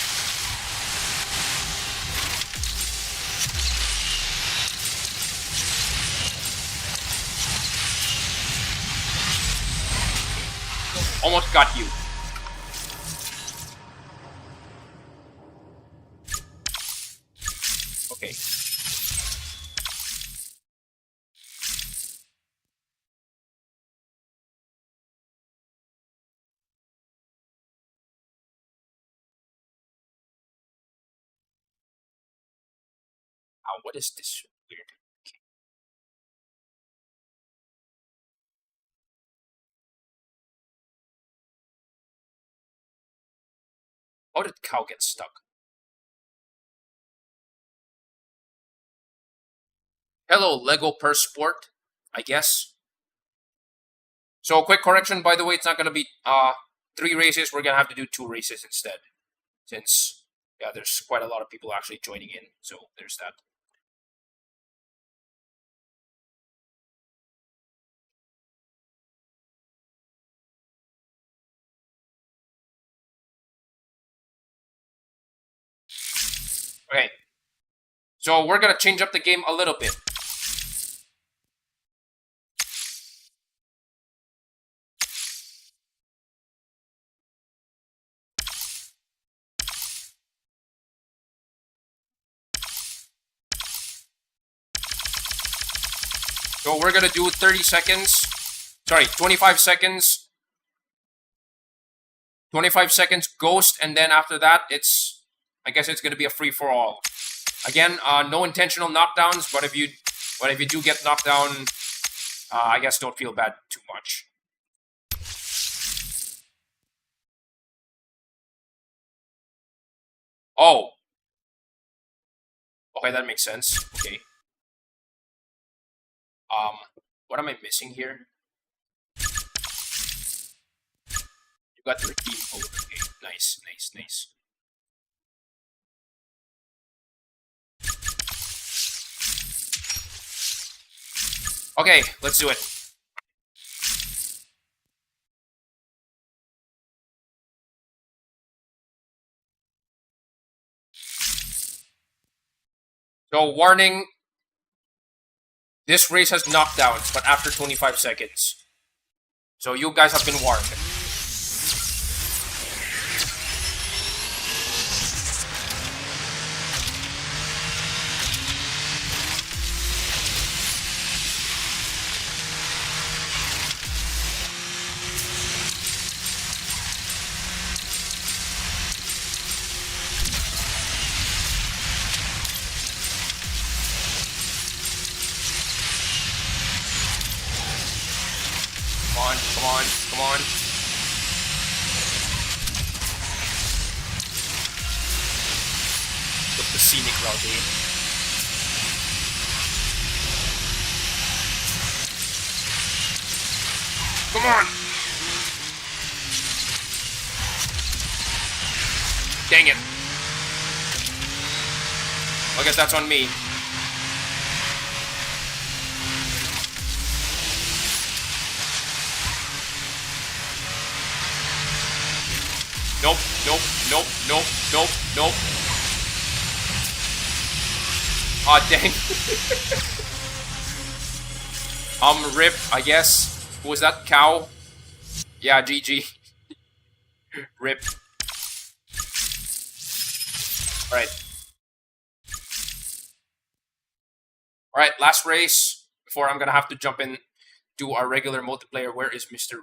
Almost got you. Okay. Oh, what is this weird? Okay. How did cow get stuck? Hello, Lego per sport, I guess. So, quick correction, by the way, it's not going to be 3 races. We're going to have to do 2 races instead. Since, yeah, there's quite a lot of people actually joining in. So, there's that. Okay. So, we're going to change up the game a little bit. So we're gonna do 30 seconds. Sorry, 25 seconds. 25 seconds ghost, and then after that, I guess it's gonna be a free for all. Again, no intentional knockdowns, but if you do get knocked down, I guess don't feel bad too much. Oh. Okay, that makes sense. Okay. What am I missing here? You got the redeem code. Okay, nice, nice, nice. Okay, let's do it. So, warning. This race has knockdowns, but after 25 seconds. So you guys have been warned. Come on, come on, come on. scenic route, eh? Come on! Dang it. I guess that's on me. Nope, nope, nope, nope, nope, nope. Aw, dang. Rip, I guess. Who was that? Cow? Yeah, GG. Rip. Alright. Alright, last race. Before I'm gonna have to jump in, do our regular multiplayer. Where is Mr.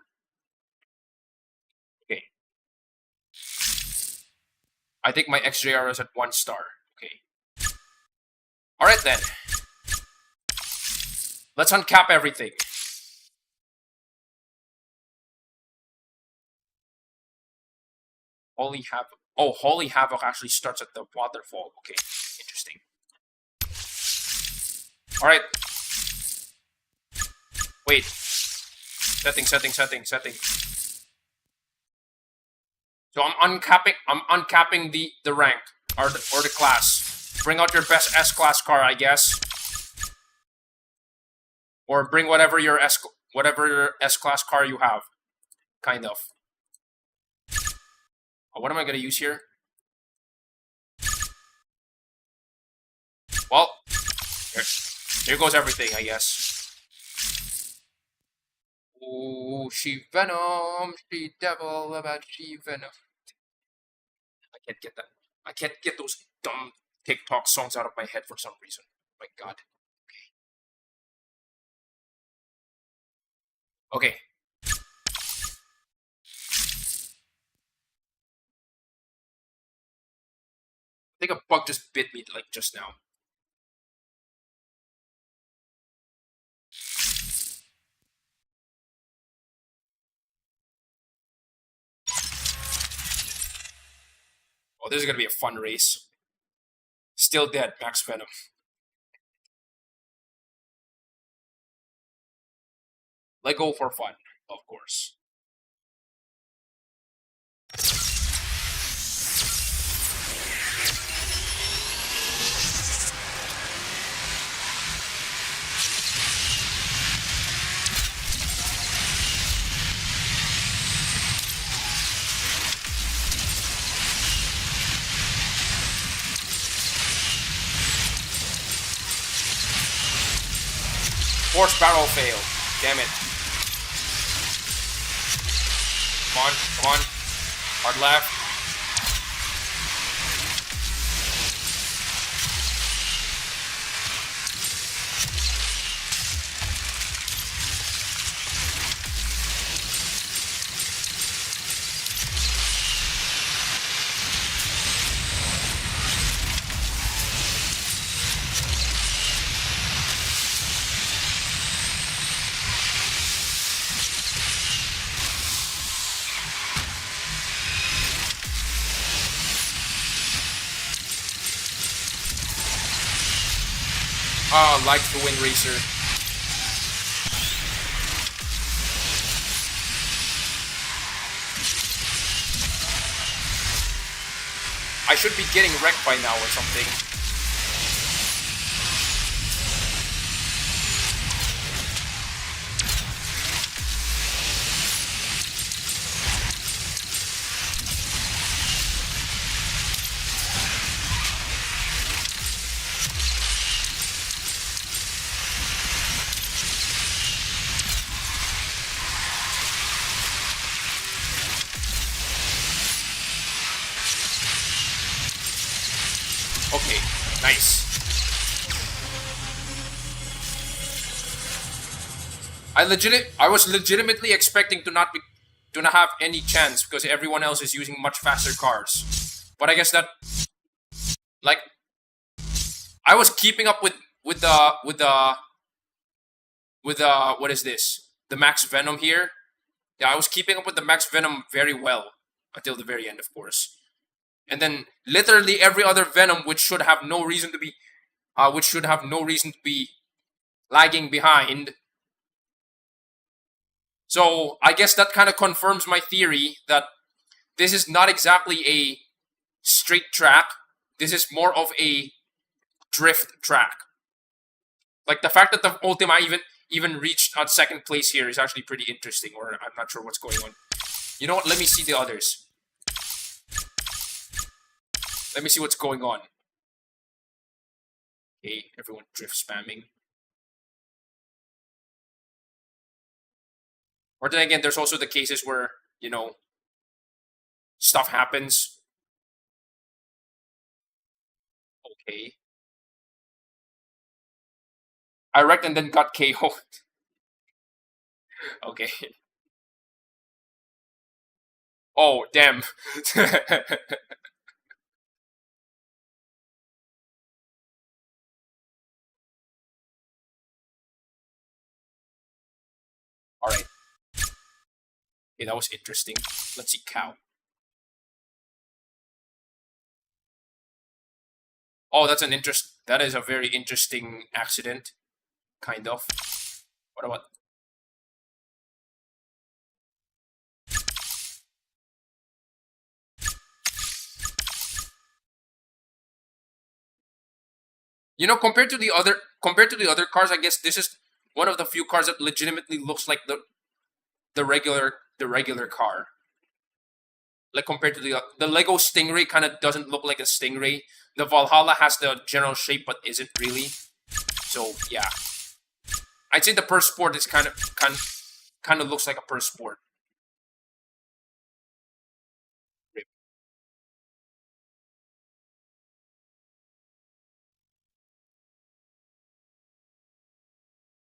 Okay. I think my XJR is at 1 star. Okay. Alright then. Let's uncap everything. Holy Havoc. Oh, Holy Havoc actually starts at the waterfall. Okay, interesting. Alright. Wait. Setting. So I'm uncapping the rank or the class. Bring out your best S-class car, I guess. Or bring whatever your S-class car you have. Kind of. What am I gonna use here? Well, here goes everything, I guess. Ooh, she venom, she devil, about she venom. I can't get that. I can't get those dumb TikTok songs out of my head for some reason. My God. Okay. I think a bug just bit me like just now. Oh, this is gonna be a fun race. Still dead, Max Venom. Let go for fun, of course. Force barrel fail. Damn it. Come on. Hard left. Oh, like the Wind Racer. I should be getting wrecked by now or something. Okay, nice. I was legitimately expecting to not have any chance because everyone else is using much faster cars. But I guess that, like, I was keeping up with the what is this? The Max Venom here. Yeah, I was keeping up with the Max Venom very well until the very end, of course. and then literally every other Venom, which should have no reason to be, lagging behind. So I guess that kind of confirms my theory that this is not exactly a straight track. This is more of a drift track. Like the fact that the Ultima even reached second place here is actually pretty interesting, or I'm not sure what's going on. You know what? Let me see the others. Let me see what's going on. Okay, everyone drift spamming. Or then again, there's also the cases where, you know, stuff happens. Okay. I wrecked and then got KO'd. Okay. Oh, damn. Alright. Okay, that was interesting. Let's see, cow. Oh, that is a very interesting accident. Kind of. What about... You know, compared to the other cars, I guess this is one of the few cars that legitimately looks like the regular car. Like compared to the Lego Stingray kind of doesn't look like a Stingray. The Valhalla has the general shape but isn't really. So yeah, I'd say the Purse Sport is kind of looks like a Purse Sport.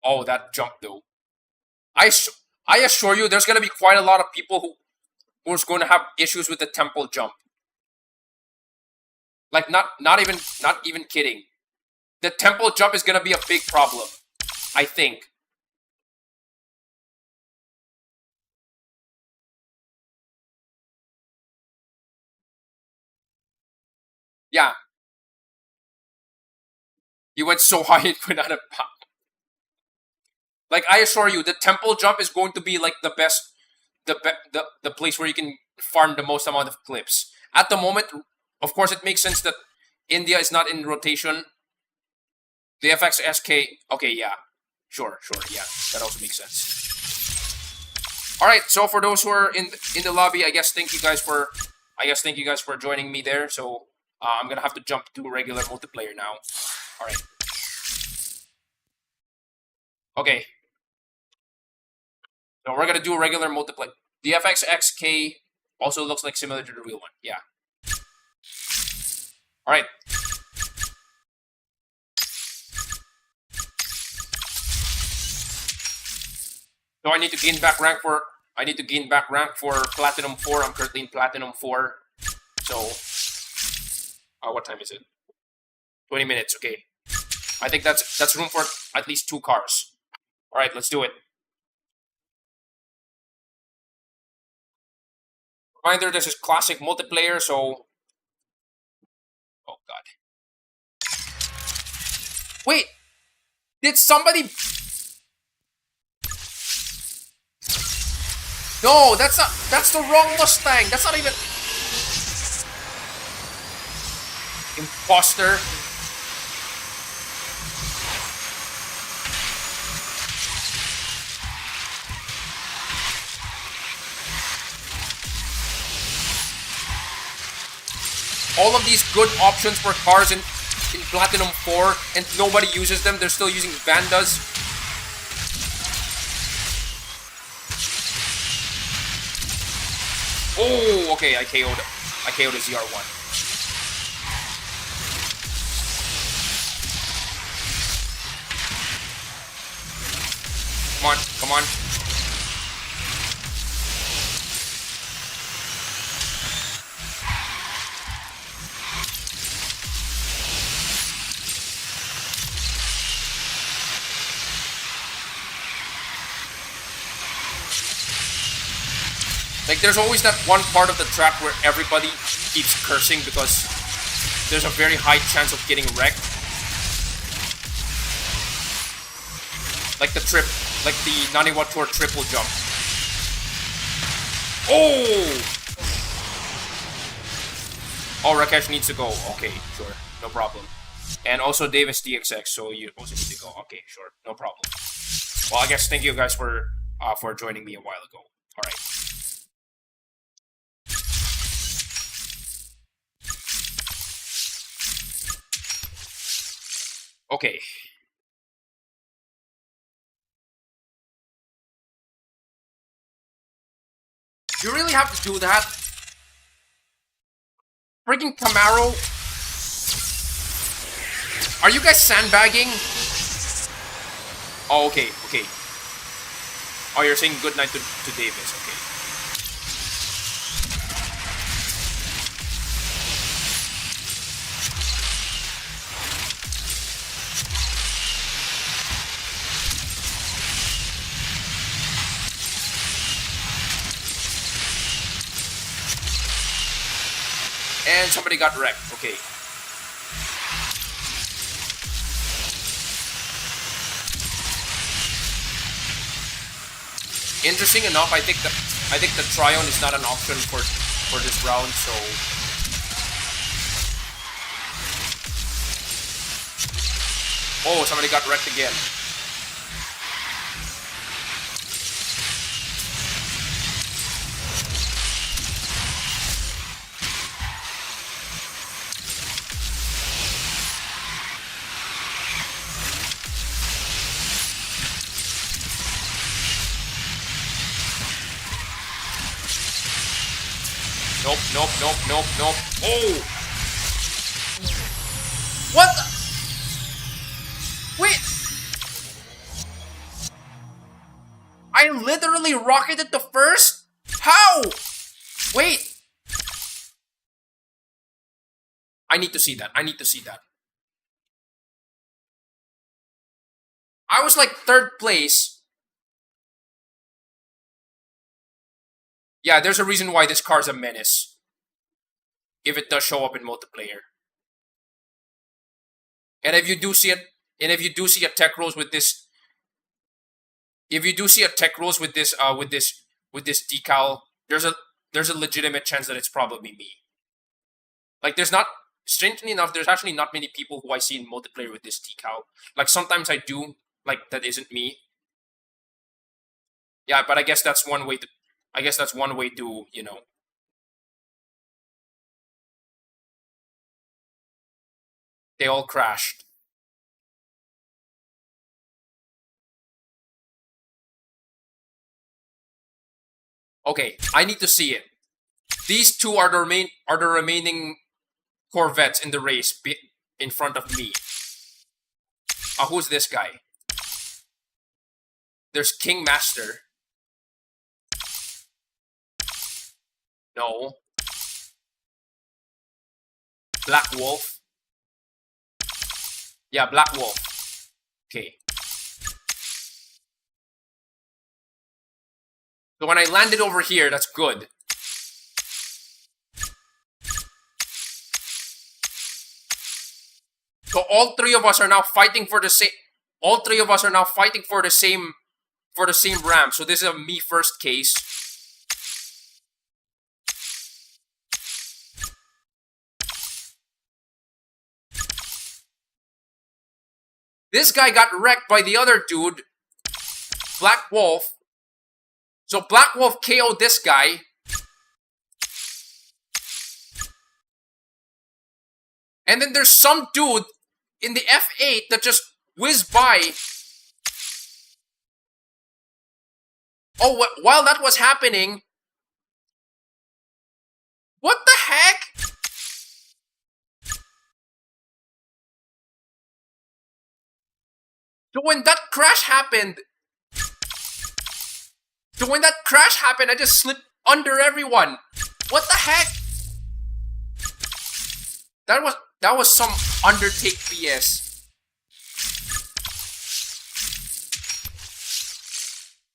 Oh, that jump though. I assure you, there's gonna be quite a lot of people who's going to have issues with the temple jump. Like not even kidding. The temple jump is gonna be a big problem, I think. Yeah. He went so high it went out of bounds. Like I assure you, the temple jump is going to be like the best, the place where you can farm the most amount of clips. At the moment, of course, it makes sense that India is not in rotation. The FXSK, okay, yeah, sure, yeah, that also makes sense. All right, so for those who are in the lobby, I guess thank you guys for joining me there. So I'm gonna have to jump to regular multiplayer now. All right. Okay. So we're gonna do a regular multiplayer. The FXXK also looks like similar to the real one. Yeah. All right. So I need to gain back rank for Platinum 4. I'm currently in Platinum 4. So what time is it? 20 minutes, okay. I think that's room for at least 2 cars. Alright, let's do it. Reminder, this is classic multiplayer, so... Oh god. Wait! Did somebody... No, that's the wrong Mustang. That's not even... Imposter. All of these good options for cars in Platinum 4, and nobody uses them. They're still using Vandas. Oh, okay, I KO'd a ZR1. Come on. Like, there's always that one part of the track where everybody keeps cursing because there's a very high chance of getting wrecked. Like the Naniwa Tour triple jump. Oh! Oh, Rakesh needs to go. Okay, sure. No problem. And also Davis DXX, so you also need to go. Okay, sure. No problem. Well, I guess thank you guys for joining me a while ago. Alright. Okay. You really have to do that? Freaking Camaro? Are you guys sandbagging? Oh, okay, okay. Oh, you're saying good night to Davis, okay. And somebody got wrecked, okay. Interesting enough, I think the Tryon is not an option for this round, so oh, somebody got wrecked again. Nope, nope, nope, nope, nope. Oh! What the? Wait! I literally rocketed the first? How? Wait! I need to see that. I need to see that. I was like 3rd place. Yeah, there's a reason why this car's a menace. If it does show up in multiplayer. And if you do see it, and if you do see a tech rose with this, if you do see a tech rose with this decal, there's a legitimate chance that it's probably me. Like, there's not, strangely enough, there's actually not many people who I see in multiplayer with this decal. Like, sometimes I do, like, that isn't me. Yeah, but I guess that's one way to, you know. They all crashed. Okay, I need to see it. These two are the remaining Corvettes in the race in front of me. Who's this guy? There's King Master. No. Black Wolf. Yeah, Black Wolf. Okay. So when I landed over here, that's good. So all 3 of us are now fighting for the same. All 3 of us are now fighting for the same ramp. So this is a me first case. This guy got wrecked by the other dude, Black Wolf. So Black Wolf KO'd this guy. And then there's some dude in the F8 that just whizzed by. Oh, while that was happening, what the heck? So when that crash happened, I just slipped under everyone. What the heck? That was some Undertake BS.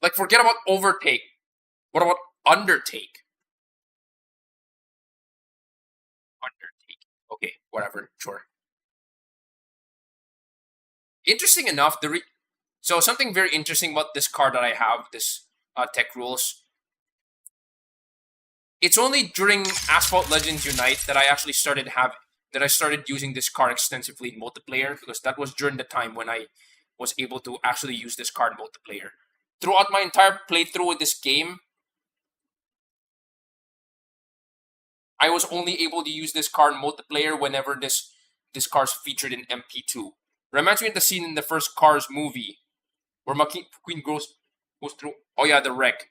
Like, forget about Overtake. What about Undertake? Undertaking. Okay, whatever. Sure. Interesting enough, so something very interesting about this card that I have, this tech rules. It's only during Asphalt Legends Unite that I started using this card extensively in multiplayer, because that was during the time when I was able to actually use this card in multiplayer. Throughout my entire playthrough with this game, I was only able to use this card in multiplayer whenever this card's featured in MP2. Reminds me of the scene in the first Cars movie where Queen goes through. Oh yeah, the wreck.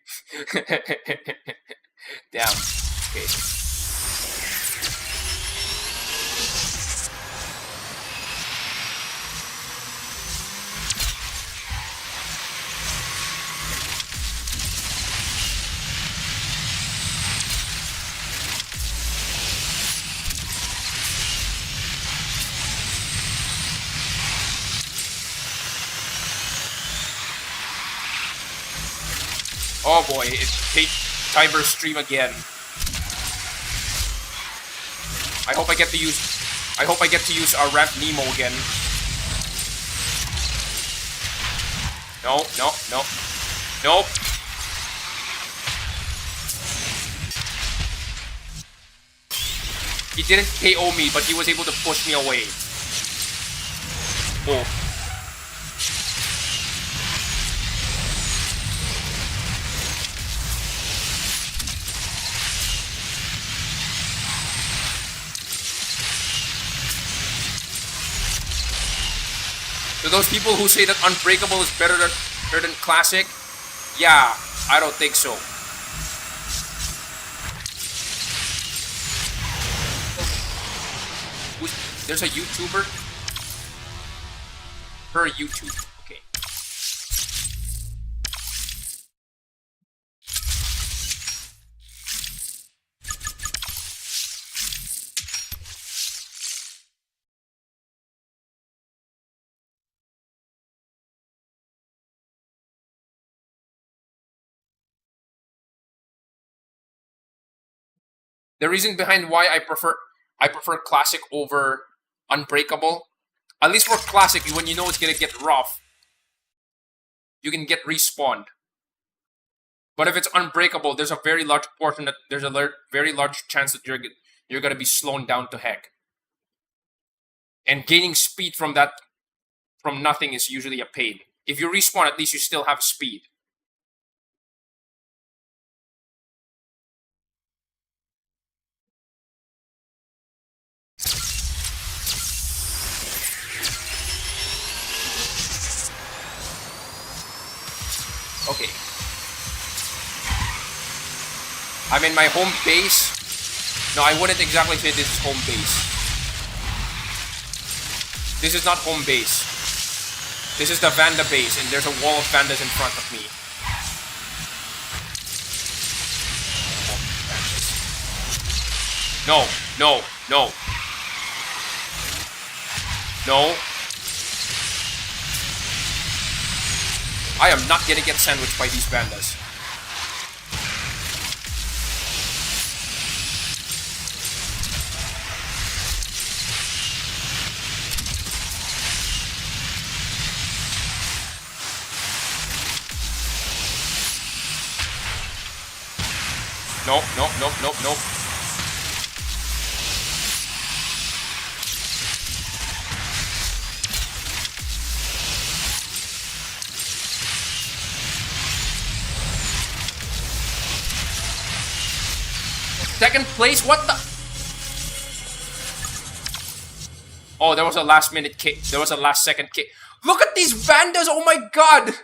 Damn. Okay. Oh boy, it's Tiber stream again. I hope I get to use our Ramp Nemo again. No, no, no. Nope. He didn't KO me, but he was able to push me away. Oh. To those people who say that Unbreakable is better than Classic, yeah, I don't think so. There's a YouTuber? Per YouTube. Okay. The reason behind why I prefer Classic over Unbreakable, at least for Classic, when you know it's gonna get rough, you can get respawned. But if it's Unbreakable, there's a very large portion that there's a very large chance that you're gonna be slowed down to heck. And gaining speed from nothing is usually a pain. If you respawn, at least you still have speed. Okay. I'm in my home base. No, I wouldn't exactly say this is home base. This is not home base. This is the Vanda base, and there's a wall of Vandas in front of me. No, no, no. No. I am not gonna get sandwiched by these Vandas. Nope, nope, nope, nope, nope. Second place? What the? Oh, there was a last minute kick. There was a last second kick. Look at these Vandas! Oh my god!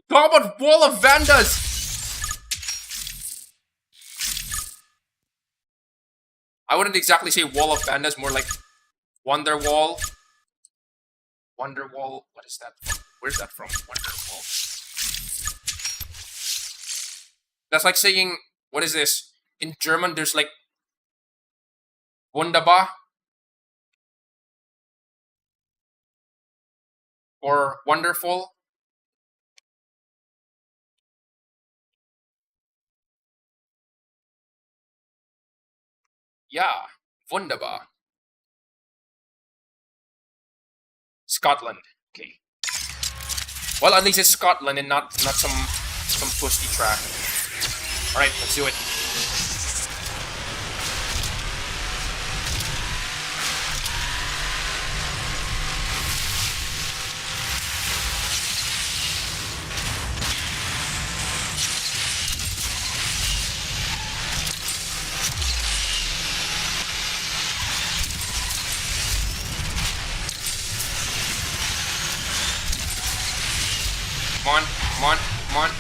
Talk about wall of Vandas! I wouldn't exactly say wall of Vandas, more like Wonder Wall. Wonder Wall, what is that from? Where's that from? Wonder Wall. That's like saying, what is this? In German, there's like Wunderbar or wonderful. Yeah, wunderbar. Scotland. Okay. Well, at least it's Scotland and not some twisty track. All right, let's do it. Come on, come on, come on.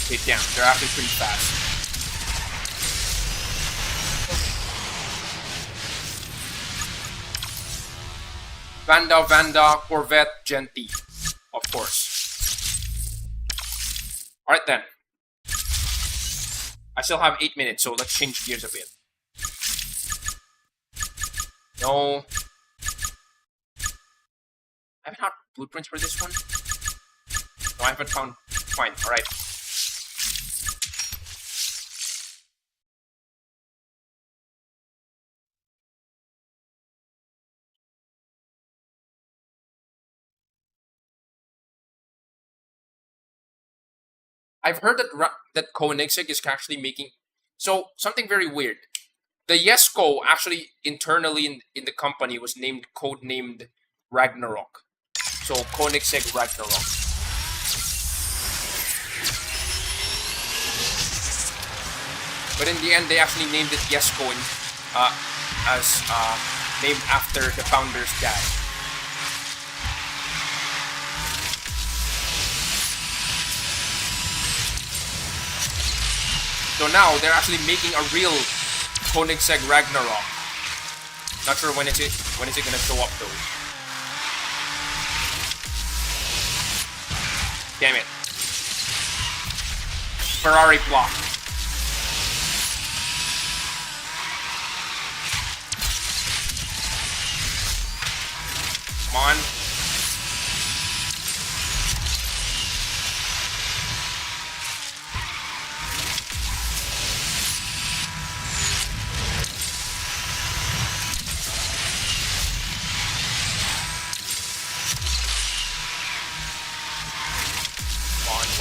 Okay, damn, they're actually pretty fast. Vanda, Corvette, Genty, of course. Alright then. I still have 8 minutes, so let's change gears a bit. No. I haven't had blueprints for this one. No, I haven't found. Fine, alright. I've heard that Koenigsegg is actually making something very weird. The Yesco actually internally in the company was codenamed Ragnarok. So Koenigsegg Ragnarok. But in the end, they actually named it Yesco as named after the founder's dad. So now they're actually making a real Koenigsegg Ragnarok. Not sure when is it gonna show up though. Damn it. Ferrari block. Come on.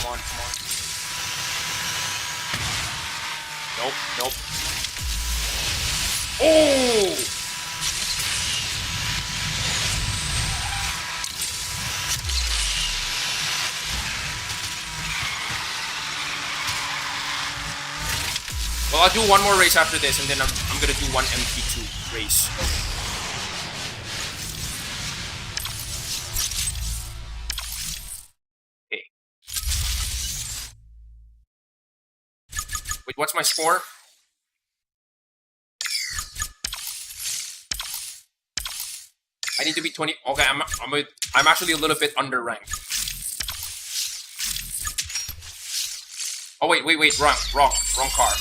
Come on. Nope. Oh! Well, I'll do one more race after this, and then I'm gonna do one MP2 race. Okay. Wait, what's my score? I need to be 20. Okay, I'm actually a little bit underranked. Oh wait, wrong car.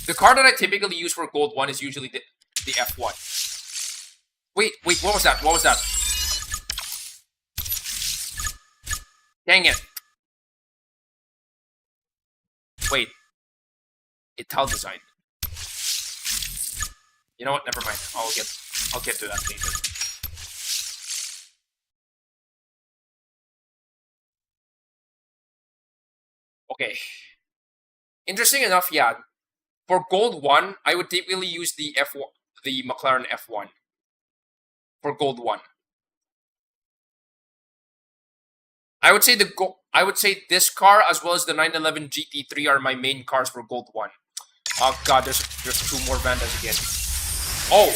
The car that I typically use for Gold 1 is usually the F1. Wait, what was that? Dang it. Wait. Ital design. You know what? Never mind. I'll get to that later. Okay. Interesting enough, yeah. For Gold 1, I would typically use the McLaren F1 for Gold 1. I would say this car as well as the 911 GT3 are my main cars for Gold 1. Oh god, there's two more Vandas again. Oh,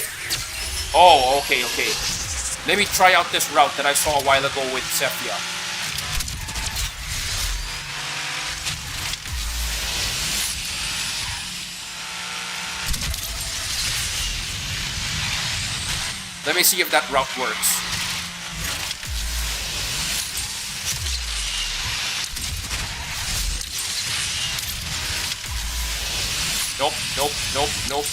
Oh, okay, okay. Let me try out this route that I saw a while ago with Sephia. Let me see if that route works. Nope, nope, nope, nope.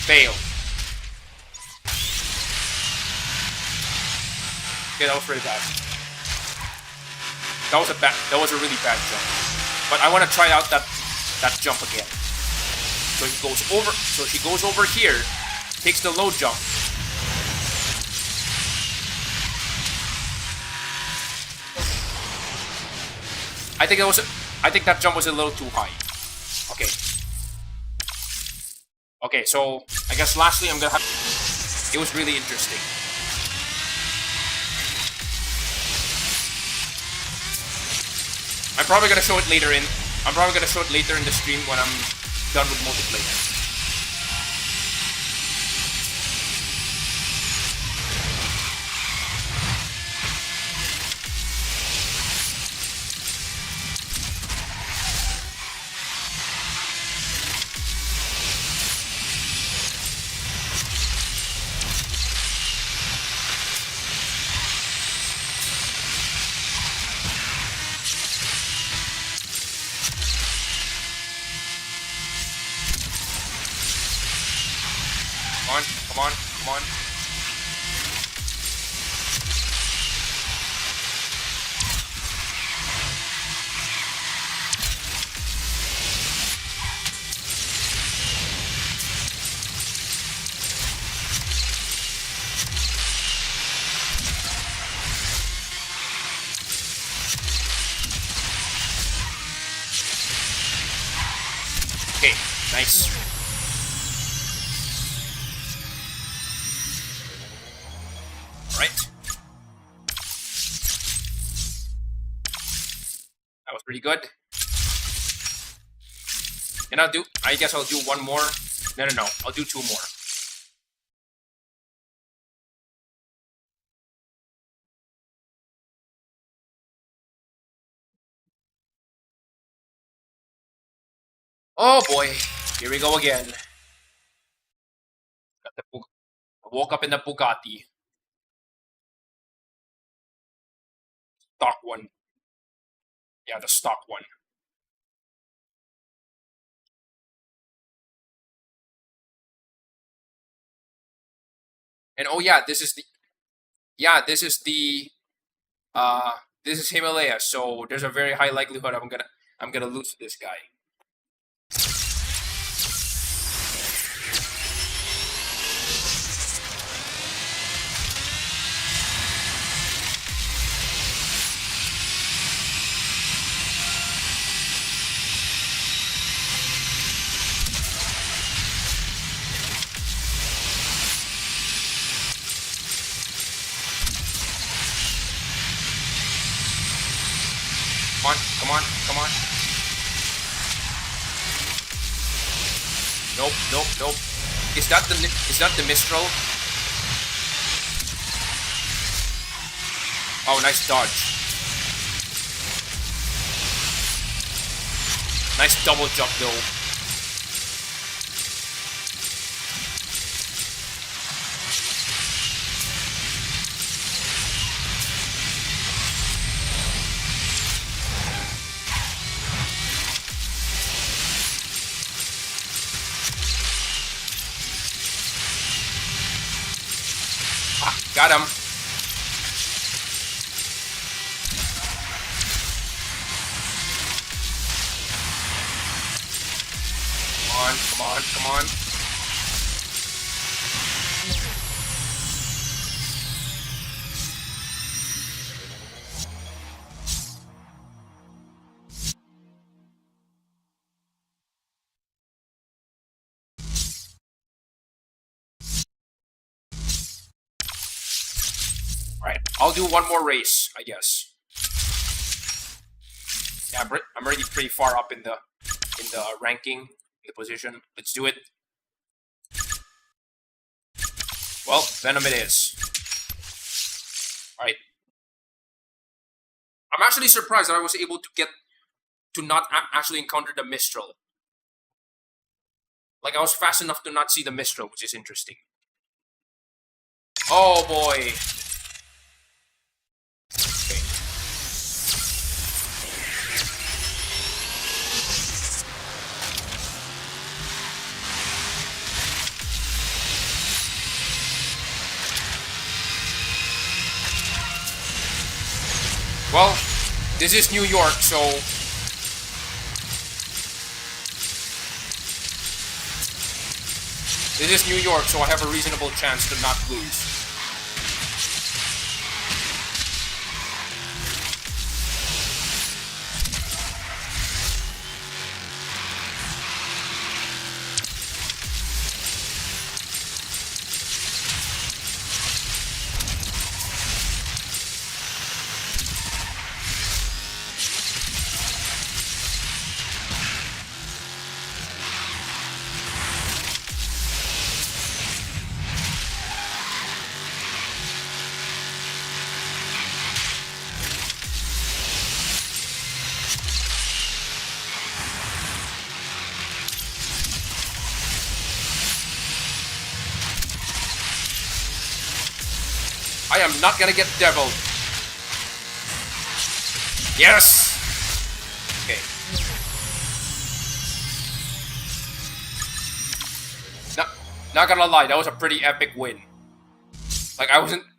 Fail. Okay, that was pretty bad. That was a really bad jump. But I want to try out that jump again. So she goes over here, takes the low jump. I think that jump was a little too high. Okay. Okay, so I guess lastly I'm gonna have. It was really interesting. I'm probably gonna show it later in the stream when I'm done with multiplayer. Come on, come on. Okay, nice. Right. That was pretty good. And I guess I'll do one more. No, I'll do two more. Oh boy, here we go again. I woke up in the Bugatti. Stock one. Yeah, the stock one. And oh yeah, this is Himalaya, so there's a very high likelihood I'm gonna lose to this guy. Come on, come on. Nope. Is that the Mistral? Oh, nice dodge. Nice double jump though. Got him. Come on. I'll do one more race, I guess. Yeah, I'm already pretty far up in the ranking, in the position. Let's do it. Well, Venom it is. Alright. I'm actually surprised that I was able to not actually encounter the Mistral. Like, I was fast enough to not see the Mistral, which is interesting. Oh boy. Okay. Well, this is New York, so I have a reasonable chance to not lose. I am not gonna get deviled. Yes! Okay. Not gonna lie, that was a pretty epic win. Like, I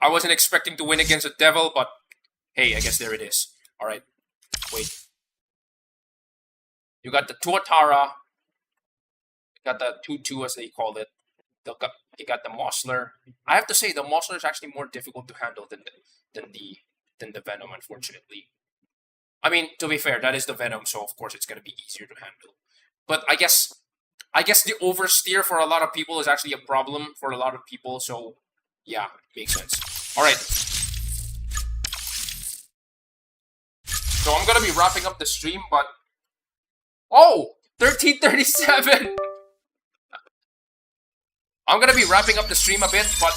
wasn't expecting to win against a devil, but hey, I guess there it is. Alright. Wait. You got the Tuatara. You got the Tutu, as they call it. You got the Mossler. I have to say, the Mossler is actually more difficult to handle than the Venom, unfortunately. I mean, to be fair, that is the Venom, so of course it's gonna be easier to handle. But I guess the oversteer for a lot of people is actually a problem for a lot of people, so yeah, makes sense. Alright. So I'm gonna be wrapping up the stream, but oh! 1337! I'm gonna be wrapping up the stream a bit, but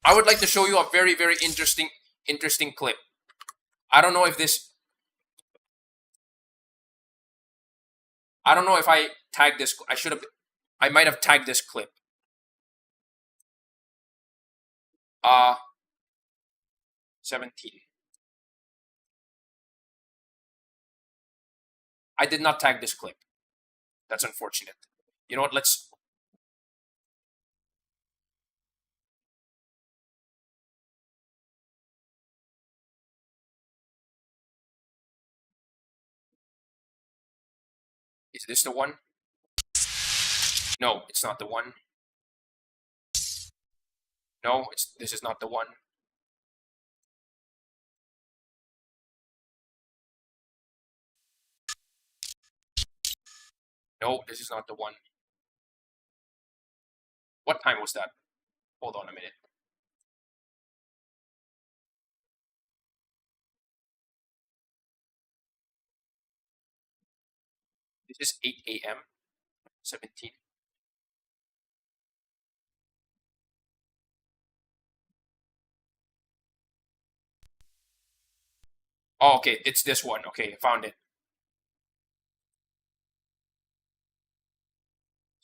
I would like to show you a very, very interesting clip. I don't know if I tagged this. I might have tagged this clip. 17. I did not tag this clip. That's unfortunate. You know what? Is this the one? No, it's not the one. No, this is not the one. No, this is not the one. What time was that? Hold on a minute. This is 8 a.m. 17. Oh, okay, it's this one. Okay, found it.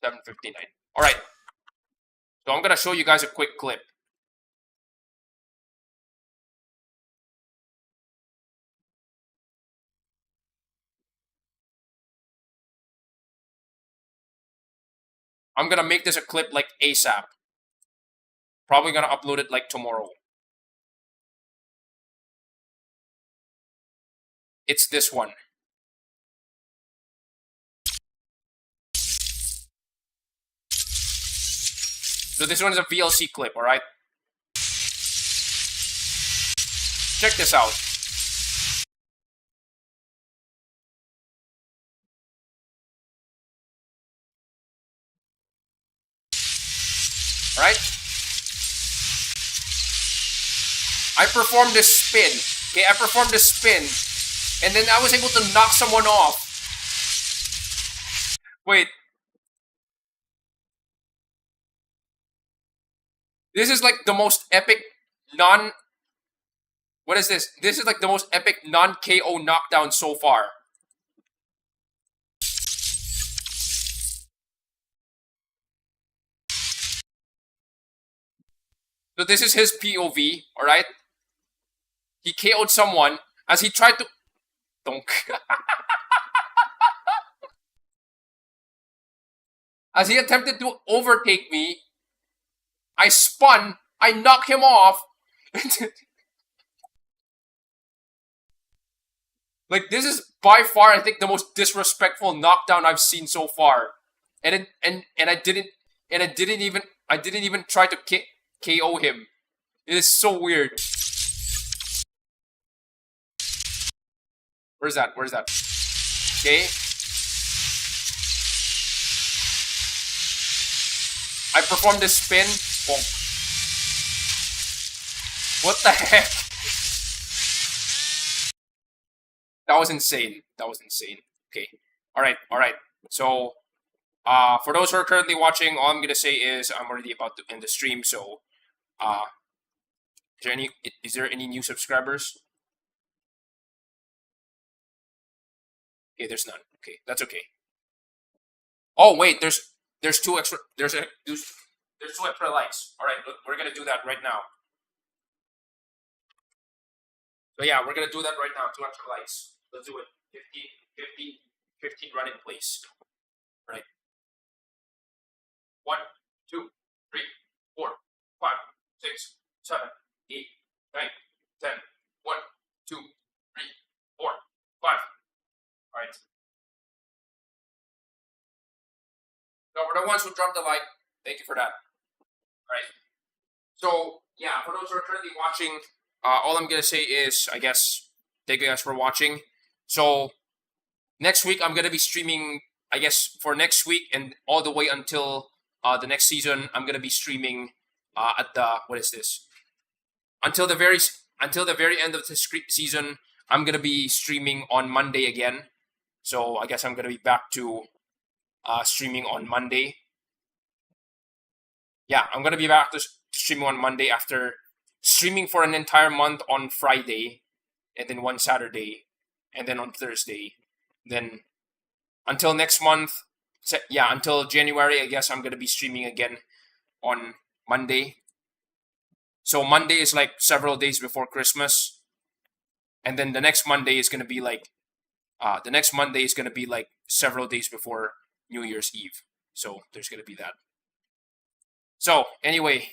7:59. All right. So I'm gonna show you guys a quick clip. I'm gonna make this a clip like ASAP. Probably gonna upload it like tomorrow. It's this one. So this one is a VLC clip, alright? Check this out. Alright? I performed a spin. Okay, I performed a spin, and then I was able to knock someone off. Wait. This is like the most epic non... What is this? This is like the most epic non-KO knockdown so far. So this is his POV, alright? He KO'd someone as he tried to... Donk. As he attempted to overtake me, I spun, I knocked him off. Like, this is by far, I think, the most disrespectful knockdown I've seen so far. And I didn't even try to KO him. It is so weird. Where's that? Where's that? Okay. I performed this spin. Oh. What the heck? That was insane. That was insane. Okay. Alright, alright. So, for those who are currently watching, all I'm gonna say is I'm already about to end the stream, so is there any new subscribers? Okay, there's none. Okay, that's okay. Oh wait, there's two extra there's two extra likes. Alright, look, we're gonna do that right now. So yeah, we're gonna do that right now. 2 extra likes. Let's do it. 15 run in place. Right. 1, 2, 3, 4, 5, 6, 7, 8, 9, 10. 1, 2, 3, 4, 5. Alright. So for the ones who dropped the like, thank you for that. Alright. So yeah, for those who are currently watching, all I'm gonna say is, I guess, thank you guys for watching. So next week I'm gonna be streaming, I guess, for next week and all the way until the next season. I'm gonna be streaming at the until the very end of the season. I'm gonna be streaming on Monday again. So I guess I'm gonna be back to streaming on Monday. Yeah, I'm gonna be back to streaming on Monday after streaming for an entire month on Friday, and then one Saturday, and then on Thursday. Then until next month, yeah, until January, I guess I'm gonna be streaming again on Monday. So Monday is like several days before Christmas, and then the next Monday is gonna be like several days before New Year's Eve. So there's gonna be that. So anyway,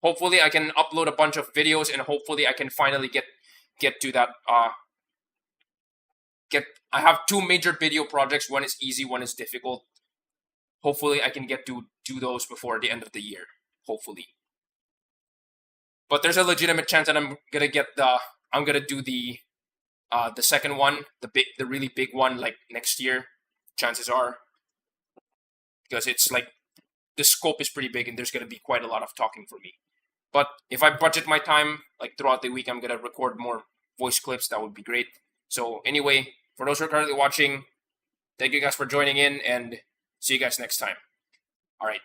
hopefully I can upload a bunch of videos, and hopefully I can finally get to that. I have 2 major video projects. One is easy, one is difficult. Hopefully I can get to do those before the end of the year. Hopefully. But there's a legitimate chance that I'm gonna do the second one, the really big one, like next year. Chances are, because it's like the scope is pretty big and there's gonna be quite a lot of talking for me. But if I budget my time, like throughout the week, I'm gonna record more voice clips. That would be great. So anyway, for those who are currently watching, thank you guys for joining in, and see you guys next time. All right.